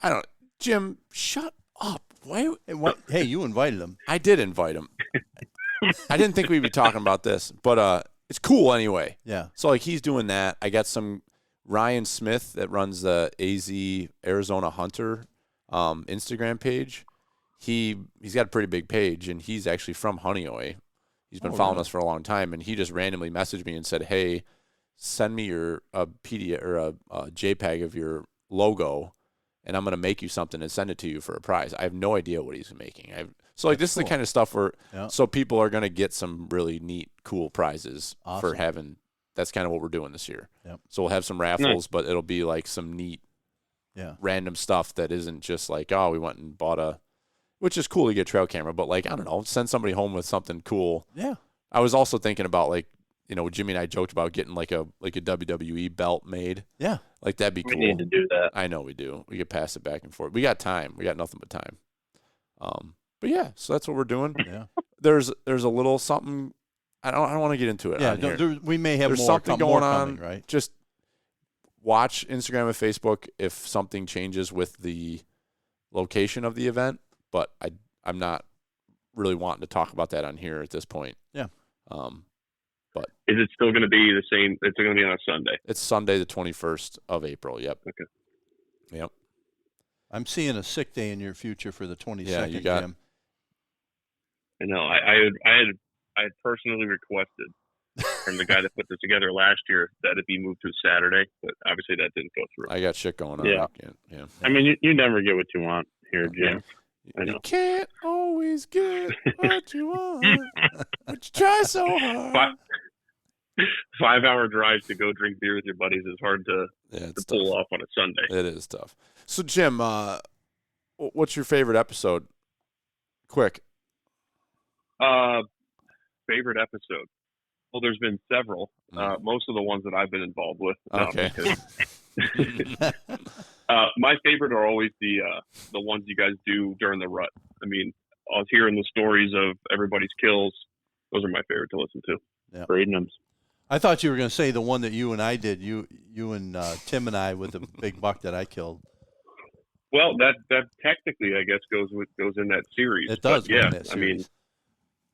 I don't. Jim, shut up. Why? Hey, you invited him. I did invite him. I didn't think we'd be talking about this, but it's cool anyway. Yeah. So like he's doing that. I got some Ryan Smith that runs the AZ Arizona Hunter Instagram page. He's got a pretty big page, and he's actually from Honeoye. He's been following us for a long time, and he just randomly messaged me and said, "Hey, send me your PDF or a JPEG of your logo, and I'm going to make you something and send it to you for a prize." I have no idea what he's making. So like this is the kind of stuff where so people are going to get some really neat, cool prizes for having. That's kind of what we're doing this year. Yep. So we'll have some raffles, but it'll be like some neat, random stuff that isn't just like, oh, we went and bought which is cool to get a trail camera, but like I don't know, send somebody home with something cool. Yeah. I was also thinking about like, Jimmy and I joked about getting like a WWE belt made. Yeah. Like that'd be cool. We need to do that. I know we do. We could pass it back and forth. We got time. We got nothing but time. But yeah, so that's what we're doing. Yeah. There's a little something. I don't want to get into it. Yeah. We may have There's more something more going on. coming, right? Just watch Instagram and Facebook if something changes with the location of the event. But I'm not really wanting to talk about that on here at this point. Yeah. But is it still going to be the same? It's going to be on a Sunday. It's Sunday, the 21st of April. Yep. Okay. Yep. I'm seeing a sick day in your future for the 22nd, you got, Jim. I know. I had personally requested from the guy that put this together last year that it be moved to Saturday, but obviously that didn't go through. I got shit going on. Yeah. Yeah. I mean, you never get what you want here, Jim. I know. You can't always get what you want, but you try so hard. 5-hour drive to go drink beer with your buddies is hard to pull off on a Sunday. It is tough. So, Jim, what's your favorite episode? Quick. Favorite episode? Well, there's been several. Most of the ones that I've been involved with. Okay. My favorite are always the ones you guys do during the rut. I mean, I was hearing the stories of everybody's kills. Those are my favorite to listen to. Yeah. Braden them. I thought you were going to say the one that you and I did. You and Tim and I with the big buck that I killed. Well, that technically, I guess, goes in that series. It does. Yeah, in that series. I mean,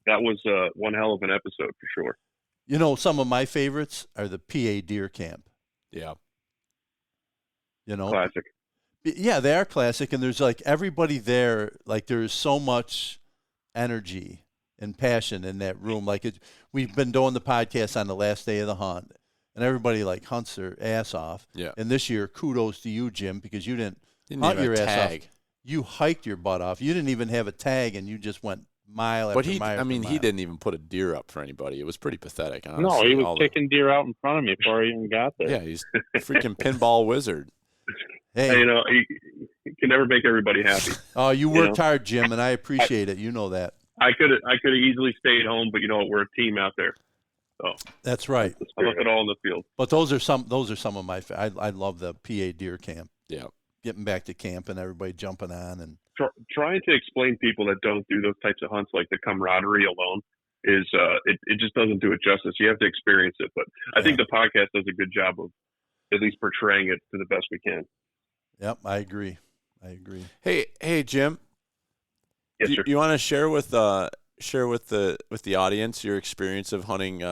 that was one hell of an episode for sure. Some of my favorites are the PA deer camp. Yeah. Classic. Yeah, they are classic, and there's like everybody there. Like there's so much energy and passion in that room. Like we've been doing the podcast on the last day of the hunt, and everybody like hunts their ass off. Yeah. And this year, kudos to you, Jim, because you didn't hunt your ass tag. off. You hiked your butt off. You didn't even have a tag, and you just went mile after mile. I mean, after he mile. didn't even put a deer up for anybody. It was pretty pathetic. Honestly. No, he was kicking deer out in front of me before I even got there. Yeah, he's a freaking pinball wizard. Hey, you can never make everybody happy. Oh, you worked hard, Jim, and I appreciate it. You know that. I could have easily stayed home, but we're a team out there. So that's right. I look at all in the field. But those are some of my. I love the PA deer camp. Yeah, getting back to camp and everybody jumping on and trying to explain people that don't do those types of hunts, like the camaraderie alone, is it just doesn't do it justice. You have to experience it. But I think the podcast does a good job of at least portraying it to the best we can. Yep, I agree. Hey, Jim. Yes, sir. You want to share with the audience your experience of hunting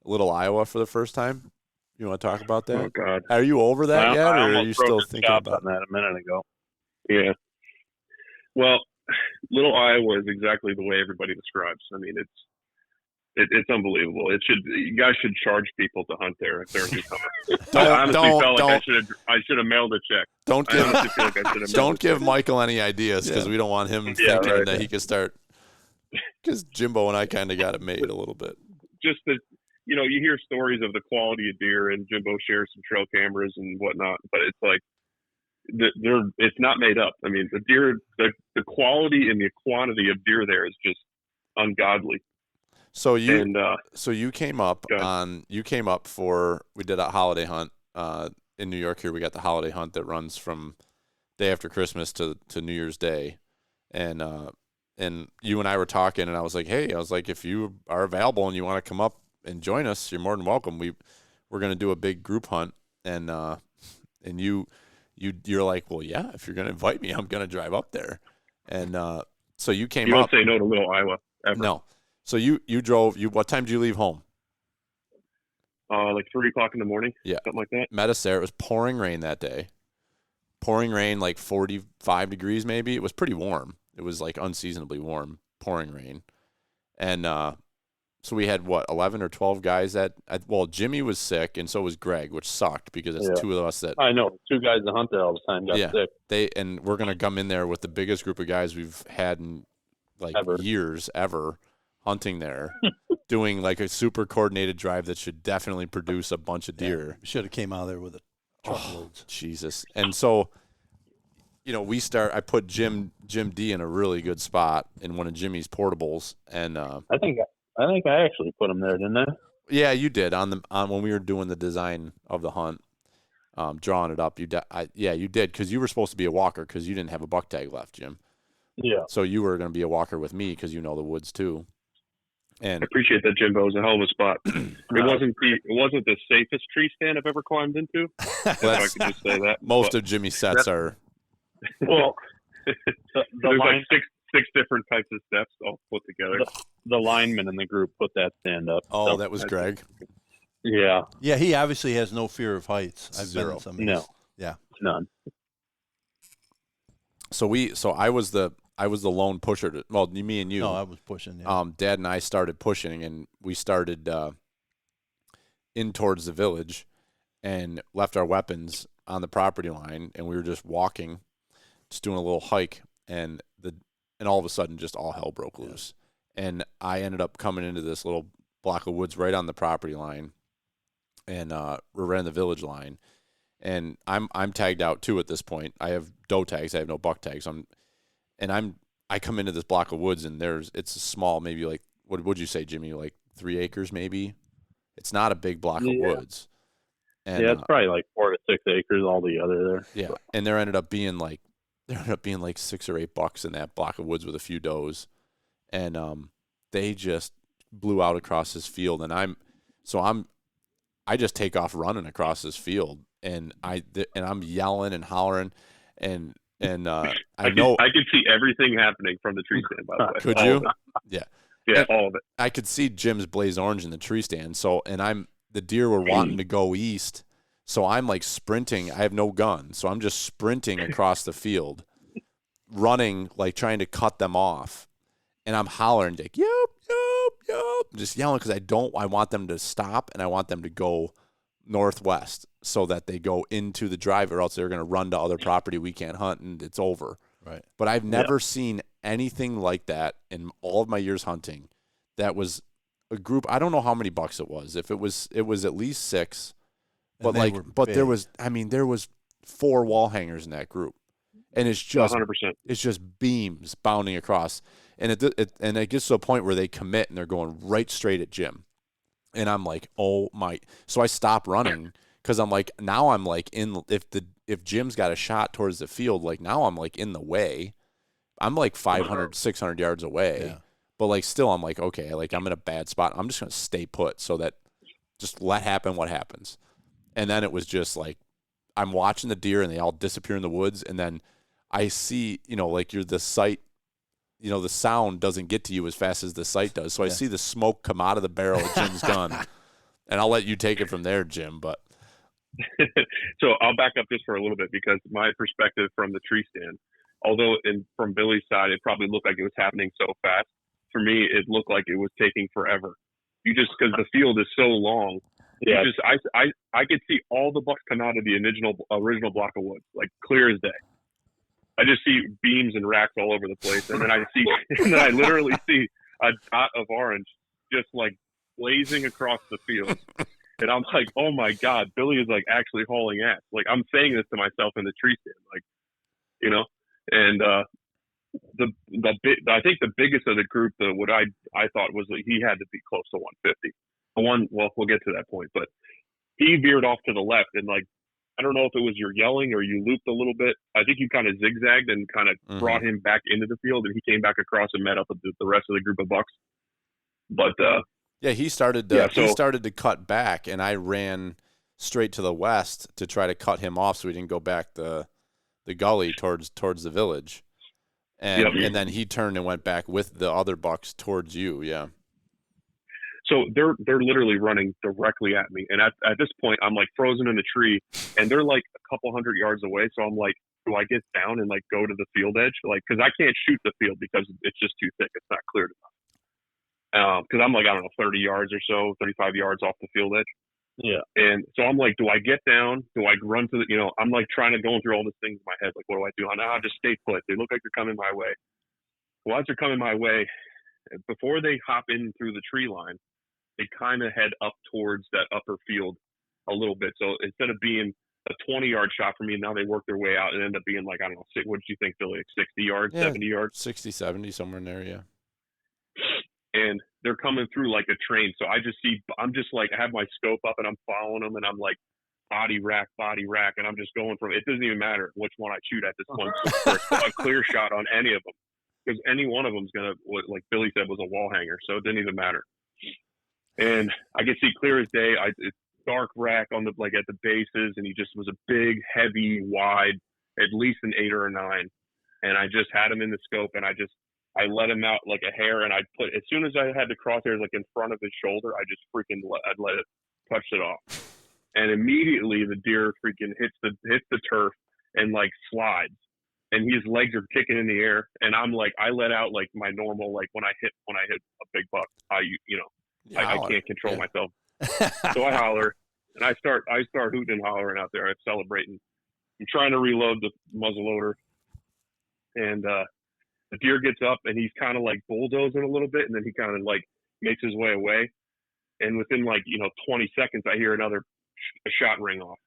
Little Iowa for the first time? You want to talk about that? Oh God, are you over that yet, or are you still thinking about that a minute ago? Yeah. Well, Little Iowa is exactly the way everybody describes. I mean, it's unbelievable. You guys should charge people to hunt there if they're a newcomer. I honestly felt like I should have mailed a check. Don't give Michael any ideas because we don't want him thinking that he could start. Because Jimbo and I kind of got it made a little bit. Just that, you hear stories of the quality of deer, and Jimbo shares some trail cameras and whatnot, but it's like it's not made up. I mean, the deer, the quality and the quantity of deer there is just ungodly. So you came up for, we did a holiday hunt in New York here. We got the holiday hunt that runs from day after Christmas to New Year's Day. And you and I were talking, and I was like, hey, if you are available and you want to come up and join us, you're more than welcome. We're going to do a big group hunt. And you're like, well, yeah, if you're going to invite me, I'm going to drive up there. And so you came up. You won't say no to Little Iowa ever. No. So you drove. What time did you leave home? Like 3 o'clock in the morning. Yeah, something like that. Met us there. It was pouring rain that day. Pouring rain, like 45 degrees maybe. It was pretty warm. It was like unseasonably warm. Pouring rain, and so we had 11 or 12 guys well, Jimmy was sick, and so was Greg, which sucked because it's two of us that I know 2 guys that hunt there all the time got sick. And we're gonna come in there with the biggest group of guys we've had in like years ever hunting there, doing like a super coordinated drive that should definitely produce a bunch of deer. Yeah, should have came out there with a truckloads. Jesus. And so, I put Jim D in a really good spot in one of Jimmy's portables, and I think I actually put him there, didn't I? Yeah, you did on when we were doing the design of the hunt, drawing it up. You did, because you were supposed to be a walker because you didn't have a buck tag left, Jim. Yeah. So you were going to be a walker with me because you know the woods too. And I appreciate that, Jimbo. It was a hell of a spot. It wasn't the safest tree stand I've ever climbed into. If I could just say that. Most of Jimmy's sets are. Well, there's like six different types of steps all put together. The lineman in the group put that stand up. Oh, that was Greg. Yeah. Yeah, he obviously has no fear of heights. I've Zero. been in some. No. Yeah. None. So I was the lone pusher. Me and you. No, I was pushing. Yeah. Dad and I started pushing, and we started in towards the village, and left our weapons on the property line, and we were just walking, just doing a little hike, and all of a sudden, just all hell broke loose, and I ended up coming into this little block of woods right on the property line, and we're right on the village line, and I'm tagged out too at this point. I have doe tags. I have no buck tags. I come into this block of woods, and it's a small, maybe like, what would you say, Jimmy? Like 3 acres, maybe. It's not a big block of woods. And, it's probably like 4 to 6 acres all together there. Yeah, and there ended up being like 6 or 8 bucks in that block of woods with a few does, and they just blew out across this field, and I just take off running across this field, and I'm yelling and hollering, and I know I could see everything happening from the tree stand. By the way, could you? Yeah, yeah, all of it. I could see Jim's blaze orange in the tree stand. So, and the deer were wanting to go east, so I'm like sprinting. I have no gun, so I'm just sprinting across the field, running, like trying to cut them off, and I'm hollering like yup, yup, yup, just yelling because I want them to stop, and I want them to go northwest so that they go into the drive, or else they're going to run to other property we can't hunt, and it's over. Right. But I've never seen anything like that in all of my years hunting. That was a group. I don't know how many bucks it was. If it was at least 6. But there was 4 wall hangers in that group, and it's just 100%. It's just beams bounding across, and it gets to a point where they commit and they're going right straight at Jim, and I'm like, oh my! So I stop running because I'm like, now I'm like if Jim's got a shot towards the field, like now I'm like in the way. I'm like 500, 600 yards away. Yeah. But like still I'm like, okay, like I'm in a bad spot. I'm just going to stay put so that just let happen what happens. And then it was just like I'm watching the deer and they all disappear in the woods, and then I see, like the sight, the sound doesn't get to you as fast as the sight does. So I see the smoke come out of the barrel of Jim's gun. And I'll let you take it from there, Jim, but So I'll back up just for a little bit, because my perspective from the tree stand, although from Billy's side it probably looked like it was happening so fast, for me it looked like it was taking forever. Because the field is so long. Yeah. I could see all the bucks come out of the original block of woods, like clear as day. I just see beams and racks all over the place, and then I literally see a dot of orange just like blazing across the field. And I'm like, oh my God, Billy is like actually hauling ass. Like I'm saying this to myself in the tree stand, like, you know, and I think the biggest of the group, what I thought was that he had to be close to 150. Well, we'll get to that point, but he veered off to the left, and like I don't know if it was your yelling or you looped a little bit. I think you kind of zigzagged and kind of brought him back into the field, and he came back across and met up with the rest of the group of bucks. But yeah, he started to cut back, and I ran straight to the west to try to cut him off so he didn't go back the gully towards the village. And then he turned and went back with the other bucks towards you. Yeah. So they're literally running directly at me, and at this point I'm like frozen in the tree, and they're like a couple hundred yards away. So I'm like, do I get down and like go to the field edge, like because I can't shoot the field because it's just too thick. It's not cleared enough. Because I'm like, I don't know, 30 yards or so, 35 yards off the field edge. Yeah. And so I'm like, do I get down? Do I run to the? I'm like trying to go through all these things in my head. Like, what do I do? I just stay put. They look like they're coming my way. Well, as they're coming my way, before they hop in through the tree line, they kind of head up towards that upper field a little bit. So instead of being a 20-yard shot for me, now they work their way out and end up being like, I don't know, what did you think, Billy? Like 60 yards, 70 yards? 60, 70, somewhere in there, yeah. And they're coming through like a train. So I'm just like, I have my scope up and I'm following them, and I'm like, body rack. And I'm just going from, it doesn't even matter which one I shoot at this point. So a clear shot on any of them. Because any one of them is going to, like Billy said, was a wall hanger. So it didn't even matter. And I could see clear as day. It's dark rack on the at the bases, and he just was a big, heavy, wide, at least an 8 or a 9. And I just had him in the scope, and I let him out like a hair, and as soon as I had the crosshairs like in front of his shoulder, I just freaking I'd let it touch it off, and immediately the deer freaking hits the turf and like slides, and his legs are kicking in the air, and I'm like, I let out like my normal, like when I hit a big buck, I can't control myself. So I holler, and I start hooting and hollering out there. I'm celebrating. I'm trying to reload the muzzle loader, and the deer gets up, and he's kind of like bulldozing a little bit, and then he kind of like makes his way away. And within 20 seconds, I hear a shot ring off,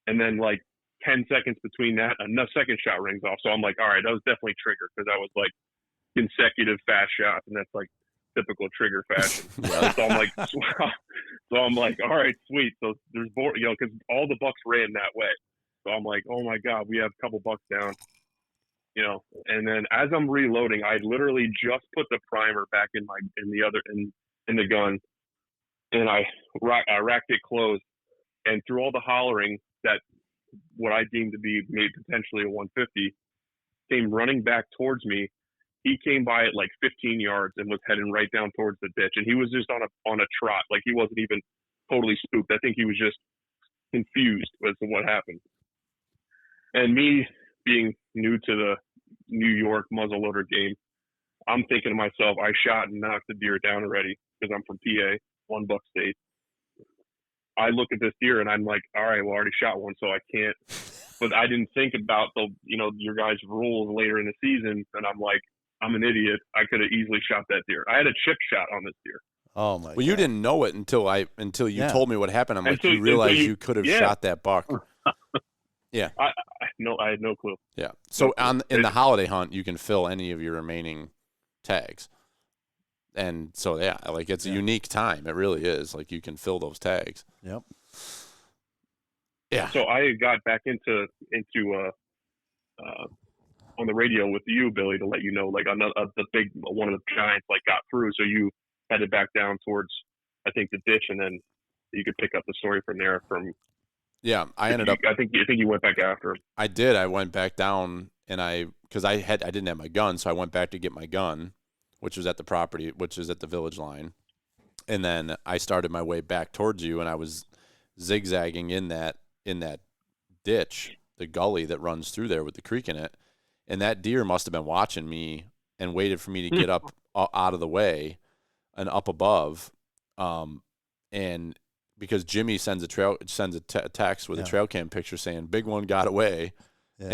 and then like 10 seconds between that, a second shot rings off. So I'm like, all right, that was definitely triggered, because that was like consecutive fast shots, and that's like typical trigger fashion. So I'm like, all right, sweet. So there's more, because all the bucks ran that way. So I'm like, oh my God, we have a couple bucks down, And then as I'm reloading, I literally just put the primer back in the gun, and I racked it closed. And through all the hollering, that what I deemed to be maybe potentially a 150 came running back towards me. He came by at like 15 yards and was heading right down towards the ditch. And he was just on a trot. Like he wasn't even totally spooked. I think he was just confused as to what happened. And me being new to the New York muzzleloader game, I'm thinking to myself, I shot and knocked the deer down already, because I'm from PA, one buck state. I look at this deer and I'm like, all right, well, I already shot one, so I can't. But I didn't think about your guys' rules later in the season. And I'm like, I'm an idiot. I could have easily shot that deer. I had a chip shot on this deer. Oh my! Well, you didn't know it until you told me what happened. I'm like, you realize you could have shot that buck. Yeah. I had no clue. Yeah. So in the holiday hunt, you can fill any of your remaining tags, and so it's a unique time. It really is. Like you can fill those tags. Yep. Yeah. So I got back into on the radio with you, Billy, to let you know, like the big one of the giants like got through, so you headed back down towards, I think, the ditch, and then you could pick up the story from there. I think you went back after him. I did. I went back down, and because I didn't have my gun, so I went back to get my gun, which was at the property, which is at the village line, and then I started my way back towards you, and I was zigzagging in that ditch, the gully that runs through there with the creek in it. And that deer must have been watching me and waited for me to get up out of the way and up above. And because Jimmy sends a text with a trail cam picture saying big one got away. Yeah.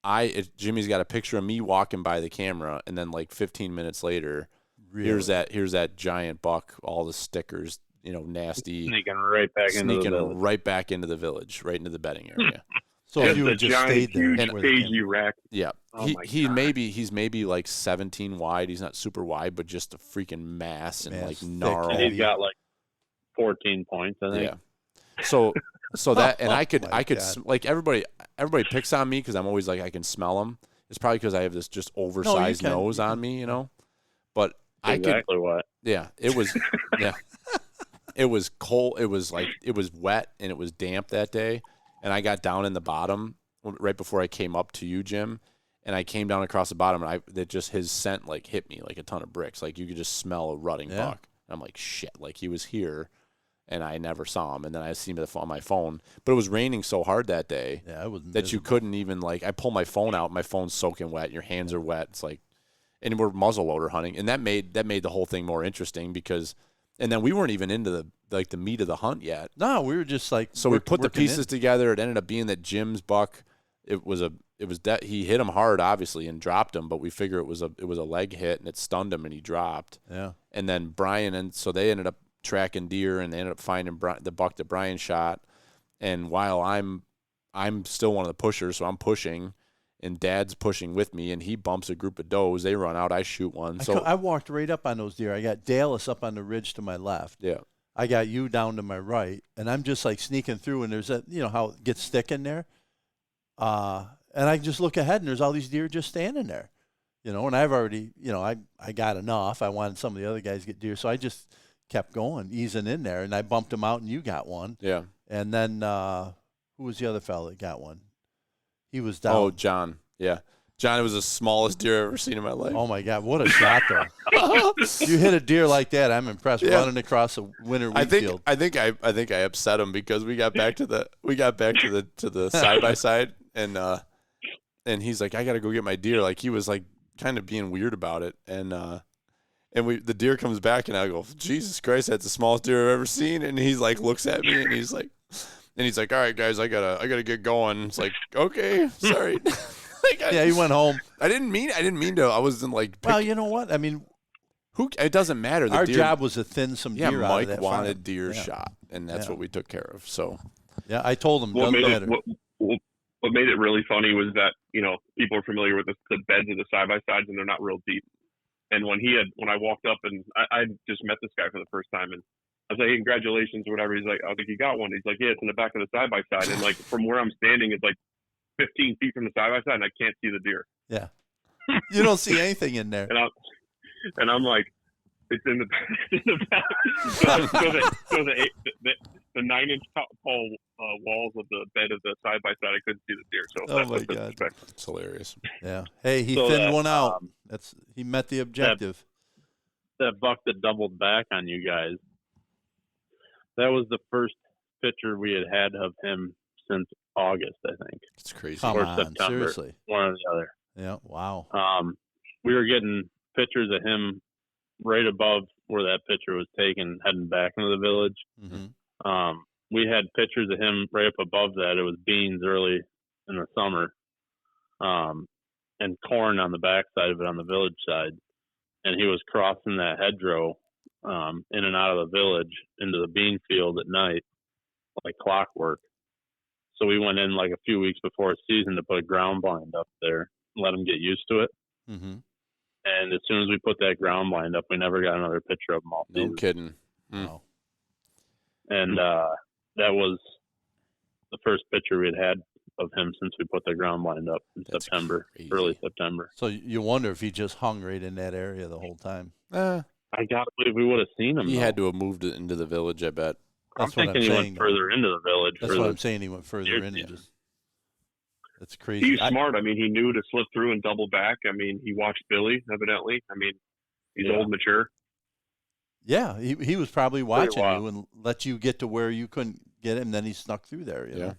And Jimmy's got a picture of me walking by the camera. And then like 15 minutes later, here's that giant buck, all the stickers nasty, sneaking right back into the village. right into the bedding area. So if you had just stayed there, huge cagey rack. Yeah, Oh he's maybe like 17 wide. He's not super wide, but just a freaking mass and like gnarl. He's got like 14 points, I think. Yeah. So that, and I could God. like everybody picks on me because I'm always like I can smell them. It's probably because I have this just oversized nose on me, But exactly what? Yeah, it was. Yeah, it was cold. It was wet and it was damp that day. And I got down in the bottom right before I came up to you, Jim. And I came down across the bottom, and his scent like hit me like a ton of bricks. Like you could just smell a rutting buck. I'm like, shit. Like he was here, and I never saw him. And then I seen him on my phone, but it was raining so hard that day that you couldn't even like. I pull my phone out, my phone's soaking wet. Your hands are wet. It's like, and we're muzzleloader hunting, and that made the whole thing more interesting because. And then we weren't even into the meat of the hunt yet. No, we were just like we put the pieces together. It ended up being that Jim's buck. He hit him hard, obviously, and dropped him. But we figure it was a leg hit, and it stunned him, and he dropped. Yeah. And then Brian so they ended up tracking deer, and they ended up finding the buck that Brian shot. And while I'm still one of the pushers, so I'm pushing. And Dad's pushing with me, and he bumps a group of does. They run out. I shoot one. So I walked right up on those deer. I got Dallas up on the ridge to my left. Yeah. I got you down to my right, and I'm just like sneaking through, and there's how it gets thick in there. And I just look ahead, and there's all these deer just standing there, And I've already, I got enough. I wanted some of the other guys to get deer, so I just kept going, easing in there, and I bumped them out, and you got one. Yeah. And then who was the other fellow that got one? He was down. Oh, John. Yeah. John, it was the smallest deer I've ever seen in my life. Oh, my God. What a shot, though. You hit a deer like that, I'm impressed. Yeah. Running across a winter wheat field. I think I upset him because we got back to the side-by-side, and he's like, I got to go get my deer. Like, he was, like, kind of being weird about it. And the deer comes back, and I go, Jesus Christ, that's the smallest deer I've ever seen. And he's like, looks at me, and he's like, all right, guys, I gotta get going. It's like, okay, sorry. Yeah, he went home. I didn't mean to. I wasn't like. Well, you know what? I mean, it doesn't matter. Our job was to thin some deer out Mike of that wanted farm. deer shot, and that's what we took care of. So, yeah, I told him. What made it really funny was that people are familiar with the beds of the side by sides, and they're not real deep. And when I walked up, and I just met this guy for the first time, and I was like, hey, congratulations or whatever. He's like, I think you got one. He's like, yeah, it's in the back of the side by side, and like from where I'm standing, it's like 15 feet from the side by side, and I can't see the deer. Yeah, you don't see anything in there. And I'm like, it's in the back. So the 9-inch tall walls of the bed of the side by side, I couldn't see the deer. So oh my God, it's hilarious. Yeah. Hey, he thinned one out. He met the objective. That buck that doubled back on you guys. That was the first picture we had of him since August, I think. It's crazy. Come or on, September, seriously. one or the other. Yeah, wow. We were getting pictures of him right above where that picture was taken, heading back into the village. Mm-hmm. We had pictures of him right up above that. It was beans early in the summer, and corn on the backside of it on the village side. And he was crossing that hedgerow in and out of the village into the bean field at night, like clockwork. So we went in like a few weeks before season to put a ground blind up there and let him get used to it. Mm-hmm. And as soon as we put that ground blind up, we never got another picture of him all season. No kidding. Wow. And that was the first picture we had of him since we put the ground blind up in September, early September. So you wonder if he just hung right in that area the whole time. I gotta believe we would have seen him. He had to have moved into the village, I bet. I'm thinking he went further into the village. That's what I'm saying. He went further in. And just, that's crazy. He's smart. I mean, he knew to slip through and double back. I mean, he watched Billy, evidently. I mean, he's old, mature. Yeah, he was probably watching you and let you get to where you couldn't get him. Then he snuck through there. You know?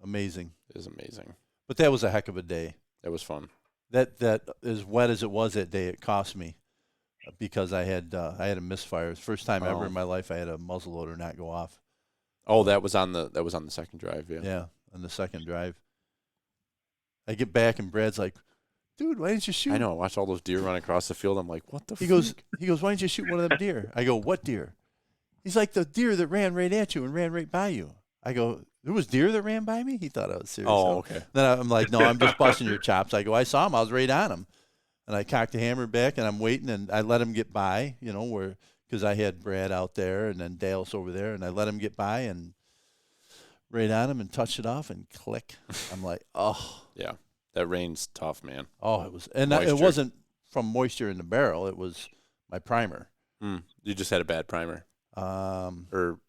Amazing. It is amazing. But that was a heck of a day. That was fun. That as wet as it was that day, it cost me because I had a misfire. It was the first time ever in my life I had a muzzleloader not go off. Oh, that was on the second drive. Yeah, on the second drive. I get back and Brad's like, dude, why didn't you shoot? I know. I watched all those deer run across the field. I'm like, what the He goes, why didn't you shoot one of them deer? I go, what deer? He's like, the deer that ran right at you and ran right by you. I go, there was deer that ran by me? He thought I was serious. Oh, okay. Then I'm like, no, I'm just busting your chops. I go, I saw him. I was right on him. And I cocked the hammer back, and I'm waiting, and I let him get by, because I had Brad out there and then Dale's over there, and I let him get by and right on him and touched it off and click. I'm like, oh. Yeah, that rain's tough, man. Oh, it was. And it wasn't from moisture in the barrel. It was my primer. You just had a bad primer. Or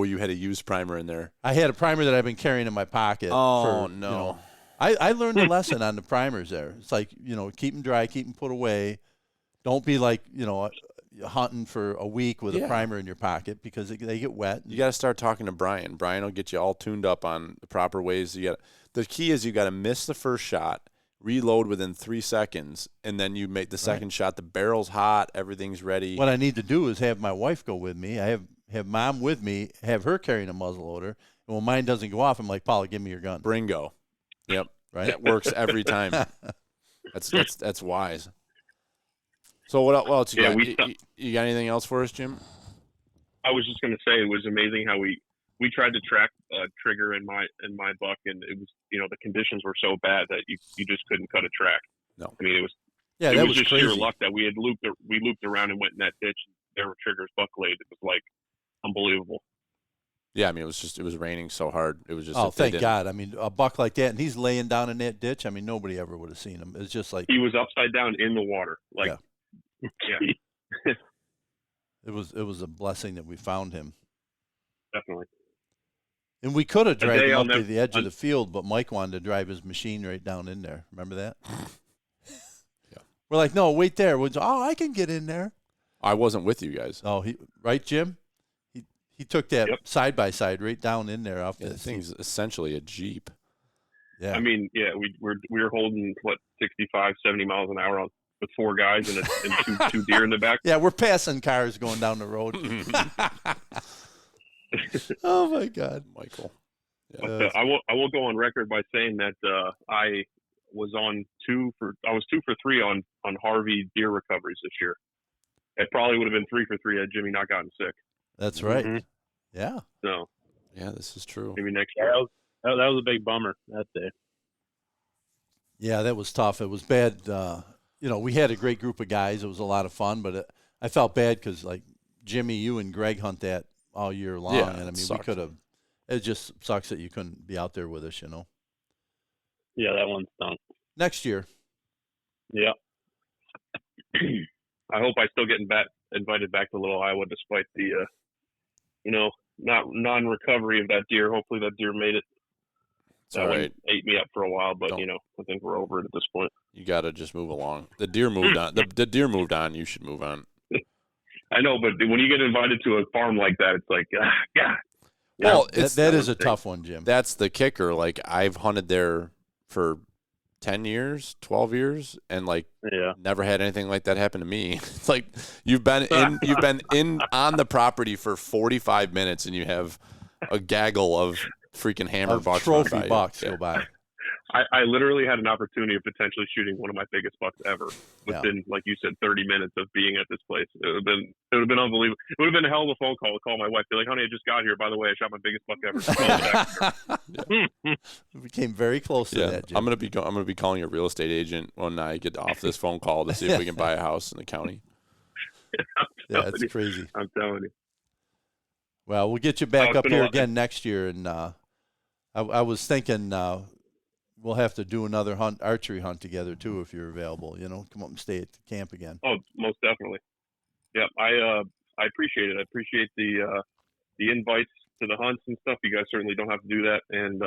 you had a used primer in there. I had a primer that I've been carrying in my pocket. Oh, for, no. I learned a lesson on the primers there. It's like, keep them dry, keep them put away. Don't be like, hunting for a week with a primer in your pocket because they get wet. You got to start talking to Brian. Brian will get you all tuned up on the proper ways. The key is you got to miss the first shot, reload within 3 seconds, and then you make the second shot. The barrel's hot, everything's ready. What I need to do is have my wife go with me. I have Mom with me, have her carrying a muzzle loader, and when mine doesn't go off, I'm like, Paula, give me your gun. Bringo. Yep. Right. That works every time. That's wise. So what else you got? You got anything else for us, Jim? I was just going to say it was amazing how we tried to track trigger in my buck, and it was the conditions were so bad that you just couldn't cut a track. No, I mean it was that was just crazy. sheer luck that we looped around and went in that ditch. And there were triggers buck laid. It was like unbelievable. Yeah, I mean it was raining so hard. It was just thank God. I mean a buck like that, and he's laying down in that ditch. I mean nobody ever would have seen him. It's just like he was upside down in the water. Like yeah. It was a blessing that we found him. Definitely. And we could have dragged him up to the edge of the field, but Mike wanted to drive his machine right down in there. Remember that? Yeah. We're like, no, wait there. I can get in there. I wasn't with you guys. Oh, right, Jim? He took that side by side right down in there. The thing's essentially a Jeep. Yeah. I mean, we were holding 65, 70 miles an hour with 4 guys and two deer in the back. Yeah, we're passing cars going down the road. Oh my God, Michael! Yeah. But, I will go on record by saying that I was 2 for 3 on Harvey deer recoveries this year. It probably would have been 3 for 3 had Jimmy not gotten sick. That's right. Mm-hmm. Yeah. So. Yeah, this is true. Maybe next year. That was a big bummer that day. Yeah, that was tough. It was bad. We had a great group of guys. It was a lot of fun, but I felt bad because like Jimmy, you and Greg hunt that all year long, and I mean we could have. It just sucks that you couldn't be out there with us, Yeah, that one stunk. Next year. Yeah. I hope I still get invited back to Little Iowa despite the, not non-recovery of that deer. Hopefully that deer made it. That one ate me up for a while, but I think we're over it at this point. You got to just move along. The deer moved on. The deer moved on. You should move on. I know, but when you get invited to a farm like that, it's like, God. Well, that is a tough one, Jim. That's the kicker. Like I've hunted there for 10 years, 12 years, and never had anything like that happen to me. It's like you've been in on the property for 45 minutes, and you have a gaggle of freaking hammer bucks, trophy bucks go by. I literally had an opportunity of potentially shooting one of my biggest bucks ever within, like you said, 30 minutes of being at this place. It would have been unbelievable. It would have been a hell of a phone call to call my wife. Be like, honey, I just got here. By the way, I shot my biggest buck ever. We came very close to that, Jim. I'm gonna be calling a real estate agent when I get off this phone call to see if we can buy a house in the county. Yeah, it's crazy. I'm telling you. Well, we'll get you back up here again next year, and I was thinking we'll have to do another archery hunt together too if you're available. Come up and stay at the camp again. Oh, most definitely. Yeah, I appreciate it. I appreciate the invites to the hunts and stuff. You guys certainly don't have to do that, and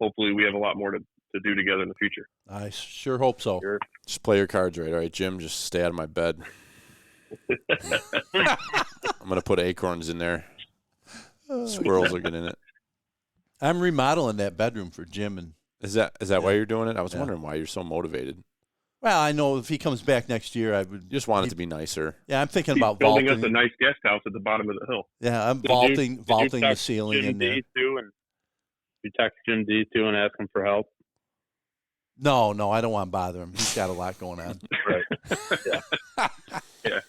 hopefully we have a lot more to do together in the future. I sure hope so. Sure. Just play your cards right. All right, Jim, just stay out of my bed. I'm going to put acorns in there. Squirrels will get in it. I'm remodeling that bedroom for Jim. And Is that why you're doing it? I was wondering why you're so motivated. Well, I know if he comes back next year, I would just want it to be nicer. Yeah, I'm thinking about building vaulting. us a nice guest house at the bottom of the hill. Yeah, I'm vaulting the ceiling in there. Too, and you text Jim D too and ask him for help. No, I don't want to bother him. He's got a lot going on. Right. Yeah.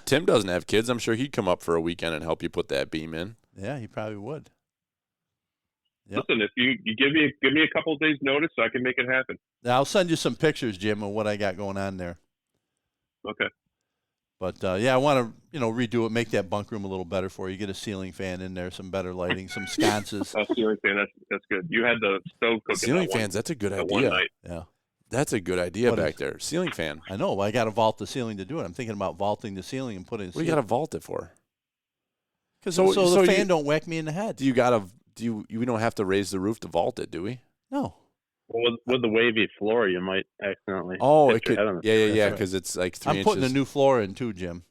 Tim doesn't have kids. I'm sure he'd come up for a weekend and help you put that beam in. Yeah, he probably would. Yep. Listen, if you give me a couple of days notice, I can make it happen. Now, I'll send you some pictures, Jim, of what I got going on there. Okay. But yeah, I want to redo it, make that bunk room a little better for you. Get a ceiling fan in there, some better lighting, some sconces. Ceiling fan, that's good. You had the stove cooking. Ceiling fans, that's a good idea. One night. Yeah, that's a good idea back there. Ceiling fan. I know. I got to vault the ceiling to do it. I'm thinking about vaulting the ceiling and putting. What do you got to vault it for? Because so the fan don't whack me in the head. We don't have to raise the roof to vault it, do we? No. Well, with the wavy floor, you might accidentally. Oh, hit it your could. head on it. Yeah, because it's like 3 I'm inches. putting a new floor in too, Jim.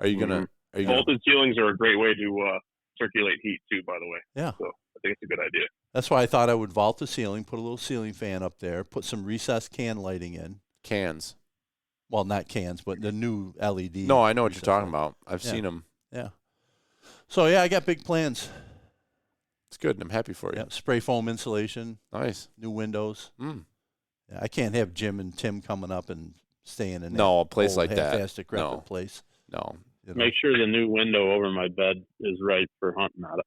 Are you gonna? Vaulted ceilings are a great way to circulate heat too. By the way. Yeah. So I think it's a good idea. That's why I thought I would vault the ceiling, put a little ceiling fan up there, put some recessed can lighting in. Cans. Well, not cans, but the new LED. No, I know what you're talking about. I've seen them. Yeah. So yeah, I got big plans. It's good. I'm happy for you. Yeah, spray foam insulation. Nice. New windows. Mm. Yeah, I can't have Jim and Tim coming up and staying in a place like that. half-assed decrepit place. No. Make sure the new window over my bed is right for hunting out of.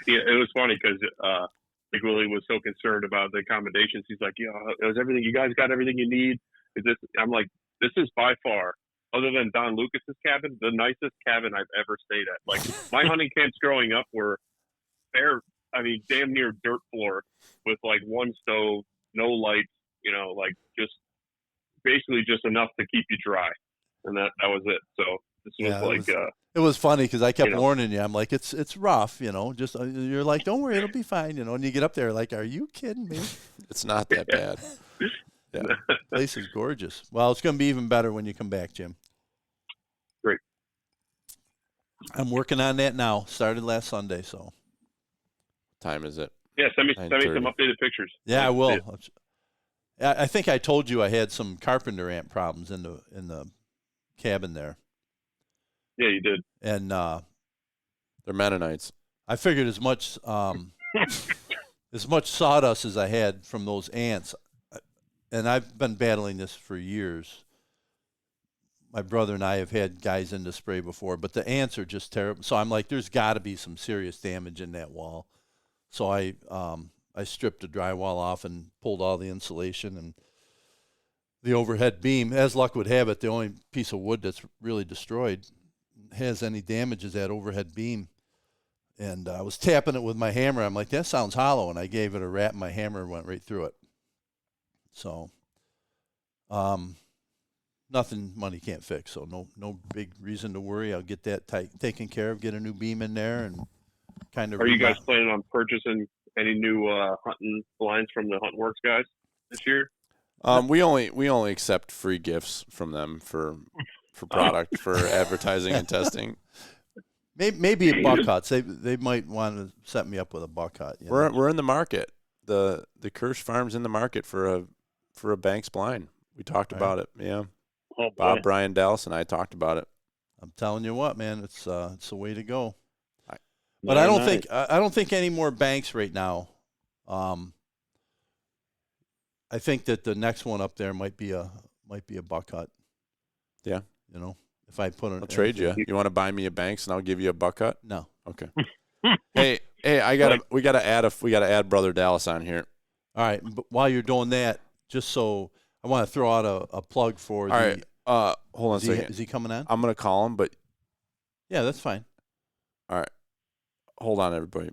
Yeah, it was funny because like Willie was so concerned about the accommodations. He's like, it was everything. You guys got everything you need. I'm like, this is by far, other than Don Lucas's cabin, the nicest cabin I've ever stayed at. Like my hunting camps growing up were damn near dirt floor with like one stove, no lights, like just basically just enough to keep you dry. And that was it. So this was it was funny because I kept warning you. I'm like, it's rough, just you're like, don't worry, it'll be fine, and you get up there like, are you kidding me? It's not that bad. Yeah. The place is gorgeous. Well, it's going to be even better when you come back, Jim. Great. I'm working on that now. Started last Sunday, so. What time is it? Yeah, send me some updated pictures. Yeah, I will. I think I told you I had some carpenter ant problems in the cabin there. Yeah, you did. And they're Mennonites. I figured as much sawdust as I had from those ants, and I've been battling this for years. My brother and I have had guys in to spray before, but the ants are just terrible. So I'm like, there's got to be some serious damage in that wall. So I stripped the drywall off and pulled all the insulation and the overhead beam. As luck would have it, the only piece of wood that's really destroyed has any damage is that overhead beam. And I was tapping it with my hammer. I'm like, that sounds hollow. And I gave it a rap, and my hammer went right through it. So, nothing money can't fix. So no big reason to worry. I'll get that taken care of, get a new beam in there, and kind of. Are you guys planning on purchasing any new hunting blinds from the Hunt Works guys this year? We only accept free gifts from them for product for advertising and testing. Maybe a buck huts. They might want to set me up with a buck hut. We're in the market. The Kirsch Farm's in the market for a Banks blind. We talked about it. Yeah. Oh, Bob, Brian, Dallas, and I talked about it. I'm telling you what, man, it's the way to go. But I don't think any more Banks right now. I think that the next one up there might be a buck hut. Yeah. If I put I'll trade you. You want to buy me a Banks and I'll give you a buck hut? No. Okay. hey, we gotta add Brother Dallas on here. All right. But while you're doing that, just so I want to throw out a plug for. All right. Hold on a second. Is he coming on? I'm gonna call him, but yeah, that's fine. All right. Hold on, everybody.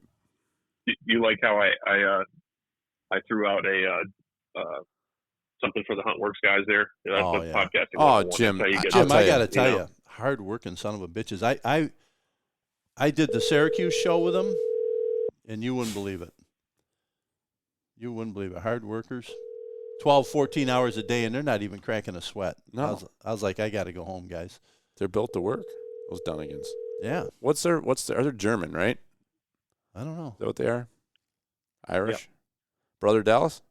You like how I threw out a something for the Hunt Works guys there? That's what podcasting. Oh, Jim, I got to tell you, hard-working son of a bitches. I did the Syracuse show with them, and you wouldn't believe it. You wouldn't believe it. Hard workers, 12, 14 hours a day, and they're not even cracking a sweat. No. I was like, I got to go home, guys. They're built to work, those Dunnigans. Yeah. They're German, right? I don't know. Is that what they are? Irish? Yep. Brother Dallas?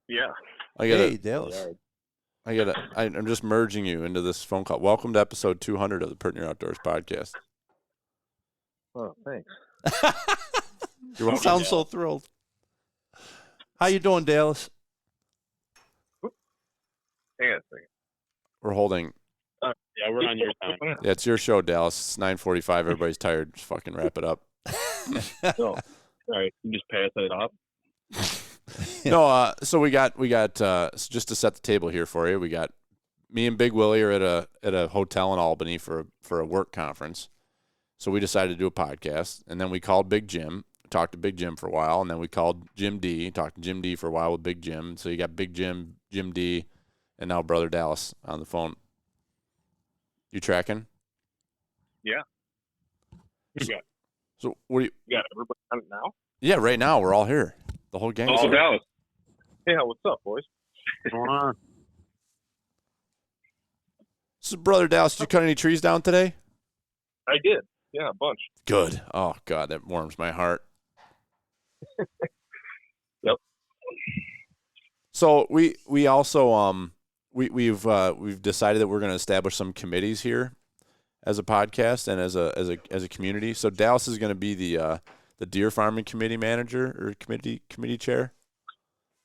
Yeah. Hey, Dallas. I'm just merging you into this phone call. Welcome to episode 200 of the Pert Near Outdoors podcast. Oh, thanks. You sound so thrilled. How you doing, Dallas? Hang on a second. We're holding. Yeah, we're on your time. Yeah, it's your show, Dallas. It's 9:45. Everybody's tired. Just fucking wrap it up. So, all right, you just pass it off. No, so we got just to set the table here for you. We got me and Big Willie are at a hotel in Albany for a work conference. So we decided to do a podcast, and then we called Big Jim, talked to Big Jim for a while, and then we called Jim D, talked to Jim D for a while with Big Jim. So you got Big Jim, Jim D, and now Brother Dallas on the phone. You tracking? Yeah. So what do you? You got everybody on it now? Yeah, right now we're all here. The whole gang. Oh, Dallas. Yeah, what's up, boys? What's going on? So, Brother Dallas, did you cut any trees down today? I did. Yeah, a bunch. Good. Oh God, that warms my heart. Yep. So we also we've decided that we're going to establish some committees here as a podcast and as a community. So Dallas is going to be the deer farming committee manager or committee chair.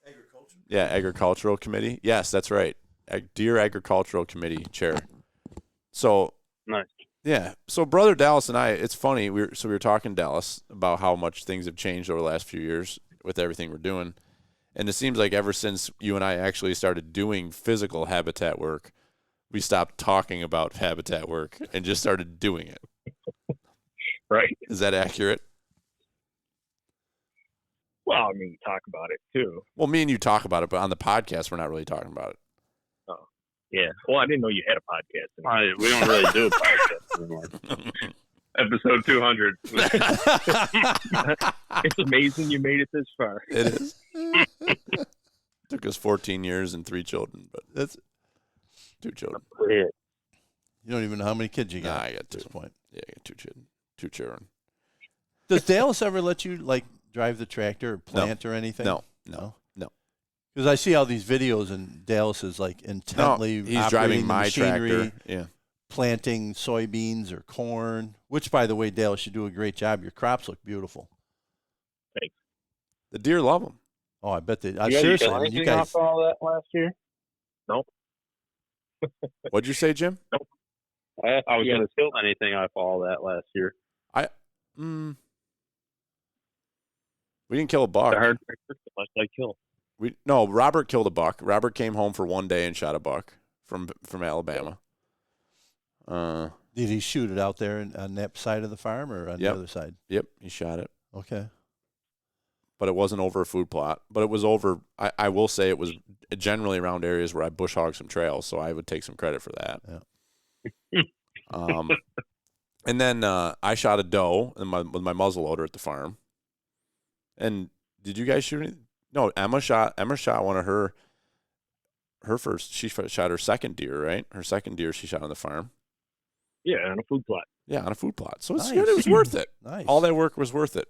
Agriculture. Yeah, agricultural committee. Yes, that's right. Deer agricultural committee chair. So nice. Yeah. So Brother Dallas and I, it's funny. We were talking, Dallas, about how much things have changed over the last few years with everything we're doing. And it seems like ever since you and I actually started doing physical habitat work, we stopped talking about habitat work and just started doing it. Right. Is that accurate? Well, I mean, we talk about it too. Well, me and you talk about it, but on the podcast, we're not really talking about it. Oh, yeah. Well, I didn't know you had a podcast. We don't really do a podcast anymore. Episode 200. It's amazing you made it this far. It is. Took us 14 years and 3 children, but that's 2 children. You don't even know how many kids you got. Nah, I got 2 at this point. Yeah, I got 2 children. 2 children. Does Dallas ever let you like drive the tractor or plant or anything? No. Because I see all these videos and Dallas is like intently he's driving my machinery, tractor. Yeah. planting soybeans or corn, which, by the way, Dallas, you do a great job. Your crops look beautiful. Thanks. The deer love them. Oh, I bet they. You guys Seriously, get I mean, you anything guys. off all that last year? Nope. What'd you say, Jim? Nope. I was going to kill anything off all that last year. We didn't kill a buck. The hard much I kill. Robert killed a buck. Robert came home for one day and shot a buck from Alabama. Did he shoot it out there on that side of the farm or on the other side? Yep, he shot it. Okay. But it wasn't over a food plot. But it was over, I will say it was generally around areas where I bush hogged some trails, so I would take some credit for that. Yeah. And then I shot a doe with my muzzle loader at the farm. And did you guys shoot any? No, Emma shot one of her first. She shot her second deer, right? Her second deer she shot on the farm. Yeah, on a food plot. Yeah, on a food plot. So it's Nice. good. It was worth it. Nice. All that work was worth it.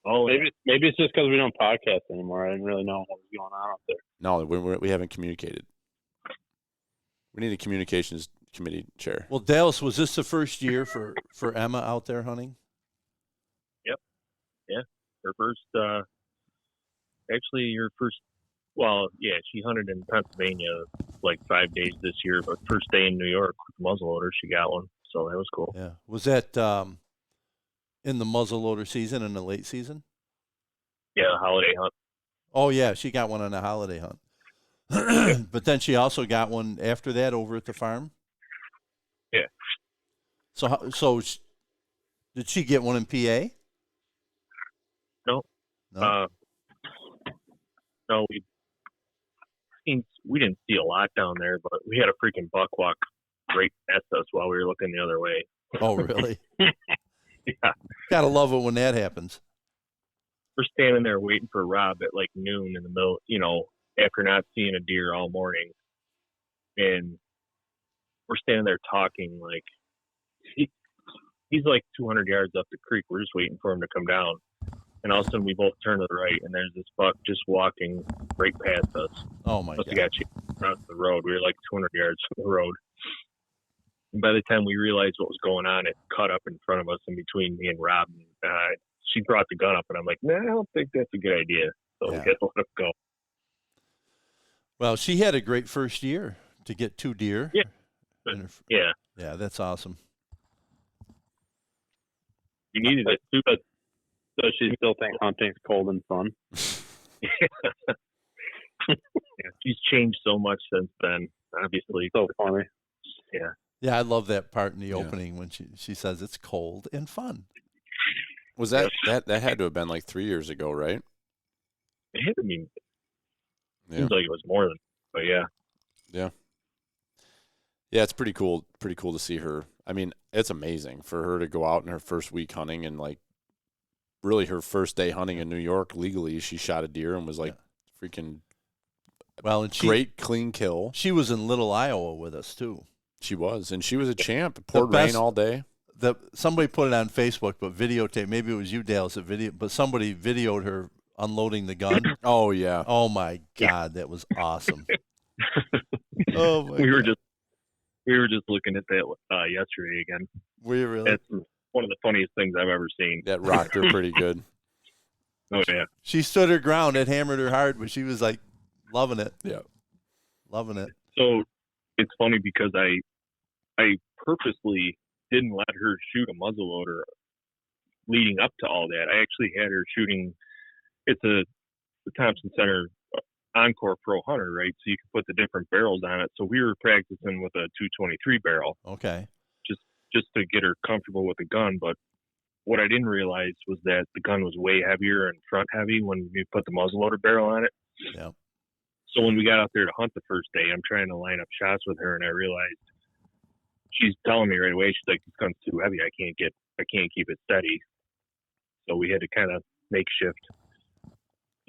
Oh, Maybe it's just because we don't podcast anymore. I didn't really know what was going on up there. No, we haven't communicated. We need a communications committee chair. Well, Dallas, was this the first year for Emma out there hunting? Yep. Yeah. Her first, your first, well, yeah, she hunted in Pennsylvania like 5 days this year, but first day in New York with the muzzleloader, she got one. So that was cool. Yeah. Was that in the muzzleloader season, in the late season? Yeah, the holiday hunt. Oh, yeah, she got one on a holiday hunt. But then she also got one after that over at the farm? Yeah. So did she get one in PA? No. No, we didn't see a lot down there, but we had a freaking buck walk right past us while we were looking the other way. Oh, really? Yeah. Gotta love it when that happens. We're standing there waiting for Rob at like noon in the middle, after not seeing a deer all morning. And we're standing there talking like he's like 200 yards up the creek. We're just waiting for him to come down. And all of a sudden we both turn to the right and there's this buck just walking right past us. Oh my Must God. have got you across the road. We were like 200 yards from the road. And by the time we realized what was going on, it cut up in front of us in between me and Rob. And, she brought the gun up and I'm like, I don't think that's a good idea. So we had to let him go. Well, she had a great first year to get 2 deer. Yeah. Yeah. Yeah, that's awesome. You needed it too. But So she still thinks hunting's cold and fun. yeah, she's changed so much since then. Obviously, So funny. Yeah. Yeah, I love that part in the opening when she says it's cold and fun. Was that had to have been like 3 years ago, right? It had to be. Seems like it was more than, but yeah. Yeah. Yeah, it's pretty cool. Pretty cool to see her. I mean, it's amazing for her to go out in her first week hunting and like really her first day hunting in New York legally. She shot a deer and was like freaking and great clean kill. She was in Little Iowa with us too. She was, and she was a champ. It poured rain all day. Somebody put it on Facebook, but videotape. Maybe it was you, Dale. But somebody videoed her unloading the gun. Oh yeah. Oh my God, that was awesome. Oh my we were just looking at that yesterday again. We really? That's one of the funniest things I've ever seen. That rocked her pretty good. Oh yeah. She stood her ground. It hammered her hard, but she was like loving it. Yeah. Loving it. So it's funny because I purposely didn't let her shoot a muzzleloader leading up to all that. I actually had her shooting. It's the Thompson Center Encore Pro Hunter, right? So you can put the different barrels on it. So we were practicing with a 223 barrel. Okay. Just to get her comfortable with the gun. But what I didn't realize was that the gun was way heavier and front heavy when you put the muzzleloader barrel on it. Yeah. So when we got out there to hunt the first day, I'm trying to line up shots with her, and I realized she's telling me right away, she's like, "This gun's too heavy. I can't keep it steady." So we had to kind of makeshift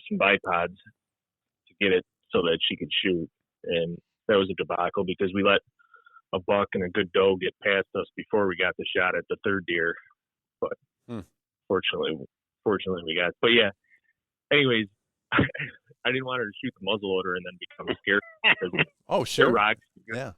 some bipods to get it so that she could shoot, and that was a debacle because we let a buck and a good doe get past us before we got the shot at the third deer. But fortunately we got. But yeah. Anyways, I didn't want her to shoot the muzzleloader and then become scared because sure. rocks. Yeah.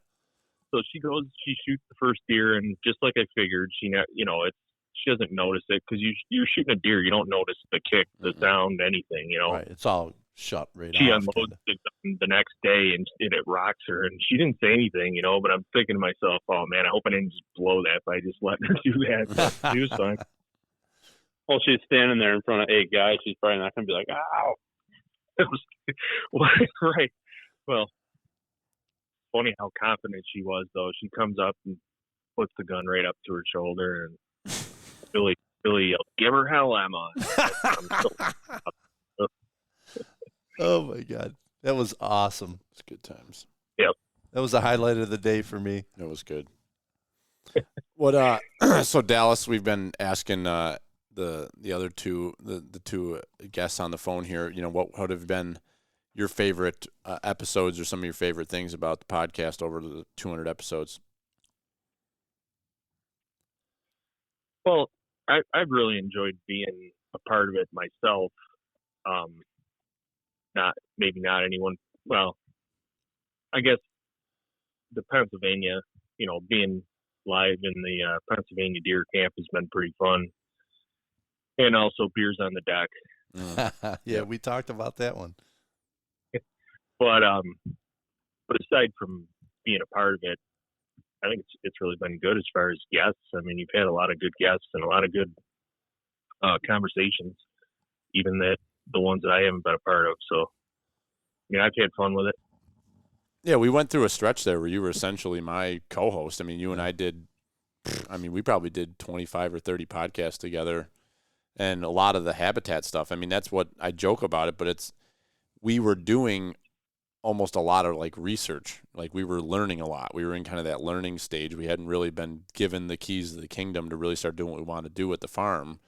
So she shoots the first deer, and just like I figured, she doesn't notice it because you're shooting a deer, you don't notice the kick, the sound, anything, Right. It's all shut right She off. unloads the next day, and it rocks her, and she didn't say anything, but I'm thinking to myself, oh man, I hope I didn't just blow that by just letting her do that. But she was fine. Well, she's standing there in front of 8 guys. She's probably not going to be like, ow. Right. Well, funny how confident she was, though. She comes up and puts the gun right up to her shoulder, and Billy yelled, "Give her hell, Emma!" Oh my God, that was awesome. It's good times. Yep. That was the highlight of the day for me. That was good. What? So Dallas, we've been asking the other two, the two guests on the phone here. What would have been your favorite episodes or some of your favorite things about the podcast over the 200 episodes? Well, I've really enjoyed being a part of it myself. Not anyone. Well, I guess the Pennsylvania, being live in the Pennsylvania deer camp has been pretty fun, and also beers on the deck. Yeah, we talked about that one. But aside from being a part of it, I think it's really been good as far as guests. I mean, you've had a lot of good guests and a lot of good conversations, even the ones that I haven't been a part of. So, I've had fun with it. Yeah, we went through a stretch there where you were essentially my co-host. I mean, you and I we probably did 25 or 30 podcasts together, and a lot of the habitat stuff. I mean, that's what I joke about it, but we were doing almost a lot of like research. Like we were learning a lot. We were in kind of that learning stage. We hadn't really been given the keys to the kingdom to really start doing what we wanted to do at the farm.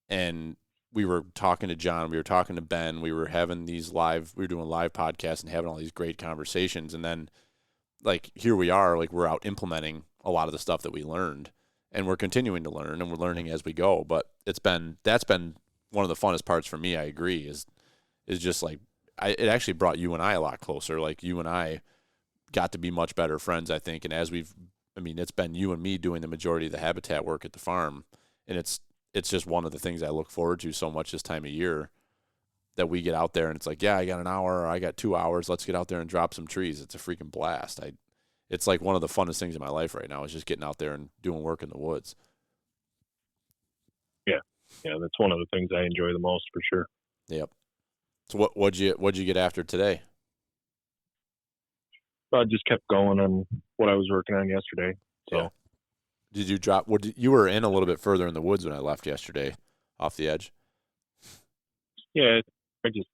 And we were talking to John, we were talking to Ben, we were having we were doing live podcasts and having all these great conversations. And then like, here we are, like we're out implementing a lot of the stuff that we learned, and we're continuing to learn, and we're learning as we go. But that's been one of the funnest parts for me. I agree is just like, it actually brought you and I a lot closer. Like you and I got to be much better friends, I think. And as it's been you and me doing the majority of the habitat work at the farm. And it's just one of the things I look forward to so much this time of year, that we get out there and it's like, yeah, I got an hour, or I got 2 hours. Let's get out there and drop some trees. It's a freaking blast. it's like one of the funnest things in my life right now is just getting out there and doing work in the woods. Yeah, that's one of the things I enjoy the most for sure. Yep. So what'd you get after today? I just kept going on what I was working on yesterday. So Yeah. Did you drop? You were in a little bit further in the woods when I left yesterday, off the edge. yeah, I just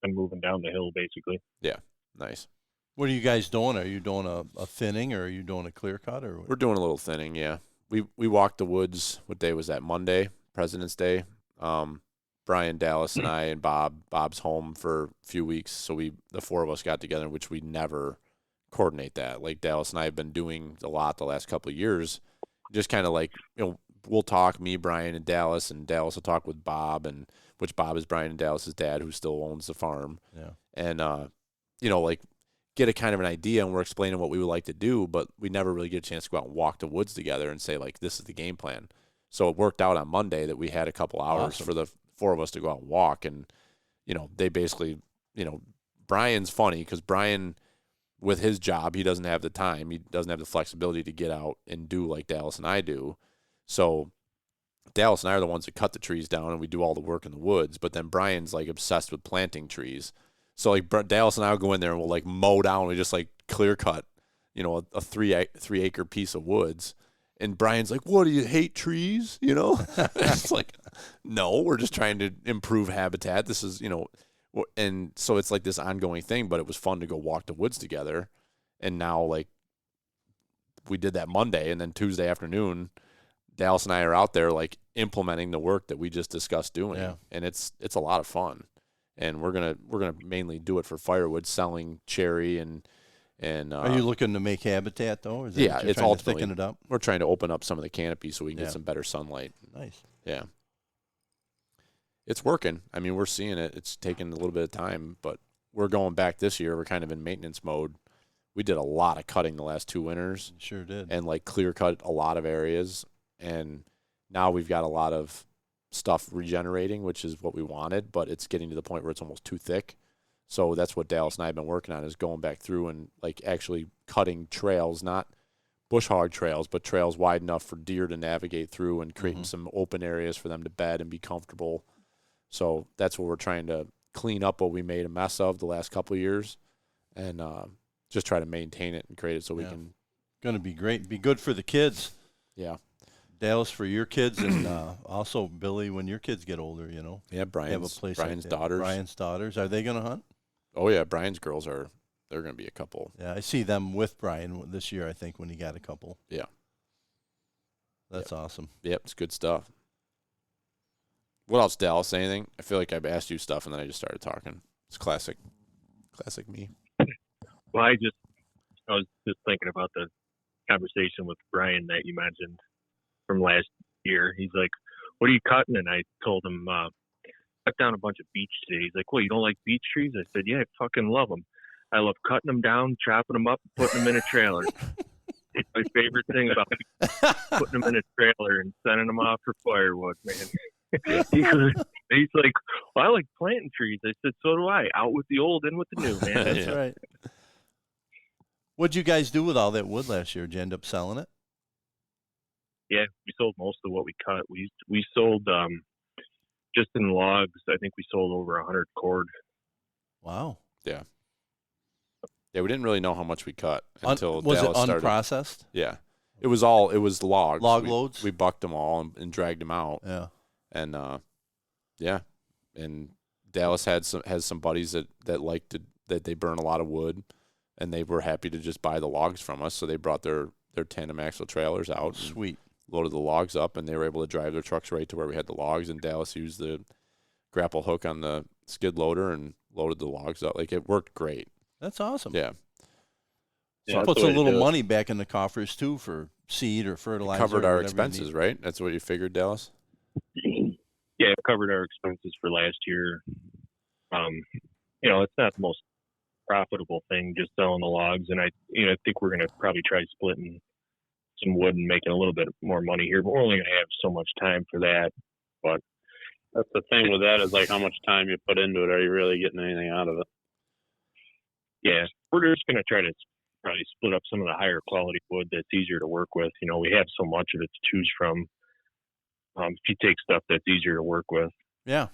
been moving down the hill basically. Yeah, nice. What are you guys doing? Are you doing a thinning, or are you doing a clear cut, or what? We're doing a little thinning. Yeah, we walked the woods. What day was that? Monday, President's Day. Brian, Dallas, and I and Bob's home for a few weeks, so the four of us got together, which we never coordinate that. Like Dallas and I have been doing a lot the last couple of years, just kind of like, we'll talk, me, Brian, and Dallas will talk with Bob, and which Bob is Brian and Dallas's dad, who still owns the farm. Yeah. And like get a kind of an idea, and we're explaining what we would like to do, but we never really get a chance to go out and walk the woods together and say, like, this is the game plan. So it worked out on Monday that we had a couple hours for the four of us to go out and walk. And, they basically, Brian's funny because Brian, with his job, he doesn't have the time. He doesn't have the flexibility to get out and do like Dallas and I do. So Dallas and I are the ones that cut the trees down, and we do all the work in the woods. But then Brian's like obsessed with planting trees. So like Dallas and I will go in there and we'll like mow down. We just like clear cut, a 3 acre piece of woods. And Brian's like, "What, do you hate trees?" It's like, no, we're just trying to improve habitat. This is, and so it's like this ongoing thing, but it was fun to go walk the woods together. And now, like, we did that Monday, and then Tuesday afternoon, Dallas and I are out there like implementing the work that we just discussed doing. Yeah. And it's a lot of fun. And we're gonna mainly do it for firewood, selling cherry and are you looking to make habitat though? Or is that yeah, what you're it's trying to ultimately thicken it up. We're trying to open up some of the canopy so we can get some better sunlight. Nice. Yeah. It's working. I mean, we're seeing it. It's taking a little bit of time, but we're going back this year. We're kind of in maintenance mode. We did a lot of cutting the last 2 winters. Sure did. And like clear cut a lot of areas. And now we've got a lot of stuff regenerating, which is what we wanted, but it's getting to the point where it's almost too thick. So that's what Dallas and I have been working on, is going back through and like actually cutting trails, not bush hog trails, but trails wide enough for deer to navigate through, and creating some open areas for them to bed and be comfortable. So that's what we're trying to clean up, what we made a mess of the last couple of years, and just try to maintain it and create it so we can. Going to be great. Be good for the kids. Yeah. Dallas, for your kids, and also Billy, when your kids get older, Yeah, have a place Brian's like that. daughters. Brian's daughters. Are they going to hunt? Oh, yeah, Brian's girls they're going to be a couple. Yeah, I see them with Brian this year, I think, when he got a couple. Yeah. That's awesome. Yep, it's good stuff. What else, Dallas? Anything? I feel like I've asked you stuff and then I just started talking. It's classic me. Well, I was just thinking about the conversation with Brian that you mentioned from last year. He's like, "What are you cutting?" And I told him, cut down a bunch of beech today. He's like, "Well, you don't like beech trees?" I said, "Yeah, I fucking love them. I love cutting them down, chopping them up, and putting them in a trailer." It's my favorite thing about putting them in a trailer and sending them off for firewood, man. He's like, "Well, I like planting trees." I said, "So do I. Out with the old, in with the new, man." That's right. What'd you guys do with all that wood last year? Did you end up selling it? Yeah, we sold most of what we cut. We sold just in logs. I think we sold over 100 cord. Wow. Yeah. Yeah, we didn't really know how much we cut until was Dallas it started. Unprocessed? Yeah, it was logs. Log loads. We bucked them all and dragged them out. Yeah. And and Dallas has some buddies that like that they burn a lot of wood, and they were happy to just buy the logs from us. So they brought their tandem axle trailers out. Sweet. Loaded the logs up, and they were able to drive their trucks right to where we had the logs. And Dallas used the grapple hook on the skid loader and loaded the logs up. Like, it worked great. That's awesome. Yeah. So it puts a little money back in the coffers too for seed or fertilizer. Covered our expenses, right? That's what you figured, Dallas? Yeah, it covered our expenses for last year. It's not the most profitable thing, just selling the logs, and I think we're gonna probably try splitting some wood and making a little bit more money here, but we're only gonna have so much time for that. But that's the thing with that, is like how much time you put into it. Are you really getting anything out of it? Yeah, we're just gonna try to probably split up some of the higher quality wood that's easier to work with. You know, we have so much of it to choose from. If you take stuff that's easier to work with. Yeah.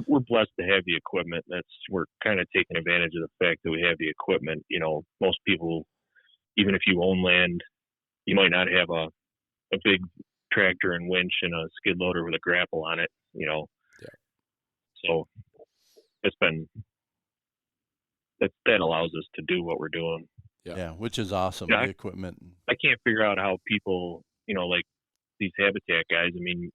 We're blessed to have the equipment. We're kind of taking advantage of the fact that we have the equipment. You know, most people, even if you own land, you might not have a big tractor and winch and a skid loader with a grapple on it, you know. Yeah. So that allows us to do what we're doing. Yeah, which is awesome, Yeah, the equipment. I can't figure out how people, you know, like these habitat guys, I mean,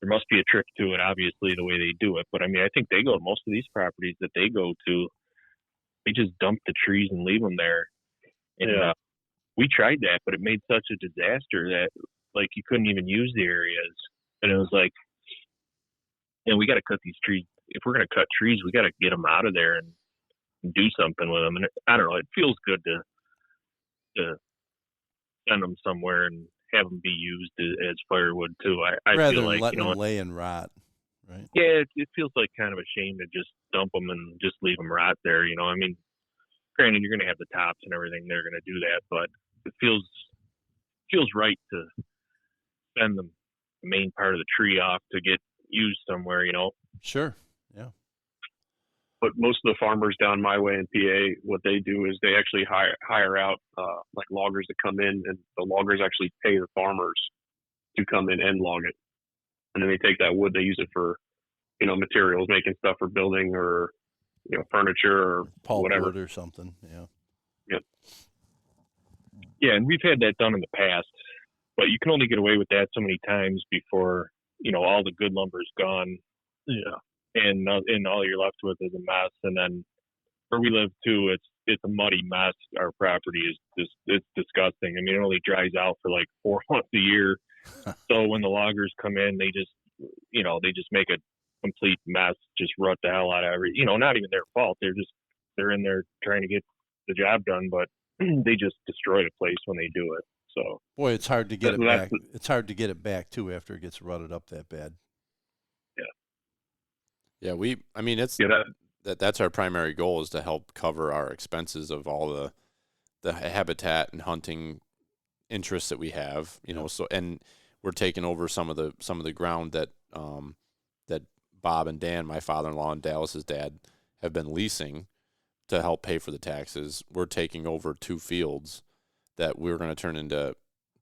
there must be a trick to it, obviously, the way they do it. But I mean, I think they go to most of these properties that they go to, they just dump the trees and leave them there. And we tried that, but it made such a disaster that like you couldn't even use the areas. And it was like, we got to cut these trees. If we're going to cut trees, we got to get them out of there and do something with them. And I don't know, it feels good to send them somewhere and have them be used as firewood too. I Rather feel than like, letting you know, them lay and rot, right? Yeah, it feels like kind of a shame to just dump them and just leave them rot there. You know, I mean, granted, you're going to have the tops and everything. They're going to do that, but it feels right to send the main part of the tree off to get used somewhere. You know. Sure. Yeah. But most of the farmers down my way in PA, what they do is they actually hire out like loggers to come in, and the loggers actually pay the farmers to come in and log it. And then they take that wood, they use it for, you know, materials, making stuff for building or, you know, furniture or whatever. Pulpwood or something. Yeah. Yep. Yeah, and we've had that done in the past, but you can only get away with that so many times before, you know, all the good lumber's gone. Yeah. And all you're left with is a mess. And then where we live too, it's a muddy mess. Our property is just, it's disgusting. I mean, it only dries out for like 4 months a year. So when the loggers come in, they just make a complete mess, just rut the hell out of every, you know, not even their fault. They're in there trying to get the job done, but they just destroy the place when they do it. So boy, it's hard to get it back. It's hard to get it back too after it gets rutted up that bad. Yeah, that's our primary goal, is to help cover our expenses of all the habitat and hunting interests that we have, you know. So, and we're taking over some of the ground that that Bob and Dan, my father-in-law and Dallas's dad, have been leasing to help pay for the taxes. We're taking over 2 fields that we're going to turn into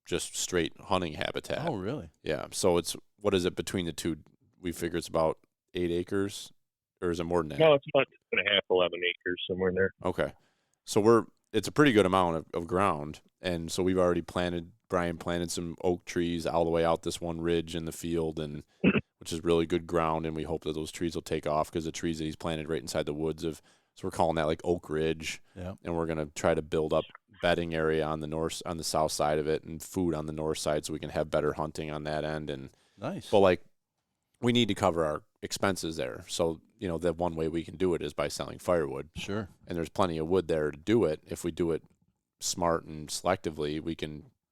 just straight hunting habitat. Oh, really? Yeah. So what is it between the two? We figure it's about 8 acres, or is it more than that? No, it's about 10.5, 11 acres, somewhere in there. Okay. So it's a pretty good amount of ground. And so we've already Brian planted some oak trees all the way out this one ridge in the field, and which is really good ground. And we hope that those trees will take off, because the trees that he's planted right inside the woods so we're calling that like Oak Ridge. Yeah. And we're going to try to build up bedding area on the south side of it, and food on the north side, so we can have better hunting on that end. And nice. But like, we need to cover our expenses there. So, you know, the one way we can do it is by selling firewood. Sure. And there's plenty of wood there to do it. If we do it smart and selectively,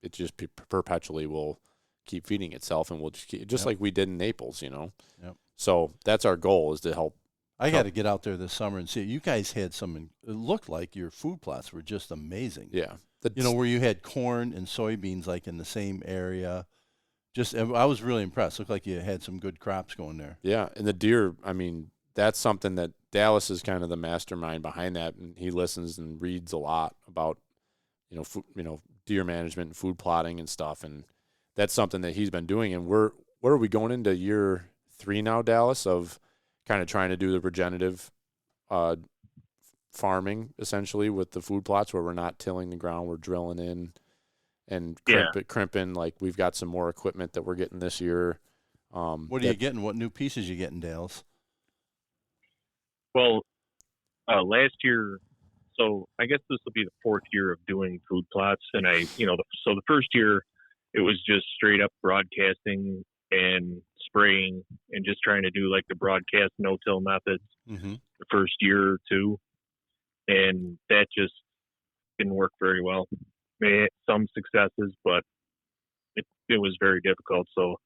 it just perpetually will keep feeding itself, and we'll just like we did in Naples, you know? Yep. So that's our goal, is to help. I got to get out there this summer and see. You guys had it looked like your food plots were just amazing. Yeah. You know, where you had corn and soybeans like in the same area. I was really impressed. Looked like you had some good crops going there. Yeah, and the deer, I mean, that's something that Dallas is kind of the mastermind behind that, and he listens and reads a lot about, you know, deer management and food plotting and stuff, and that's something that he's been doing. And where are we going into year 3 now, Dallas, of kind of trying to do the regenerative farming, essentially, with the food plots, where we're not tilling the ground, we're drilling in and crimping. Like, we've got some more equipment that we're getting this year. What are you getting? What new pieces you getting, Dallas? Well, last year, so I guess this will be the 4th year of doing food plots. And so the first year, it was just straight up broadcasting and spraying and just trying to do like the broadcast no-till methods the first year or two. And that just didn't work very well. May had some successes, but it was very difficult. So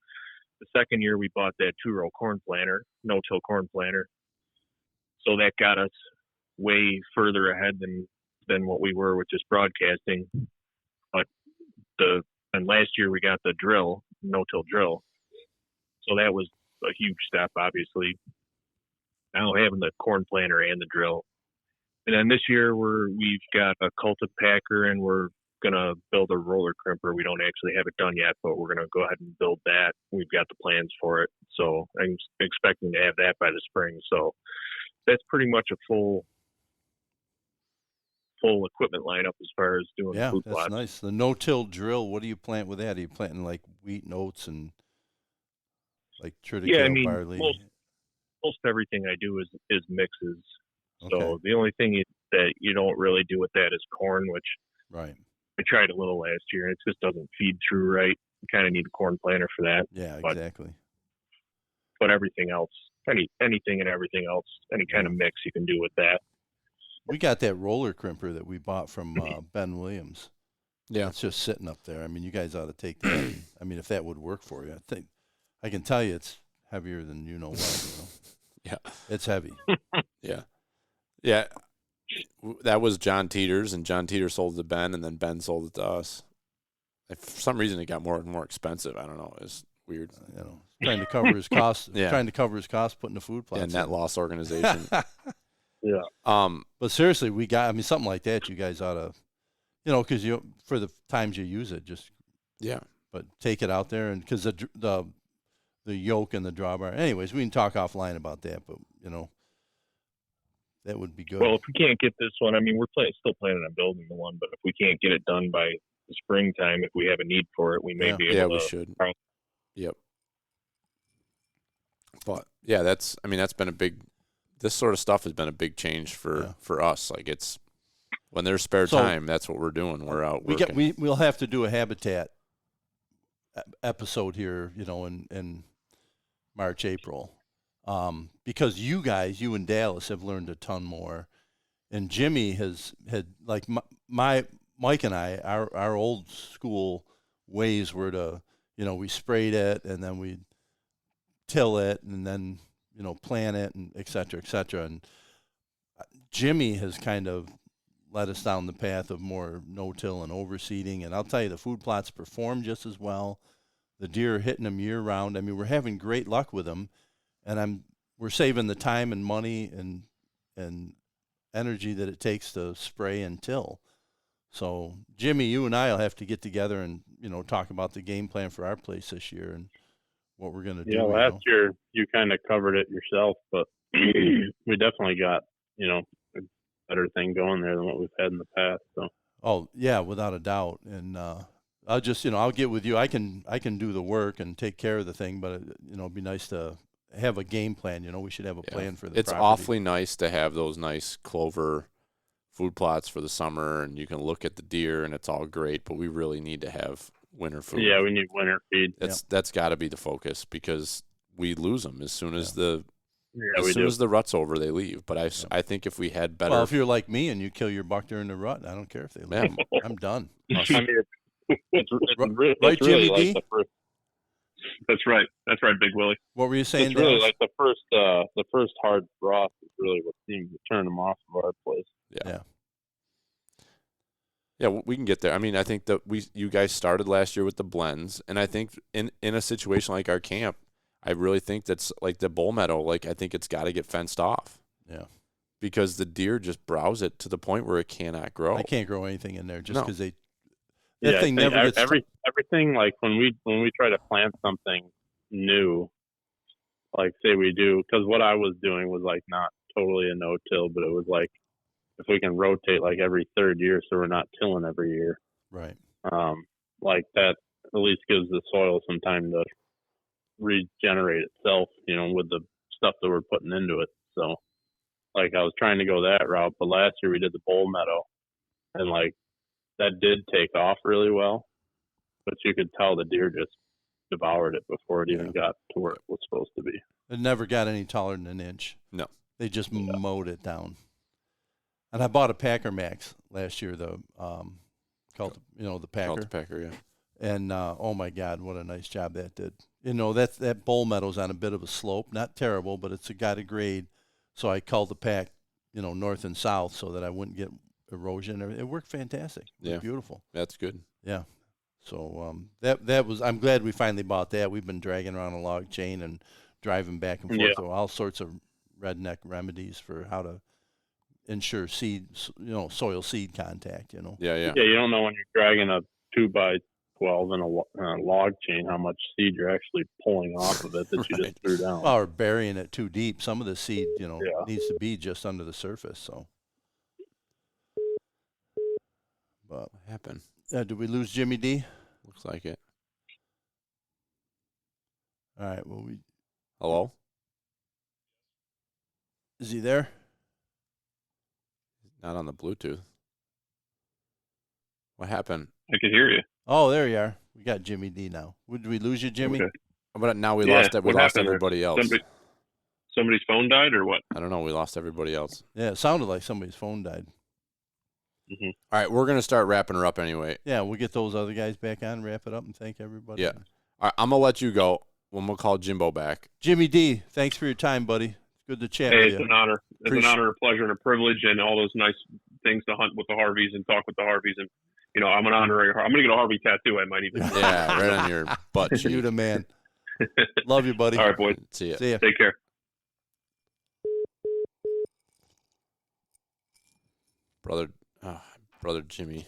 the second year we bought that 2-row corn planter, no-till corn planter. So that got us way further ahead than than what we were with just broadcasting. But and last year we got the drill, no-till drill. So that was a huge step, obviously. Now having the corn planter and the drill. And then this year we've got a cultipacker and we're going to build a roller crimper. We don't actually have it done yet, but we're going to go ahead and build that. We've got the plans for it. So I'm expecting to have that by the spring. So that's pretty much a full equipment lineup as far as doing food plots. That's nice. The no-till drill, what do you plant with that? Are you planting like wheat and oats and like triticale, barley? Most everything I do is mixes. So the only thing that you don't really do with that is corn, which right. I tried a little last year, and it just doesn't feed through right. You kind of need a corn planter for that. Yeah, exactly. But everything else, anything and everything else, any kind of mix you can do with that. We got that roller crimper that we bought from Ben Williams. Yeah. It's just sitting up there. I mean, you guys ought to take that. I mean, if that would work for you. I can tell you it's heavier than you know what. You know? Yeah. It's heavy. Yeah. Yeah. That was John Teeter's, and John Teeter sold it to Ben, and then Ben sold it to us. For some reason, it got more and more expensive. I don't know. It's weird. You know, trying to cover his costs. Yeah. Trying to cover his costs putting the food plots. Yeah, net loss organization. Yeah. But seriously, something like that. You guys ought to, because for the times you use it, just But take it out there, and because the yoke and the drawbar. Anyways, we can talk offline about that. But that would be good. Well, if we can't get this one, I mean, we're still planning on building the one, but if we can't get it done by the springtime, if we have a need for it, we may be able to. Yeah, we should. Yep. But yeah, that's been this sort of stuff has been a big change for us. Like it's when there's spare time, that's what we're doing. We're out working. We'll have to do a habitat episode here, in March, April. Because you and Dallas have learned a ton more, and Jimmy had like Mike and I, our old school ways were to, we sprayed it and then we'd till it and then, plant it and et cetera, et cetera. And Jimmy has kind of led us down the path of more no-till and overseeding. And I'll tell you, the food plots perform just as well. The deer are hitting them year round. I mean, we're having great luck with them. And we're saving the time and money and energy that it takes to spray and till. So, Jimmy, you and I will have to get together and, talk about the game plan for our place this year and what we're going to do. Yeah, last year you kind of covered it yourself, but we definitely got, a better thing going there than what we've had in the past. So. Oh, yeah, without a doubt. And I'll just, I'll get with you. I can do the work and take care of the thing, but, it'd be nice to have a game plan. We should have a plan for the It's property. awfully nice to have those nice clover food plots for the summer, and you can look at the deer, and it's all great, but we really need to have winter food. Yeah, we need winter feed. That's got to be the focus because we lose them as soon as the as the rut's over, they leave. But I think if we had better. Well, if you're like me and you kill your buck during the rut, I don't care if they leave. I'm done. I mean, it's Right, Jimmy really D? like That's right. That's right, Big Willie. What were you saying? It's really Dallas? like the first hard frost is really what seems to turn them off of our place. Yeah, we can get there. I mean, I think that you guys started last year with the blends, and I think in a situation like our camp, I really think that's like the bull meadow. Like I think it's got to get fenced off. Yeah, because the deer just browse it to the point where it cannot grow. I can't grow anything in there just because everything like when we try to plant something new, like say we do, because what I was doing was like not totally a no-till, but it was like if we can rotate like every third year, so we're not tilling every year, right? Like that at least gives the soil some time to regenerate itself, with the stuff that we're putting into it. So, like I was trying to go that route, but last year we did the bull meadow, and like that did take off really well, but you could tell the deer just devoured it before it even got to where it was supposed to be. It never got any taller than an inch. No, they just mowed it down. And I bought a Packer Max last year, the the Packer. Cultipacker, yeah. And oh my God, what a nice job that did. That bull meadow's on a bit of a slope, not terrible, but it's got a grade. So I culled the pack, north and south, so that I wouldn't get erosion. It worked fantastic. It was beautiful. That's good. Yeah. So that was. I'm glad we finally bought that. We've been dragging around a log chain and driving back and forth with all sorts of redneck remedies for how to ensure seed, soil seed contact. Yeah. Yeah, you don't know when you're dragging a 2x12 in a log chain how much seed you're actually pulling off of it that you just threw down. Or burying it too deep. Some of the seed, needs to be just under the surface. So. But what happened? Did we lose Jimmy D? Looks like it. All right. Well, Hello? Is he there? Not on the Bluetooth. What happened? I can hear you. Oh, there you are. We got Jimmy D now. Did we lose you, Jimmy? Okay. But now we lost everybody else. Somebody's phone died or what? I don't know. We lost everybody else. Yeah, it sounded like somebody's phone died. Mm-hmm. All right, we're going to start wrapping her up anyway. Yeah, we'll get those other guys back on, wrap it up, and thank everybody. Yeah. All right, I'm going to let you go. We'll call Jimbo back. Jimmy D, thanks for your time, buddy. It's good to chat Hey, with it's you. an honor. It's an honor, a pleasure, and a privilege, and all those nice things to hunt with the Harveys and talk with the Harveys. And, I'm an honorary. I'm going to get a Harvey tattoo. I might even. Yeah, right on your butt cheek. You the man. Love you, buddy. All right, boys. See ya. Take care. Brother Jimmy.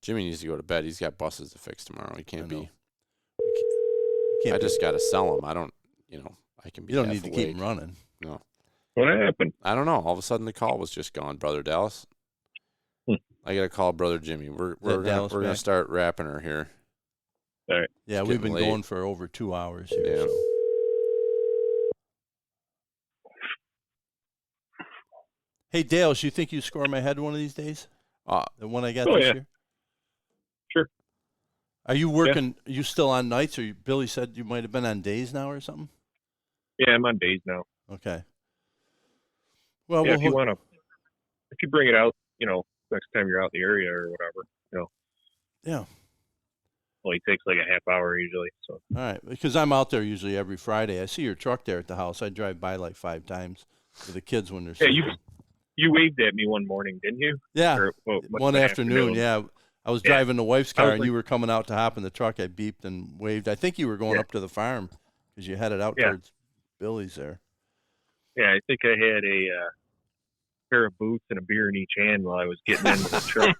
Jimmy needs to go to bed. He's got buses to fix tomorrow. He can't be. I just got to sell him. I don't, I can be. You don't need to keep him running. No. What happened? I don't know. All of a sudden, the call was just gone, Brother Dallas. I got to call Brother Jimmy. We're gonna start wrapping her here. All right. Yeah, we've been going for over 2 hours here. Yeah. So. Hey, Dale, you think you score my head one of these days? The one I got this year? Sure. Are you working? Are you still on nights, or Billy said you might have been on days now or something? Yeah, I'm on days now. Okay. Well, if you want to, if you bring it out, next time you're out in the area or whatever, Yeah. Well, it takes like a half hour usually. So. All right, because I'm out there usually every Friday. I see your truck there at the house. I drive by like 5 times with the kids when they're sleeping. You waved at me one morning, didn't you? Yeah, or, one afternoon. Yeah, I was driving the wife's car, and you were coming out to hop in the truck. I beeped and waved. I think you were going up to the farm because you headed out towards Billy's there. Yeah, I think I had a pair of boots and a beer in each hand while I was getting into the truck.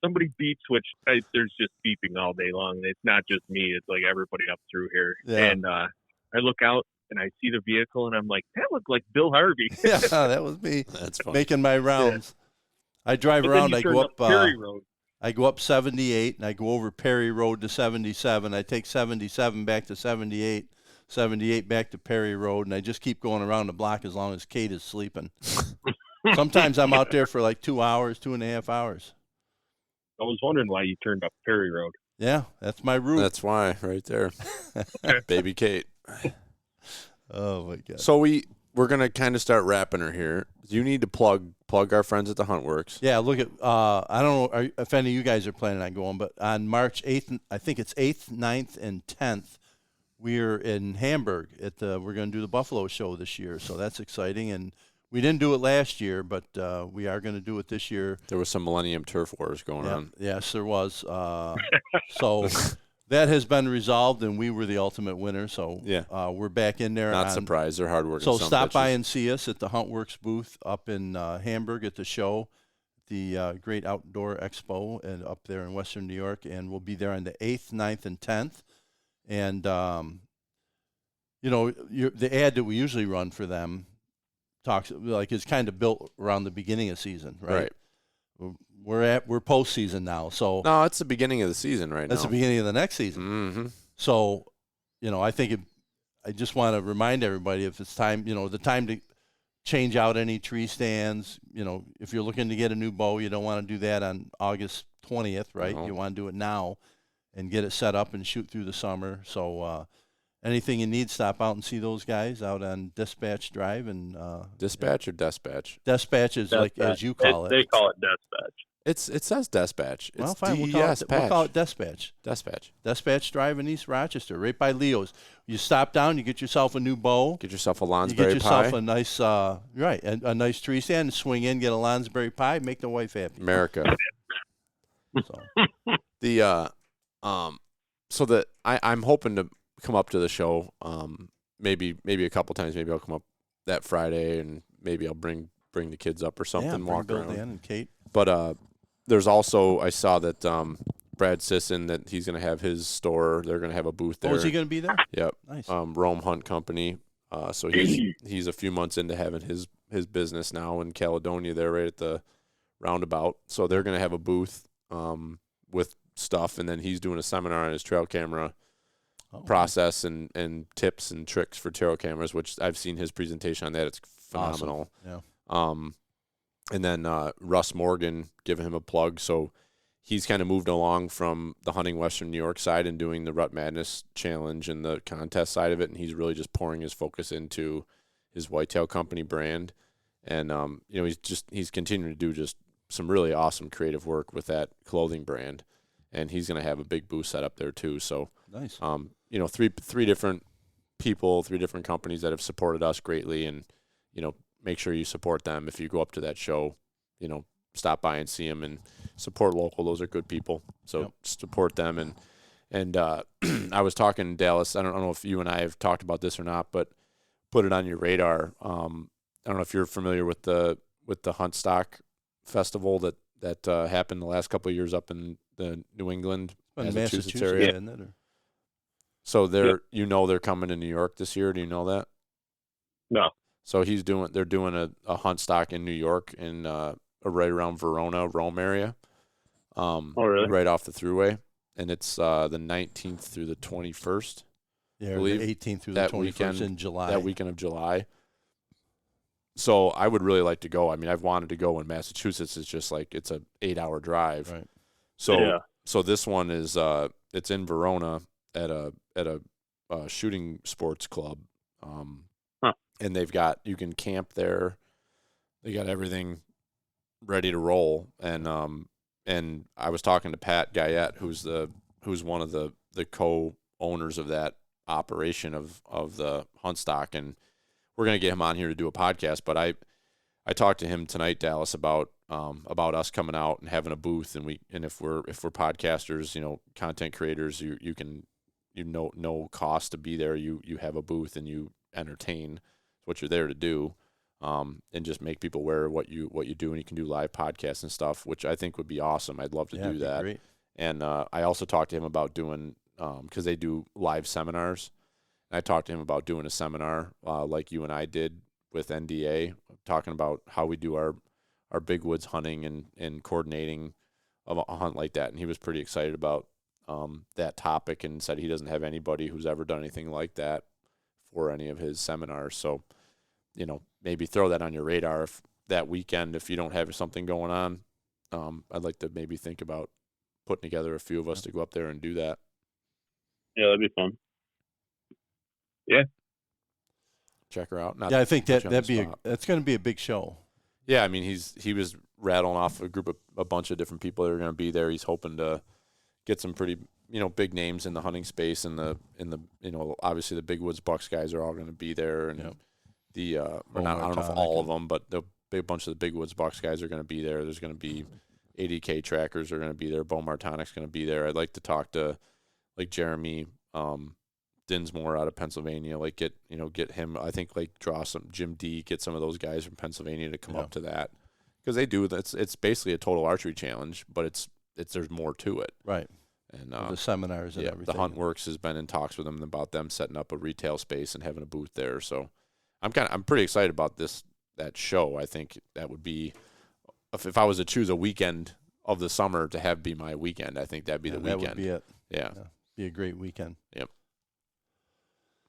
Somebody beeps, which there's just beeping all day long. It's not just me. It's like everybody up through here. Yeah. And I look out, and I see the vehicle, and I'm like, that looked like Bill Harvey. Yeah, that was me. That's funny. Making my rounds. Yeah. I drive around. I go up Perry Road. I go up 78, and I go over Perry Road to 77. I take 77 back to 78, 78 back to Perry Road, and I just keep going around the block as long as Kate is sleeping. Sometimes I'm out there for like 2 hours, 2.5 hours. I was wondering why you turned up Perry Road. Yeah, that's my route. That's why, right there. Baby Kate. Oh, my God. So we're going to kind of start wrapping her here. You need to plug our friends at the Huntworks. Yeah, look at, I don't know if any of you guys are planning on going, but on March 8th, I think it's 8th, 9th, and 10th, we're in Hamburg. We're going to do the Buffalo Show this year, so that's exciting. And we didn't do it last year, but we are going to do it this year. There was some Millennium Turf Wars going on. Yes, there was. So that has been resolved, and we were the ultimate winner. So we're back in there. Not surprised. They're hardworking. So stop by and see us at the Huntworks booth up in Hamburg at the show, the Great Outdoor Expo, and up there in Western New York. And we'll be there on the 8th, 9th, and 10th. And, the ad that we usually run for them is kind of built around the beginning of season, right? We're postseason now, so no, it's the beginning of the season right now. That's the beginning of the next season. Mm-hmm. So, I think I just want to remind everybody if it's time, the time to change out any tree stands. If you're looking to get a new bow, you don't want to do that on August 20th, right? No. You want to do it now and get it set up and shoot through the summer. So, anything you need, stop out and see those guys out on Dispatch Drive. And Dispatch or Dispatch? Dispatch is like as you call it. They call it Dispatch. It says dispatch. It's Well, fine. We'll call it dispatch. Dispatch. Dispatch Drive in East Rochester, right by Leo's. You stop down, you get yourself a new bow. Get yourself a Lonsberry pie. You get yourself pie. a nice, a nice tree stand, swing in, get a Lonsberry pie, make the wife happy. America. So. I'm hoping to come up to the show. Maybe a couple times. Maybe I'll come up that Friday, and maybe I'll bring the kids up or something. Yeah, walk Bill, around. Dan, and Kate. But there's also, I saw that Brad Sisson, that he's going to have his store. They're going to have a booth there. Oh, is he going to be there? Yep. Nice. Rome Hunt Company. So he's a few months into having his business now in Caledonia there, right at the roundabout. So they're going to have a booth with stuff, and then he's doing a seminar on his trail camera process and tips and tricks for trail cameras, which I've seen his presentation on that. It's phenomenal. Awesome. Yeah. And then Russ Morgan, giving him a plug. So he's kind of moved along from the Hunting Western New York side and doing the Rut Madness Challenge and the contest side of it, and he's really just pouring his focus into his Whitetail Company brand. And he's continuing to do just some really awesome creative work with that clothing brand, and he's going to have a big booth set up there too. So nice. Three different people, 3 different companies that have supported us greatly, and make sure you support them. If you go up to that show, stop by and see them and support local. Those are good people. So support them. And I was talking to Dallas. I don't know if you and I have talked about this or not, but put it on your radar. I don't know if you're familiar with the Hunt Stock Festival that happened the last couple of years up in the New England, Massachusetts area. Isn't it, or? So they're coming to New York this year. Do you know that? No. So they're doing a hunt stock in New York in right around Verona, Rome area. Really? Right off the thruway, and it's the 19th through the 21st. Yeah, I believe, the 18th through the 21st in July. That weekend of July. So I would really like to go. I mean, I've wanted to go in Massachusetts. It's just like it's a 8-hour drive. Right. So this one is it's in Verona at a shooting sports club. And you can camp there. They got everything ready to roll. And I was talking to Pat Guyette, who's one of the co-owners of that operation of the Hunt Stock, and we're gonna get him on here to do a podcast. But I talked to him tonight, Dallas, about us coming out and having a booth, and if we're podcasters, content creators, you can no cost to be there. You have a booth and you entertain. What you're there to do, and just make people aware of what you do, and you can do live podcasts and stuff, which I think would be awesome. I'd love to do that. Great. And I also talked to him about doing because they do live seminars. And I talked to him about doing a seminar like you and I did with NDA, talking about how we do our big woods hunting and coordinating of a hunt like that. And he was pretty excited about that topic, and said he doesn't have anybody who's ever done anything like that for any of his seminars. So, maybe throw that on your radar if that weekend, if you don't have something going on. I'd like to maybe think about putting together a few of us to go up there and do that. Yeah, that'd be fun. Yeah. Check her out. I think that's going to be a big show. Yeah, I mean, he was rattling off a bunch of different people that are going to be there. He's hoping to get some pretty big names in the hunting space, and obviously the Big Woods Bucks guys are all going to be there, and I don't know if all of them, but the big bunch of the Big Woods Bucks guys are going to be there. There's going to be ADK trackers are going to be there. Bo Martonic's going to be there. I'd like to talk to like Jeremy Dinsmore out of Pennsylvania, like get him. I think like draw some Jim D, get some of those guys from Pennsylvania to come up to that, because they do. It's basically a total archery challenge, but there's more to it. Right. And the seminars and everything. The Huntworks has been in talks with them about them setting up a retail space and having a booth there. So I'm pretty excited about that show. I think that would be, if I was to choose a weekend of the summer to be my weekend, I think that'd be the weekend. That would be it. Yeah. Be a great weekend. Yep.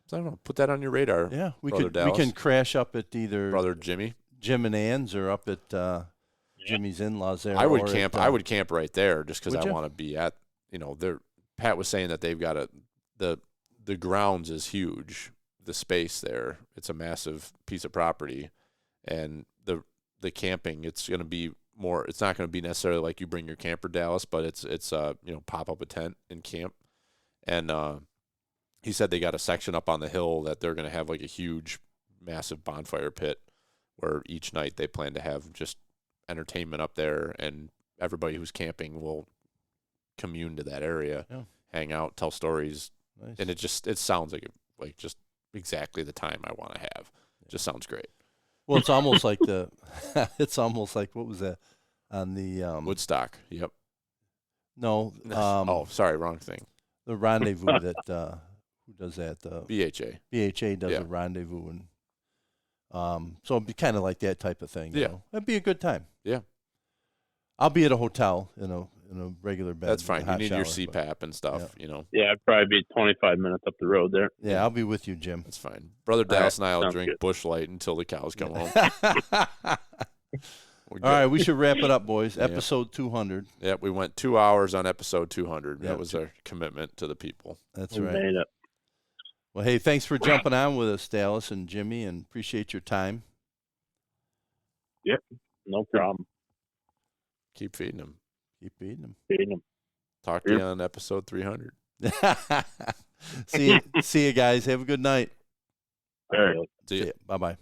So I don't know. Put that on your radar. Yeah, we Dallas. can crash up at either Brother Jim and Ann's, or up at Jimmy's in-laws there. I would camp. I would camp right there just because I want to be at. Pat was saying that they've got the grounds is huge. The space there, it's a massive piece of property, and the camping, it's going to be more. It's not going to be necessarily like you bring your camper, Dallas, but it's pop up a tent and camp. And he said they got a section up on the hill that they're going to have like a huge, massive bonfire pit where each night they plan to have just entertainment up there, and everybody who's camping will commune to that area, hang out, tell stories, and it sounds like just exactly the time I want to have. Just sounds great. Well, it's almost like it's almost like, what was that on the Woodstock? Yep. No. Sorry, wrong thing. The rendezvous that who does that? BHA. BHA does a rendezvous, and so it'd be kind of like that type of thing. You know? It'd be a good time. Yeah. I'll be at a hotel in a regular bed. That's fine. You need your CPAP and stuff, you know. Yeah, I'd probably be 25 minutes up the road there. Yeah, I'll be with you, Jim. That's fine. Brother Dallas and I will sounds drink good. Busch Light until the cows come home. All right, we should wrap it up, boys. Episode 200. Yeah, we went 2 hours on episode 200. Yeah. That was our commitment to the people. That's We right. made it. Well, hey, thanks for jumping on with us, Dallas and Jimmy, and appreciate your time. Yep, no problem. Keep feeding them. Keep feeding them. Feeding them. Talk to you on episode 300. See you guys. Have a good night. All right. See ya. Bye-bye.